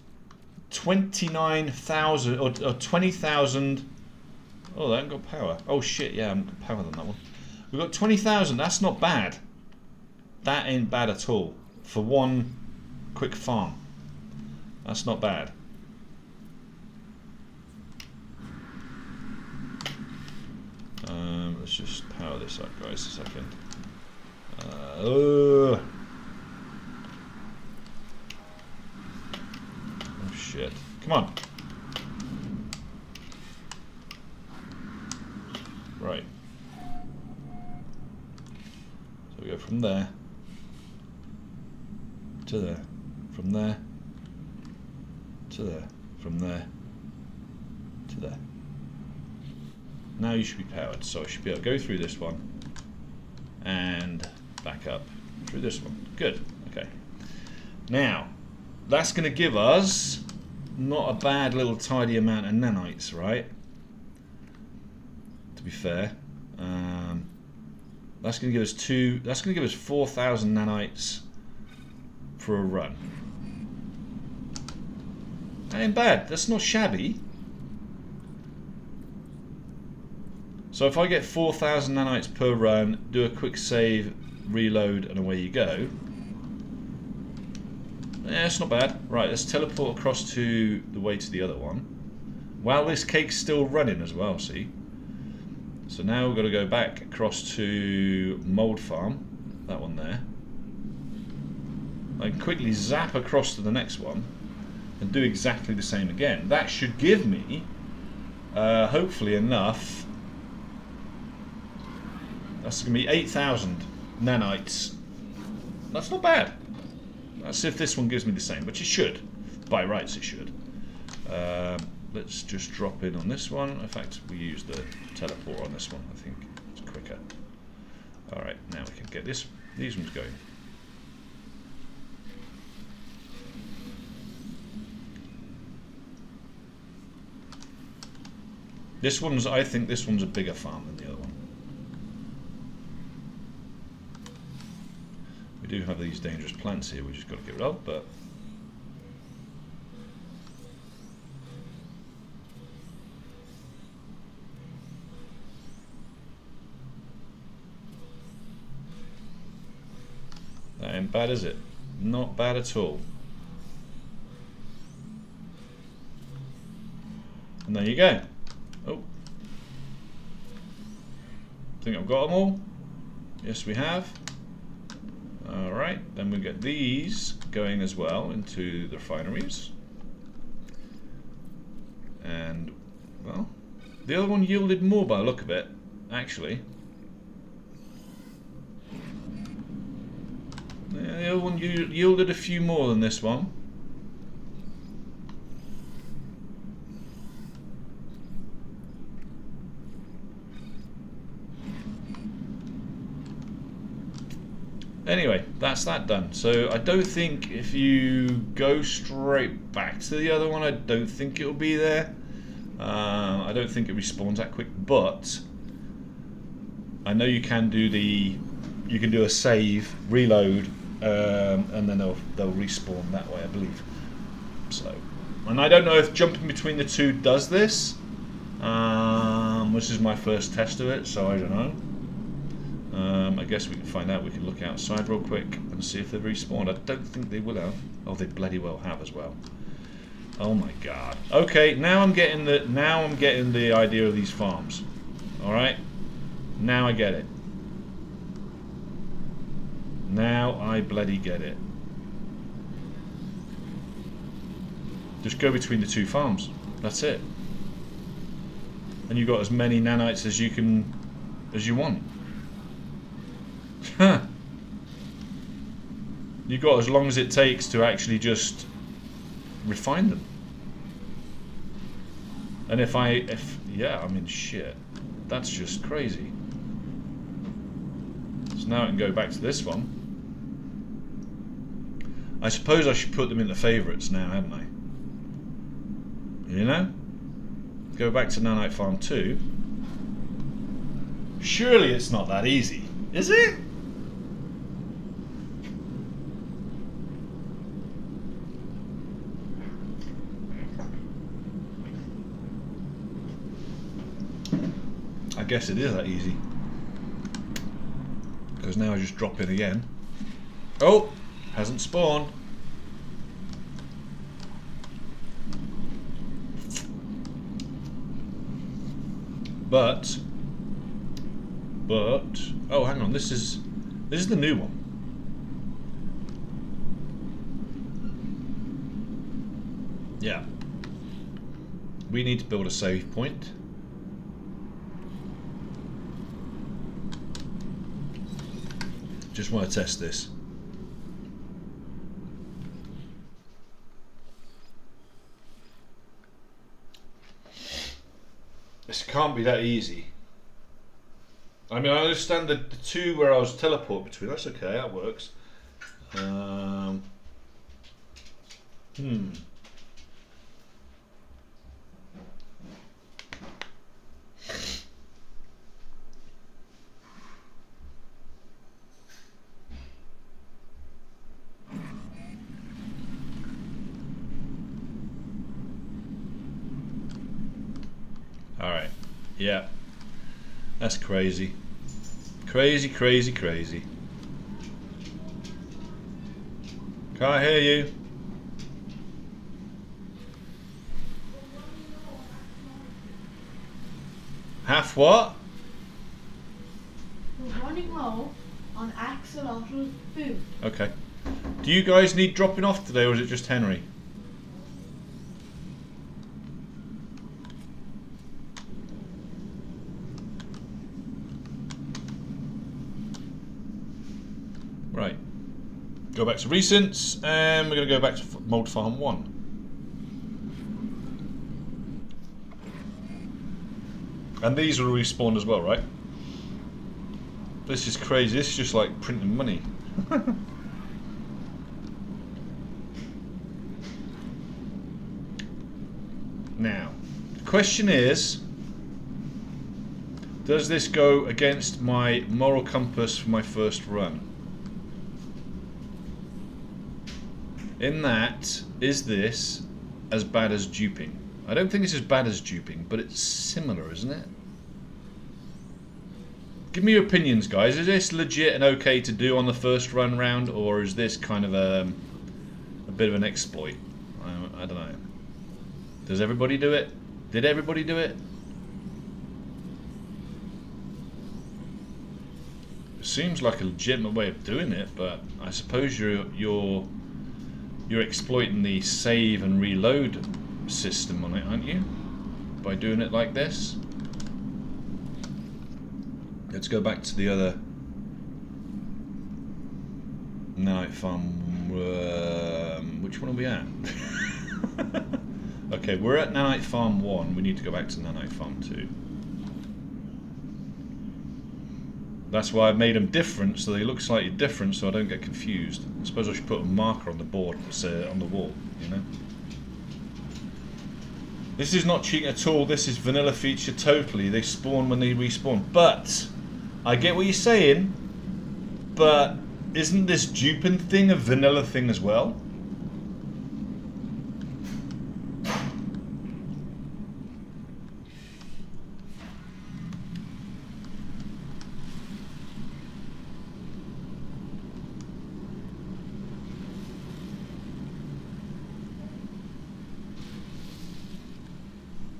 29,000 or 20,000. Oh, they haven't got power. Oh shit, yeah, I haven't got power on that one. We've got 20,000. That's not bad. That ain't bad at all for one quick farm. That's not bad. Let's just power this up, guys, a second. Oh shit. Come on. Right. So we go from there to there, from there to there, from there to there. Now you should be powered, so I should be able to go through this one and back up through this one. Good. Okay. Now, that's going to give us not a bad little tidy amount of nanites, right? To be fair, that's going to give us That's going to give us 4,000 nanites for a run. That ain't bad. That's not shabby. So if I get 4,000 nanites per run, do a quick save, reload, and away you go. Yeah, it's not bad. Right, let's teleport across to the way to the other one. While this cake's still running as well, see? So now we've got to go back across to Mold Farm, that one there. I can quickly zap across to the next one and do exactly the same again. That should give me, hopefully, enough. That's going to be 8,000 nanites. That's not bad. Let's see if this one gives me the same, which it should. By rights, it should. Let's just drop in on this one. In fact, we use the teleport on this one. I think it's quicker. All right, now we can get these ones going. I think this one's a bigger farm than the other one. We do have these dangerous plants here, we just got to get rid of, but that ain't bad, is it? Not bad at all. And there you go. Oh, think I've got them all. Yes, we have. Alright, then we get these going as well into the refineries. And, well, the other one yielded more by the look of it, actually. Yeah, the other one yielded a few more than this one. Anyway, that's that done. So I don't think if you go straight back to the other one, I don't think it'll be there. I don't think it respawns that quick, but I know you can do a save, reload, and then they'll respawn that way, I believe. So, and I don't know if jumping between the two does this. This is my first test of it, so I don't know. I guess we can find out. We can look outside real quick and see if they've respawned. I don't think they will have. Oh, they bloody well have as well. Oh my god. Okay, now I'm getting the idea of these farms. All right, now I get it. Now I bloody get it. Just go between the two farms. That's it. And you've got as many nanites as you want. Huh. You've got as long as it takes to actually just refine them. And yeah, I mean, shit. That's just crazy. So now I can go back to this one. I suppose I should put them in the favourites now, hadn't I? You know? Go back to Nanite Farm 2. Surely it's not that easy, is it? I guess it is that easy. Because now I just drop in again. Oh, hasn't spawned. But, oh, hang on, this is the new one. Yeah. We need to build a save point. Just want to test this. This can't be that easy. I mean, I understand the two where I was teleported between. That's okay, that works. Alright, yeah, that's crazy. Crazy, crazy, crazy. Can't hear you. Half what? We're running low on axolotl food. Okay. Do you guys need dropping off today, or is it just Henry? Right. Go back to recents, and we're going to go back to Mold Farm 1. And these will respawn as well, right? This is crazy. This is just like printing money. Now, the question is, does this go against my moral compass for my first run? In that, is this as bad as duping? I don't think it's as bad as duping, but it's similar, isn't it? Give me your opinions, guys. Is this legit and okay to do on the first run round, or is this kind of a bit of an exploit? I don't know. Does everybody do it? Did everybody do it? It seems like a legitimate way of doing it, but I suppose you're exploiting the save and reload system on it, aren't you? By doing it like this. Let's go back to the other Nanite Farm. Which one are we at? Okay, we're at Nanite Farm 1. We need to go back to Nanite Farm 2. That's why I've made them different, so they look slightly different, so I don't get confused. I suppose I should put a marker on the board, on the wall, you know? This is not cheating at all. This is vanilla feature totally. They spawn when they respawn. But I get what you're saying, but isn't this duping thing a vanilla thing as well?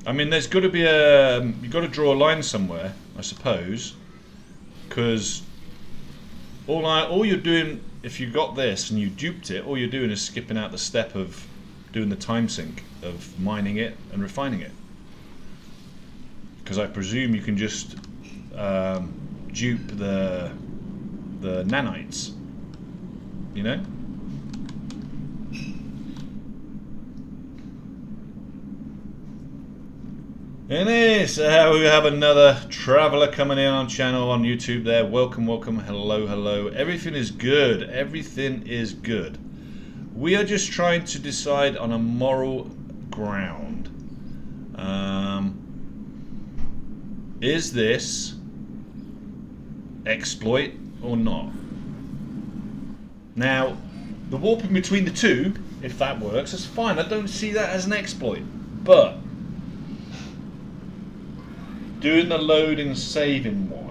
I mean, there's got to be you've got to draw a line somewhere, I suppose, because all you're doing, if you got this and you duped it, all you're doing is skipping out the step of doing the time sync of mining it and refining it. Because I presume you can just dupe the nanites, you know? And this, we have another traveller coming in on channel on YouTube there. Welcome, welcome, hello, hello. Everything is good. Everything is good. We are just trying to decide on a moral ground. Is this exploit or not. Now, the warping between the two, if that works, that's fine. I don't see that as an exploit. But doing the load and saving one,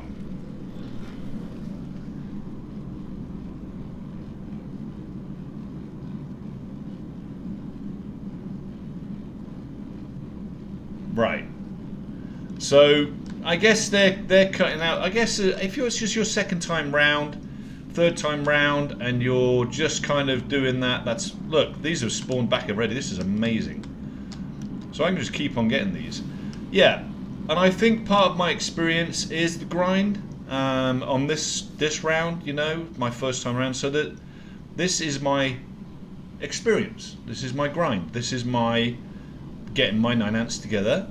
right. So I guess they're cutting out. I guess if it's just your second time round, third time round, and you're just kind of doing that, that's, look, these have spawned back already. This is amazing. So I can just keep on getting these. Yeah, and I think part of my experience is the grind on this round. You know, my first time around. So that this is my experience. This is my grind. This is my getting my 9 ants together.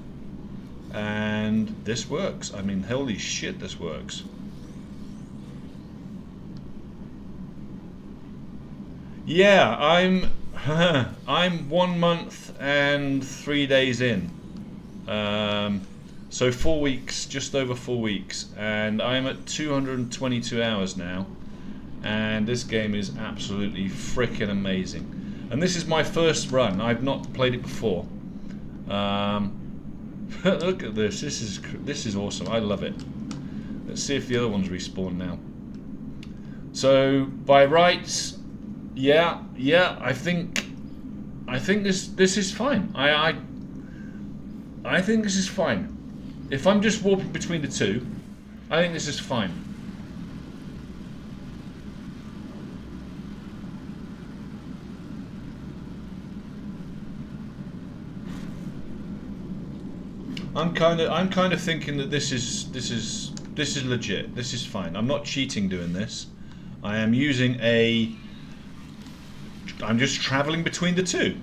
And this works. I mean, holy shit, this works. Yeah, I'm 1 month and 3 days in. So 4 weeks, just over 4 weeks, and I'm at 222 hours now. And this game is absolutely freaking amazing. And this is my first run. I've not played it before. Look at this. This is awesome. I love it. Let's see if the other ones respawn now. So by rights, yeah. I think this is fine. I think this is fine. If I'm just warping between the two, I think this is fine. I'm kind of thinking that this is legit. This is fine. I'm not cheating doing this. I am using I'm just traveling between the two.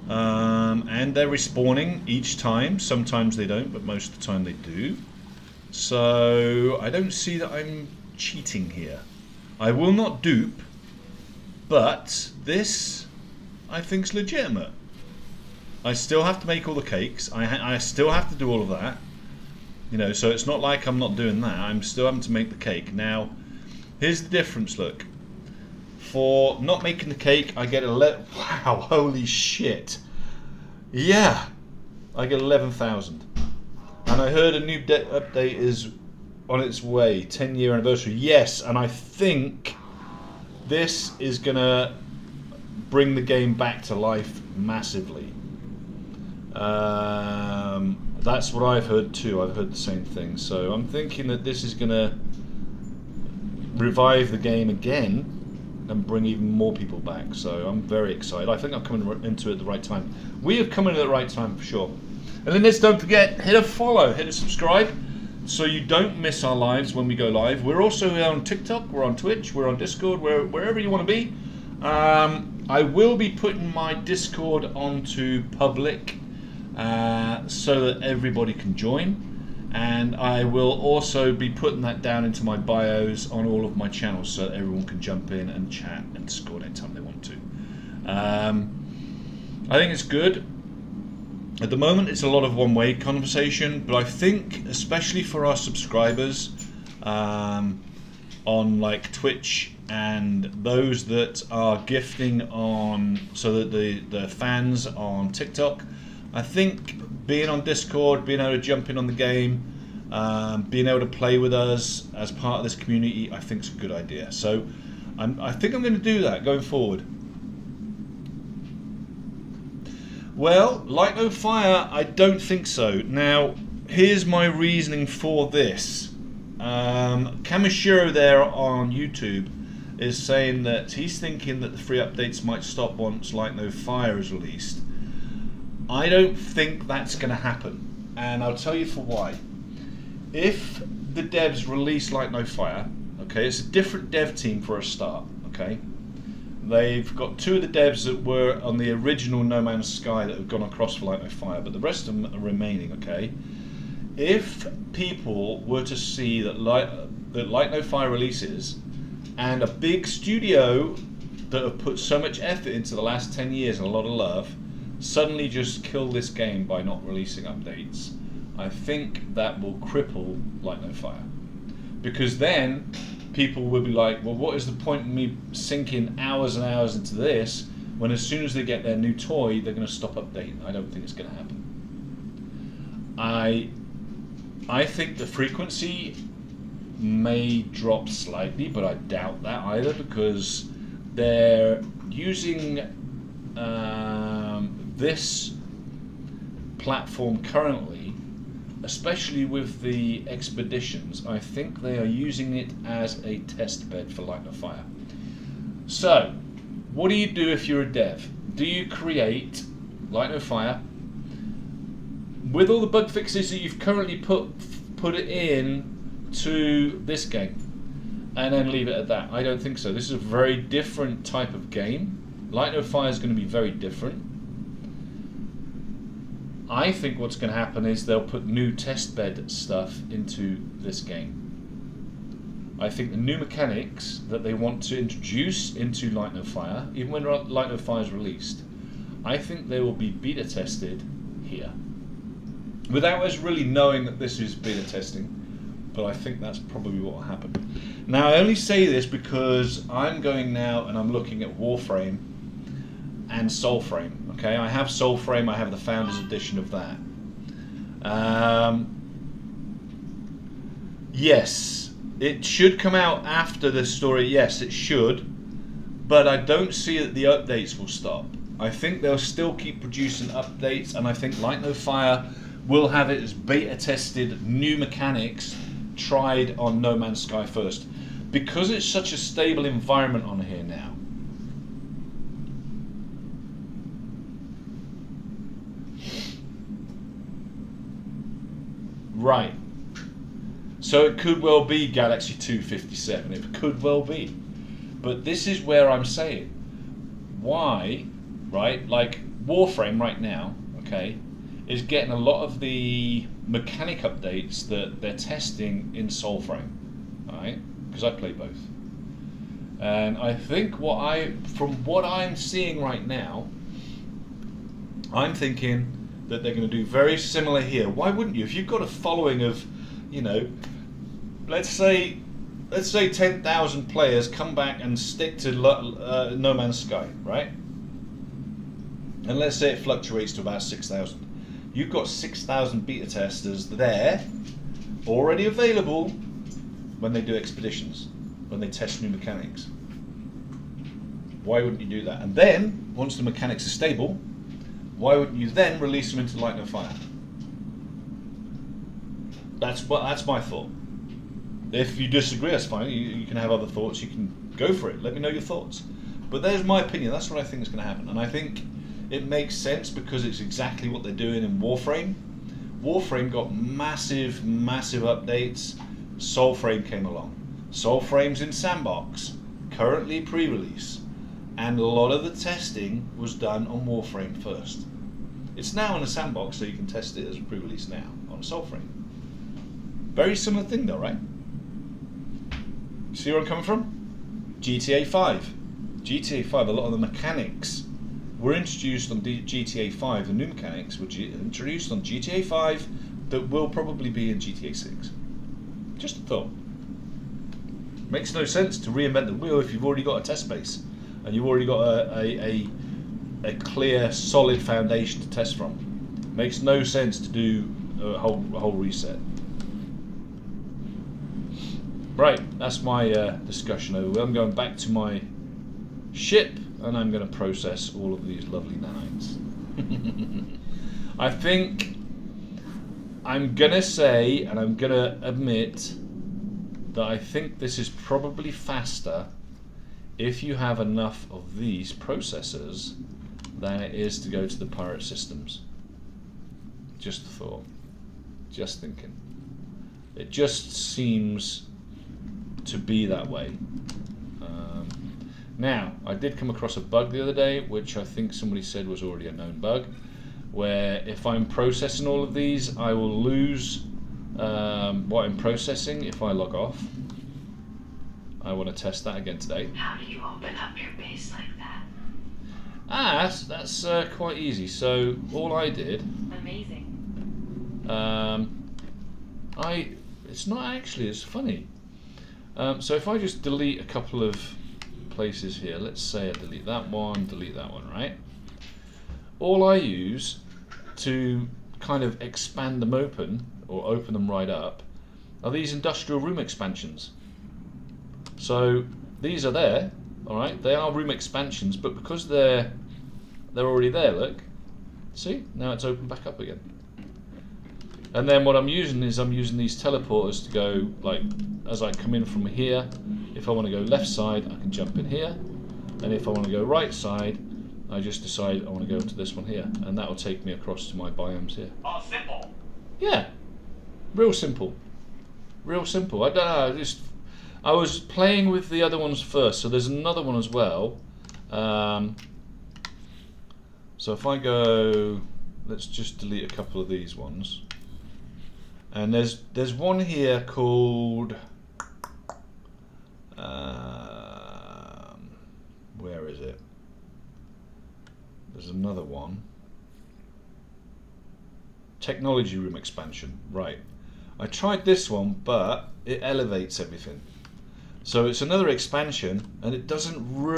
And they're respawning each time. Sometimes they don't, but most of the time they do. So I don't see that I'm cheating here. I will not dupe, but this I think's legitimate. I still have to make all the cakes. I still have to do all of that. You know, so it's not like I'm not doing that. I'm still having to make the cake. Now, here's the difference, look. For not making the cake, I get wow, holy shit. Yeah, I get 11,000. And I heard a new update is on its way, 10-year anniversary. Yes, and I think this is gonna bring the game back to life massively. That's what I've heard too. I've heard the same thing. So I'm thinking that this is going to revive the game again and bring even more people back. So I'm very excited. I think I'm coming into it at the right time. We have come in at the right time for sure. And then don't forget, hit a follow, hit a subscribe, so you don't miss our lives when we go live. We're also on TikTok, we're on Twitch, we're on Discord, wherever you want to be. I will be putting my Discord onto public, so that everybody can join, and I will also be putting that down into my bios on all of my channels so that everyone can jump in and chat and Discord anytime they want to. I think it's good. At the moment it's a lot of one-way conversation, but I think especially for our subscribers on like Twitch and those that are gifting on, so that the fans on TikTok, I think being on Discord, being able to jump in on the game, being able to play with us as part of this community, I think is a good idea. So I think I'm going to do that going forward. Well, Light No Fire, I don't think so. Now, here's my reasoning for this. Kamishiro there on YouTube is saying that he's thinking that the free updates might stop once Light No Fire is released. I don't think that's going to happen, and I'll tell you for why. If the devs release Light No Fire, okay, it's a different dev team for a start, okay? They've got 2 of the devs that were on the original No Man's Sky that have gone across for Light No Fire, but the rest of them are remaining, okay? If people were to see that Light No Fire releases, and a big studio that have put so much effort into the last 10 years and a lot of love, suddenly just kill this game by not releasing updates, I think that will cripple Light No Fire. because then people will be like, well, what is the point in me sinking hours and hours into this when as soon as they get their new toy, they're going to stop updating? I don't think it's going to happen. I think the frequency may drop slightly, but I doubt that either, because they're using this platform currently, especially with the expeditions. I think they are using it as a test bed for Light No Fire. So, what do you do if you're a dev? Do you create Light No Fire with all the bug fixes that you've currently put it in to this game and then leave it at that? I don't think so. This is a very different type of game. Light No Fire is going to be very different. I think what's going to happen is they'll put new testbed stuff into this game. I think the new mechanics that they want to introduce into Light No Fire, even when Light No Fire is released, I think they will be beta tested here. Without us really knowing that this is beta testing, but I think that's probably what will happen. Now, I only say this because I'm going now and I'm looking at Warframe and Soulframe. Okay, I have Soulframe, I have the Founders Edition of that. Yes, it should come out after the story, yes it should, but I don't see that the updates will stop. I think they'll still keep producing updates, and I think Light No Fire will have it as beta tested new mechanics tried on No Man's Sky first, because it's such a stable environment on here now. Right, so it could well be Galaxy 257, it could well be, but this is where I'm saying why, right, like Warframe right now, okay, is getting a lot of the mechanic updates that they're testing in Soulframe, alright, because I play both, and I think from what I'm seeing right now, I'm thinking that they're going to do very similar here. Why wouldn't you? If you've got a following of, you know, let's say 10,000 players come back and stick to No Man's Sky, right? And let's say it fluctuates to about 6,000. You've got 6,000 beta testers there, already available when they do expeditions, when they test new mechanics. Why wouldn't you do that? And then, once the mechanics are stable, why wouldn't you then release them into Light No Fire? That's my thought. If you disagree, that's fine. You can have other thoughts. You can go for it. Let me know your thoughts. But there's my opinion. That's what I think is going to happen. And I think it makes sense because it's exactly what they're doing in Warframe. Warframe got massive, massive updates. Soulframe came along. Soulframe's in Sandbox, currently pre-release. And a lot of the testing was done on Warframe first. It's now in a Sandbox, so you can test it as a pre-release now on Soulframe. Very similar thing though, right? See where I'm coming from? GTA 5. GTA 5, a lot of the mechanics were introduced on GTA 5. The new mechanics were introduced on GTA 5 that will probably be in GTA 6. Just a thought. Makes no sense to reinvent the wheel if you've already got a test base. And you've already got a clear, solid foundation to test from. Makes no sense to do a whole reset. Right, that's my discussion over. I'm going back to my ship, and I'm going to process all of these lovely nanites. I think I'm going to say, and I'm going to admit, that I think this is probably faster if you have enough of these processors than it is to go to the pirate systems. Just a thought. Just thinking. It just seems to be that way. Now, I did come across a bug the other day, which I think somebody said was already a known bug, where if I'm processing all of these, I will lose what I'm processing if I log off. I want to test that again today. How do you open up your base like that? That's quite easy. So all I did, Amazing. it's not actually as funny. So if I just delete a couple of places here, let's say I delete that one, right? All I use to kind of expand them open, or open them right up, are these industrial room expansions. So these are there, alright, they are room expansions, but because they're already there, look, see, now it's opened back up again. And then what I'm using is these teleporters to go, like, as I come in from here, if I want to go left side, I can jump in here, and if I want to go right side, I just decide I want to go to this one here, and that will take me across to my biomes here. Oh, simple. Yeah, real simple, real simple. I don't know, I was playing with the other ones first, so there's another one as well. So if I go, let's just delete a couple of these ones. And there's one here called where is it? There's another one. Technology room expansion. Right. I tried this one, but it elevates everything. So it's another expansion, and it doesn't.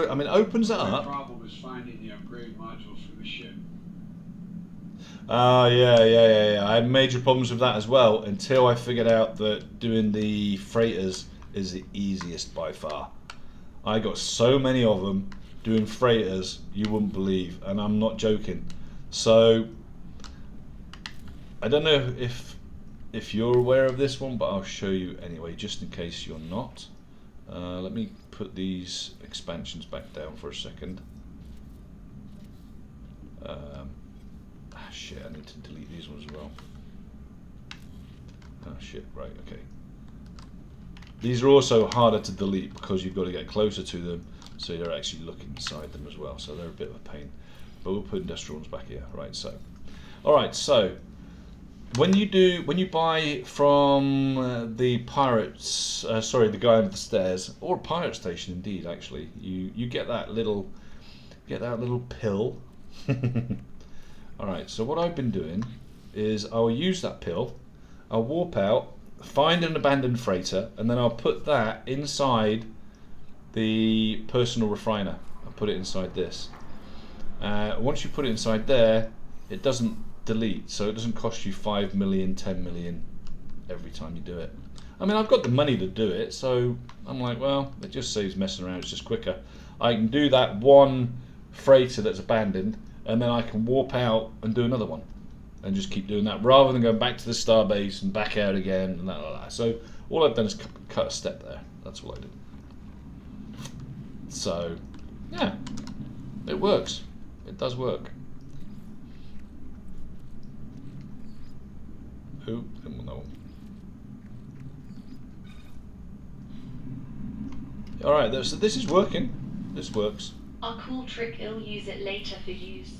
I mean, it opens it My up. problem is finding the upgrade modules for the ship. Yeah. I had major problems with that as well until I figured out that doing the freighters is the easiest by far. I got so many of them doing freighters you wouldn't believe, and I'm not joking. So I don't know if you're aware of this one, but I'll show you anyway, just in case you're not. Let me put these expansions back down for a second. Shit, I need to delete these ones as well. Oh shit, right, okay. These are also harder to delete because you've got to get closer to them, so you're actually looking inside them as well, so they're a bit of a pain. But we'll put industrial ones back here, right, so. Alright, so, when you buy from the pirates, the guy under the stairs, or a pirate station indeed, actually, you get that little pill. Alright, so what I've been doing is I'll use that pill, I'll warp out, find an abandoned freighter, and then I'll put that inside the personal refiner. I'll put it inside this. Once you put it inside there, it doesn't delete, so it doesn't cost you 5 million, 10 million every time you do it. I mean, I've got the money to do it, so I'm like, well, it just saves messing around, it's just quicker. I can do that one freighter that's abandoned, and then I can warp out and do another one, and just keep doing that rather than going back to the starbase and back out again and that. So all I've done is cut a step there. That's all I did. So yeah, it works. It does work. Who? Didn't want that one. All right, so this is working. This works. A cool trick, it'll use it later for use.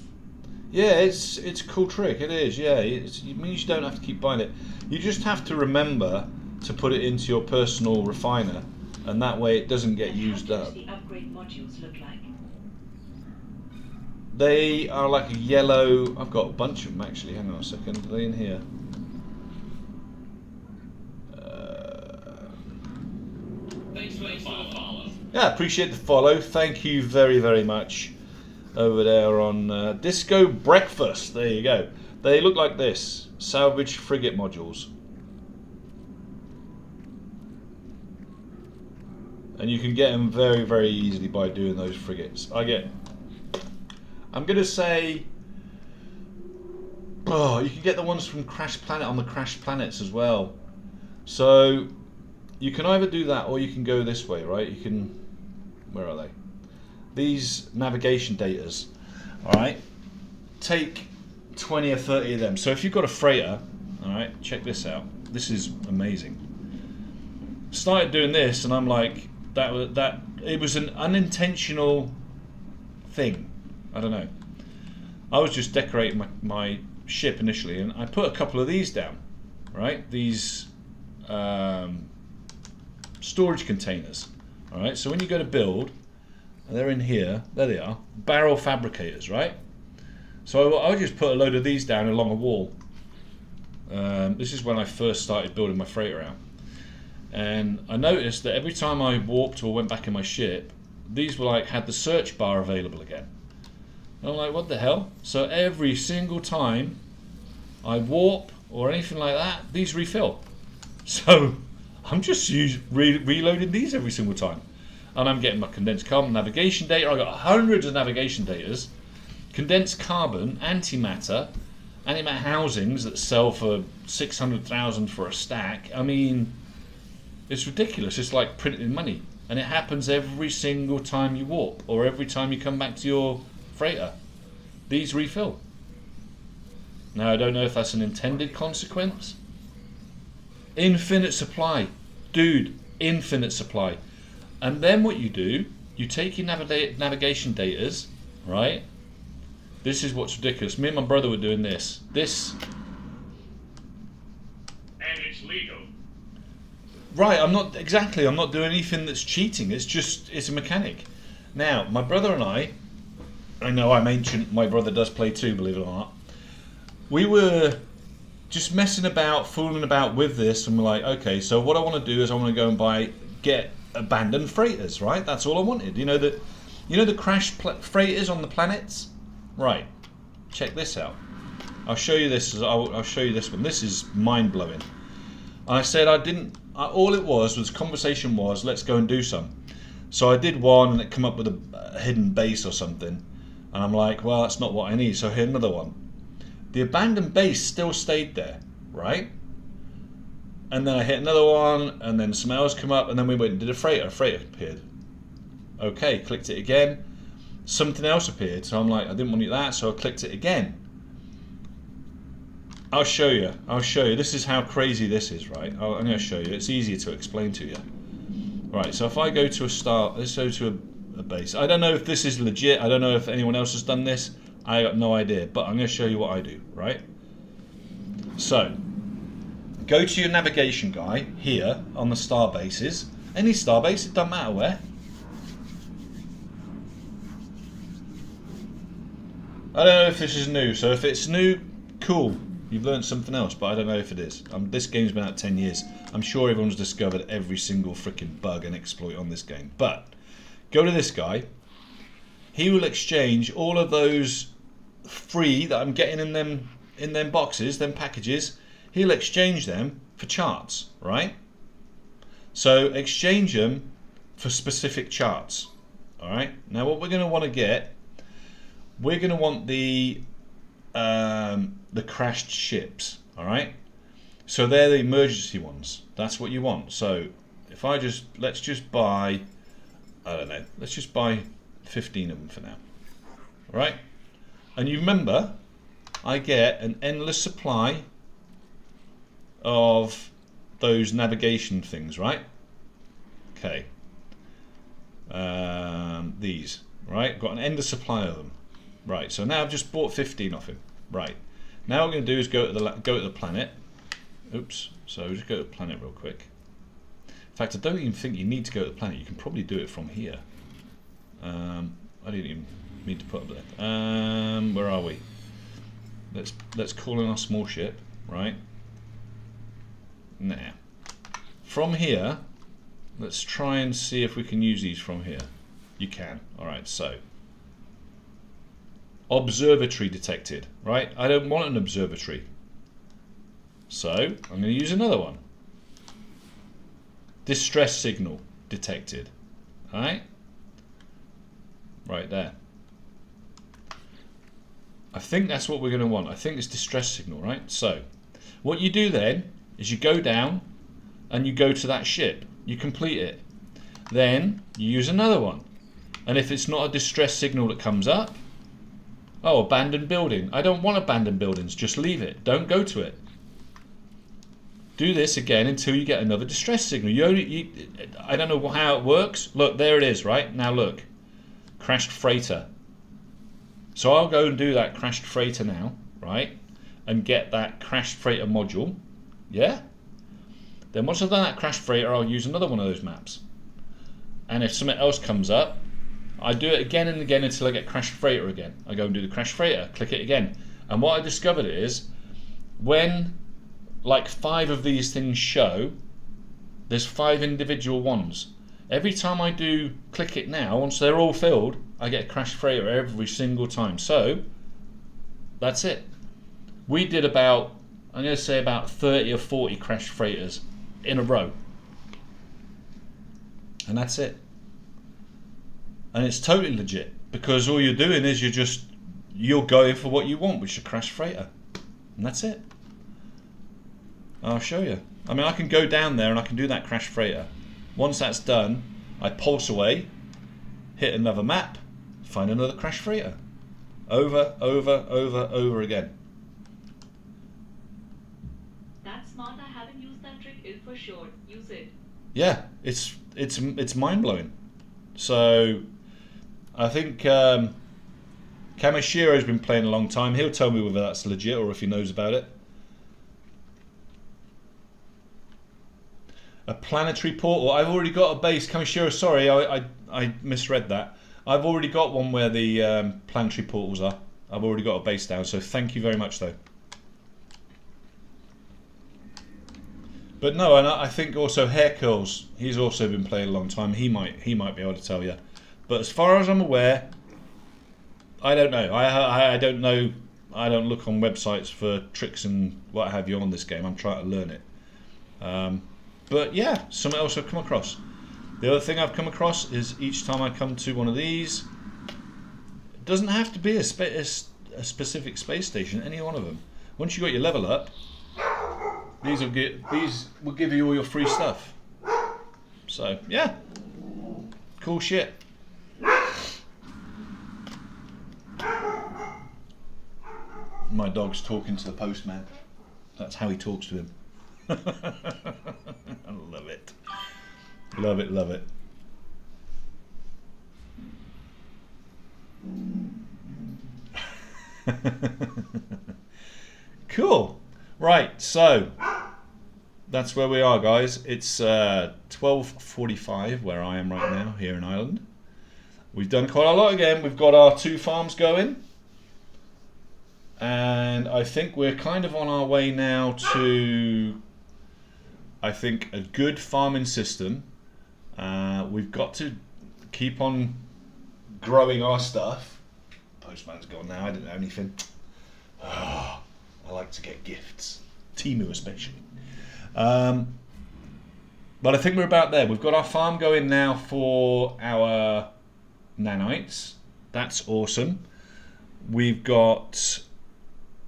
Yeah, it's a cool trick. It is. Yeah, it means you don't have to keep buying it. You just have to remember to put it into your personal refiner, and that way it doesn't get used up. How do the upgrade modules look like? They are like a yellow. I've got a bunch of them actually. Hang on a second. Are they in here? Thanks for the follow. Yeah, appreciate the follow. Thank you very, very much. Over there on Disco Breakfast. There you go. They look like this. Salvage frigate modules. And you can get them very, very easily by doing those frigates. I'm going to say... Oh, you can get the ones from Crash Planet on the Crash Planets as well. So, you can either do that or you can go this way, right? You can... Where are they? These navigation datas, alright? Take 20 or 30 of them. So if you've got a freighter, alright, check this out. This is amazing. Started doing this and I'm like, it was an unintentional thing. I don't know. I was just decorating my ship initially and I put a couple of these down, right? These storage containers, alright? So when you go to build, they're in here, there they are, barrel fabricators, right? So I just put a load of these down along a wall. This is when I first started building my freighter out. and I noticed that every time I warped or went back in my ship, these were like had the search bar available again. And I'm like, what the hell? So every single time I warp or anything like that, these refill. So I'm just reloading these every single time. And I'm getting my condensed carbon navigation data. I've got hundreds of navigation datas, condensed carbon, antimatter housings that sell for 600,000 for a stack. I mean, it's ridiculous. It's like printing money. And it happens every single time you warp or every time you come back to your freighter. These refill. Now, I don't know if that's an intended consequence. Infinite supply. Dude, infinite supply. And then what you do, you take your navigation datas, right? This is what's ridiculous. Me and my brother were doing this. And it's legal. Right, I'm not doing anything that's cheating. It's a mechanic. Now, my brother and I know I'm ancient, my brother does play too, believe it or not. We were just messing about, fooling about with this, and we're like, okay, so what I want to do is I want to go and get abandoned freighters, right? That's all I wanted. You know the crashed freighters on the planets? Right. Check this out. I'll show you this. I'll show you this one. This is mind blowing. And I said all it was conversation was, let's go and do some. So I did one and it came up with a hidden base or something. And I'm like, well, that's not what I need. So I hit another one. The abandoned base still stayed there, right? And then I hit another one, and then some else come up, and then we went and did a freighter. A freighter appeared. Okay, clicked it again. Something else appeared, so I'm like, I didn't want that, so I clicked it again. I'll show you. This is how crazy this is, right? I'm going to show you. It's easier to explain to you. Right, so if I go to let's go to a base. I don't know if this is legit. I don't know if anyone else has done this. I got no idea, but I'm going to show you what I do, right? So, go to your navigation guy here on the star bases. Any star base, it doesn't matter where. I don't know if this is new, so if it's new, cool. You've learned something else, but I don't know if it is. This game's been out 10 years. I'm sure everyone's discovered every single freaking bug and exploit on this game. But, go to this guy. He will exchange all of those free that I'm getting in them boxes, them packages. He'll exchange them for charts, right? So exchange them for specific charts. All right. Now what we're going to want to get, we're going to want the crashed ships. All right. So they're the emergency ones. That's what you want. So if let's just buy, I don't know, let's just buy 15 of them for now. All right. And you remember, I get an endless supply of those navigation things, right? Okay. These, right? Got an endless supply of them. Right. So now I've just bought 15 off him. Right. Now what we're going to do is go to the planet. Oops. So just go to the planet real quick. In fact, I don't even think you need to go to the planet. You can probably do it from here. I didn't even mean to put up there. Where are we? Let's call in our small ship, right? Now, from here, let's try and see if we can use these from here. You can. All right. So, observatory detected. Right. I don't want an observatory. So I'm going to use another one. Distress signal detected. All right. Right there. I think that's what we're going to want. I think it's distress signal, right? So, what you do then is you go down and you go to that ship. You complete it. Then you use another one. And if it's not a distress signal that comes up, oh, abandoned building. I don't want abandoned buildings. Just leave it. Don't go to it. Do this again until you get another distress signal. I don't know how it works. Look, there it is, right? Now look. Crashed freighter. So I'll go and do that crashed freighter now, right? And get that crashed freighter module. Yeah? Then once I've done that crashed freighter, I'll use another one of those maps. And if something else comes up, I do it again and again until I get crashed freighter again. I go and do the crashed freighter, click it again. And what I discovered is, when like 5 of these things show, There's 5 individual ones. Every time I do click it now, once they're all filled, I get a crash freighter every single time. So that's it. We did about, I'm going to say about 30 or 40 crash freighters in a row. And that's it. And it's totally legit, because all you're doing is you're going for what you want, which is a crash freighter. And that's it. I'll show you. I mean, I can go down there and I can do that crash freighter. Once that's done, I pulse away, hit another map, find another crash freighter. Over, over, over, over again. That's smart. I haven't used that trick for sure. Use it. Yeah, it's mind blowing. So I think Kamoshiro's been playing a long time. He'll tell me whether that's legit or if he knows about it. A planetary portal. I've already got a base. Kamishiro, sorry, I misread that. I've already got one where the planetary portals are. I've already got a base down, so thank you very much, though. But no, and I think also Hair Curls. He's also been playing a long time. He might be able to tell you. But as far as I'm aware, I don't know. I don't know. I don't look on websites for tricks and what have you on this game. I'm trying to learn it. But yeah, something else I've come across. The other thing I've come across is each time I come to one of these, it doesn't have to be a specific space station, any one of them. Once you got your level up, these will give you all your free stuff. So yeah, cool shit. My dog's talking to the postman. That's how he talks to him. I love it. Love it, love it. Cool. Right, so that's where we are, guys. It's 12:45 where I am right now here in Ireland. We've done quite a lot again. We've got our 2 farms going. And I think we're kind of on our way now to, I think, a good farming system. We've got to keep on growing our stuff. Postman's gone now, I didn't know anything. Oh, I like to get gifts. Temu especially. But I think we're about there. We've got our farm going now for our nanites. That's awesome. We've got,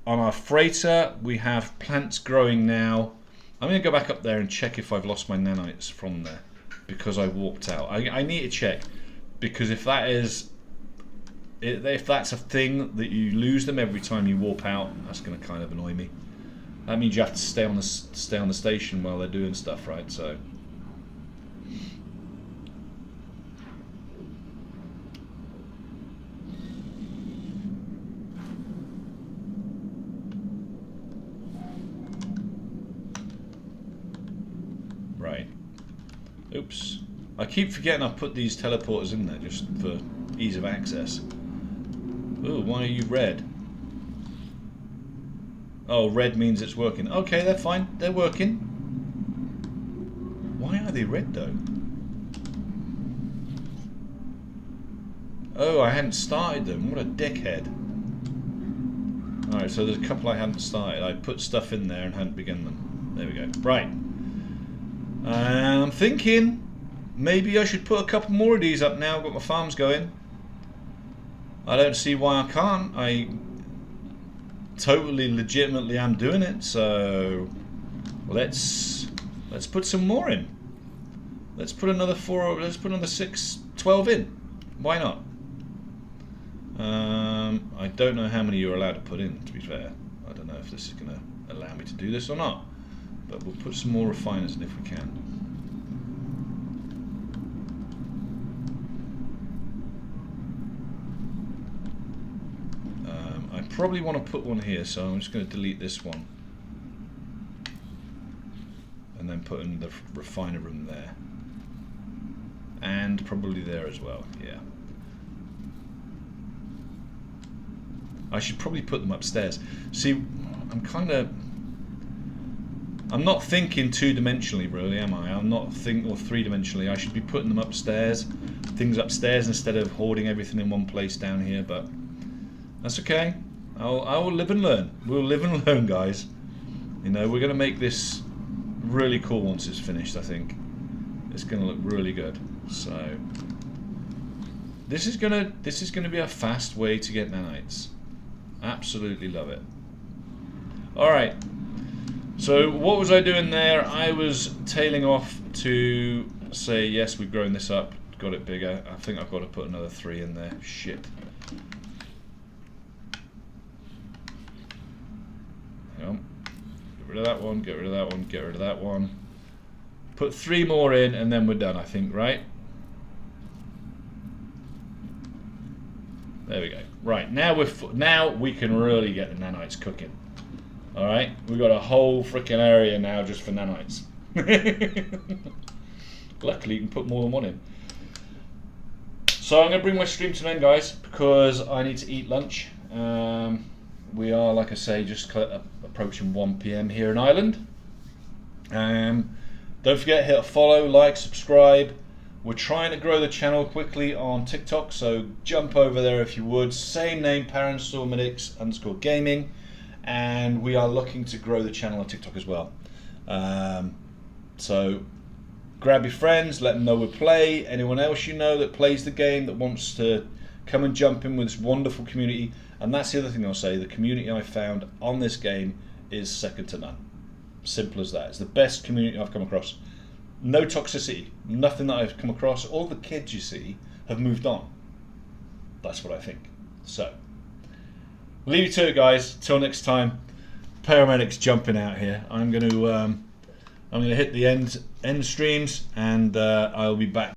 on our freighter, we have plants growing now. I'm going to go back up there and check if I've lost my nanites from there, because I walked out. I need to check, because if that's a thing that you lose them every time you warp out, that's going to kind of annoy me. That means you have to stay on the station while they're doing stuff, right? So. Right. Oops. I keep forgetting I've put these teleporters in there just for ease of access. Ooh, why are you red? Oh, red means it's working. Okay, they're fine. They're working. Why are they red though? Oh, I hadn't started them. What a dickhead. Alright, so there's a couple I hadn't started. I put stuff in there and hadn't begun them. There we go. Right. I'm thinking maybe I should put a couple more of these up now. I've got my farms going. I don't see why I can't. I totally legitimately am doing it, so let's put some more in. Let's put another 4, let's put another 6, 12 in. Why not? I don't know how many you're allowed to put in, to be fair. I don't know if this is going to allow me to do this or not, but we'll put some more refiners in if we can. I probably want to put one here, so I'm just going to delete this one and then put in the refiner room there, and probably there as well. Yeah, I should probably put them upstairs. See, I'm not thinking two-dimensionally, really, am I? I'm not thinking or three-dimensionally. I should be putting them upstairs, things upstairs, instead of hoarding everything in one place down here. But that's okay. I will live and learn. We'll live and learn, guys. You know, we're gonna make this really cool once it's finished. I think it's gonna look really good. So this is gonna be a fast way to get nanites. Absolutely love it. All right. So what was I doing there? I was tailing off to say, yes, we've grown this up, got it bigger. I think I've got to put another 3 in there. Shit. Hang on. Get rid of that one, get rid of that one, get rid of that one. Put 3 more in and then we're done, I think, right? There we go. Right, now we can really get the nanites cooking. All right, we've got a whole freaking area now just for nanites. Luckily, you can put more than one in. So I'm going to bring my stream to an end, guys, because I need to eat lunch. We are, like I say, just approaching 1 PM here in Ireland. Don't forget, hit a follow, like, subscribe. We're trying to grow the channel quickly on TikTok, so jump over there if you would. Same name, Paranormalics_gaming. And we are looking to grow the channel on TikTok as well. So grab your friends, let them know we play. Anyone else you know that plays the game, that wants to come and jump in with this wonderful community. And that's the other thing I'll say, the community I found on this game is second to none. Simple as that. It's the best community I've come across. No toxicity, nothing that I've come across. All the kids you see have moved on. That's what I think. So leave you to it, guys. Till next time. Paramedics jumping out here. I'm going to hit the end streams, and I'll be back.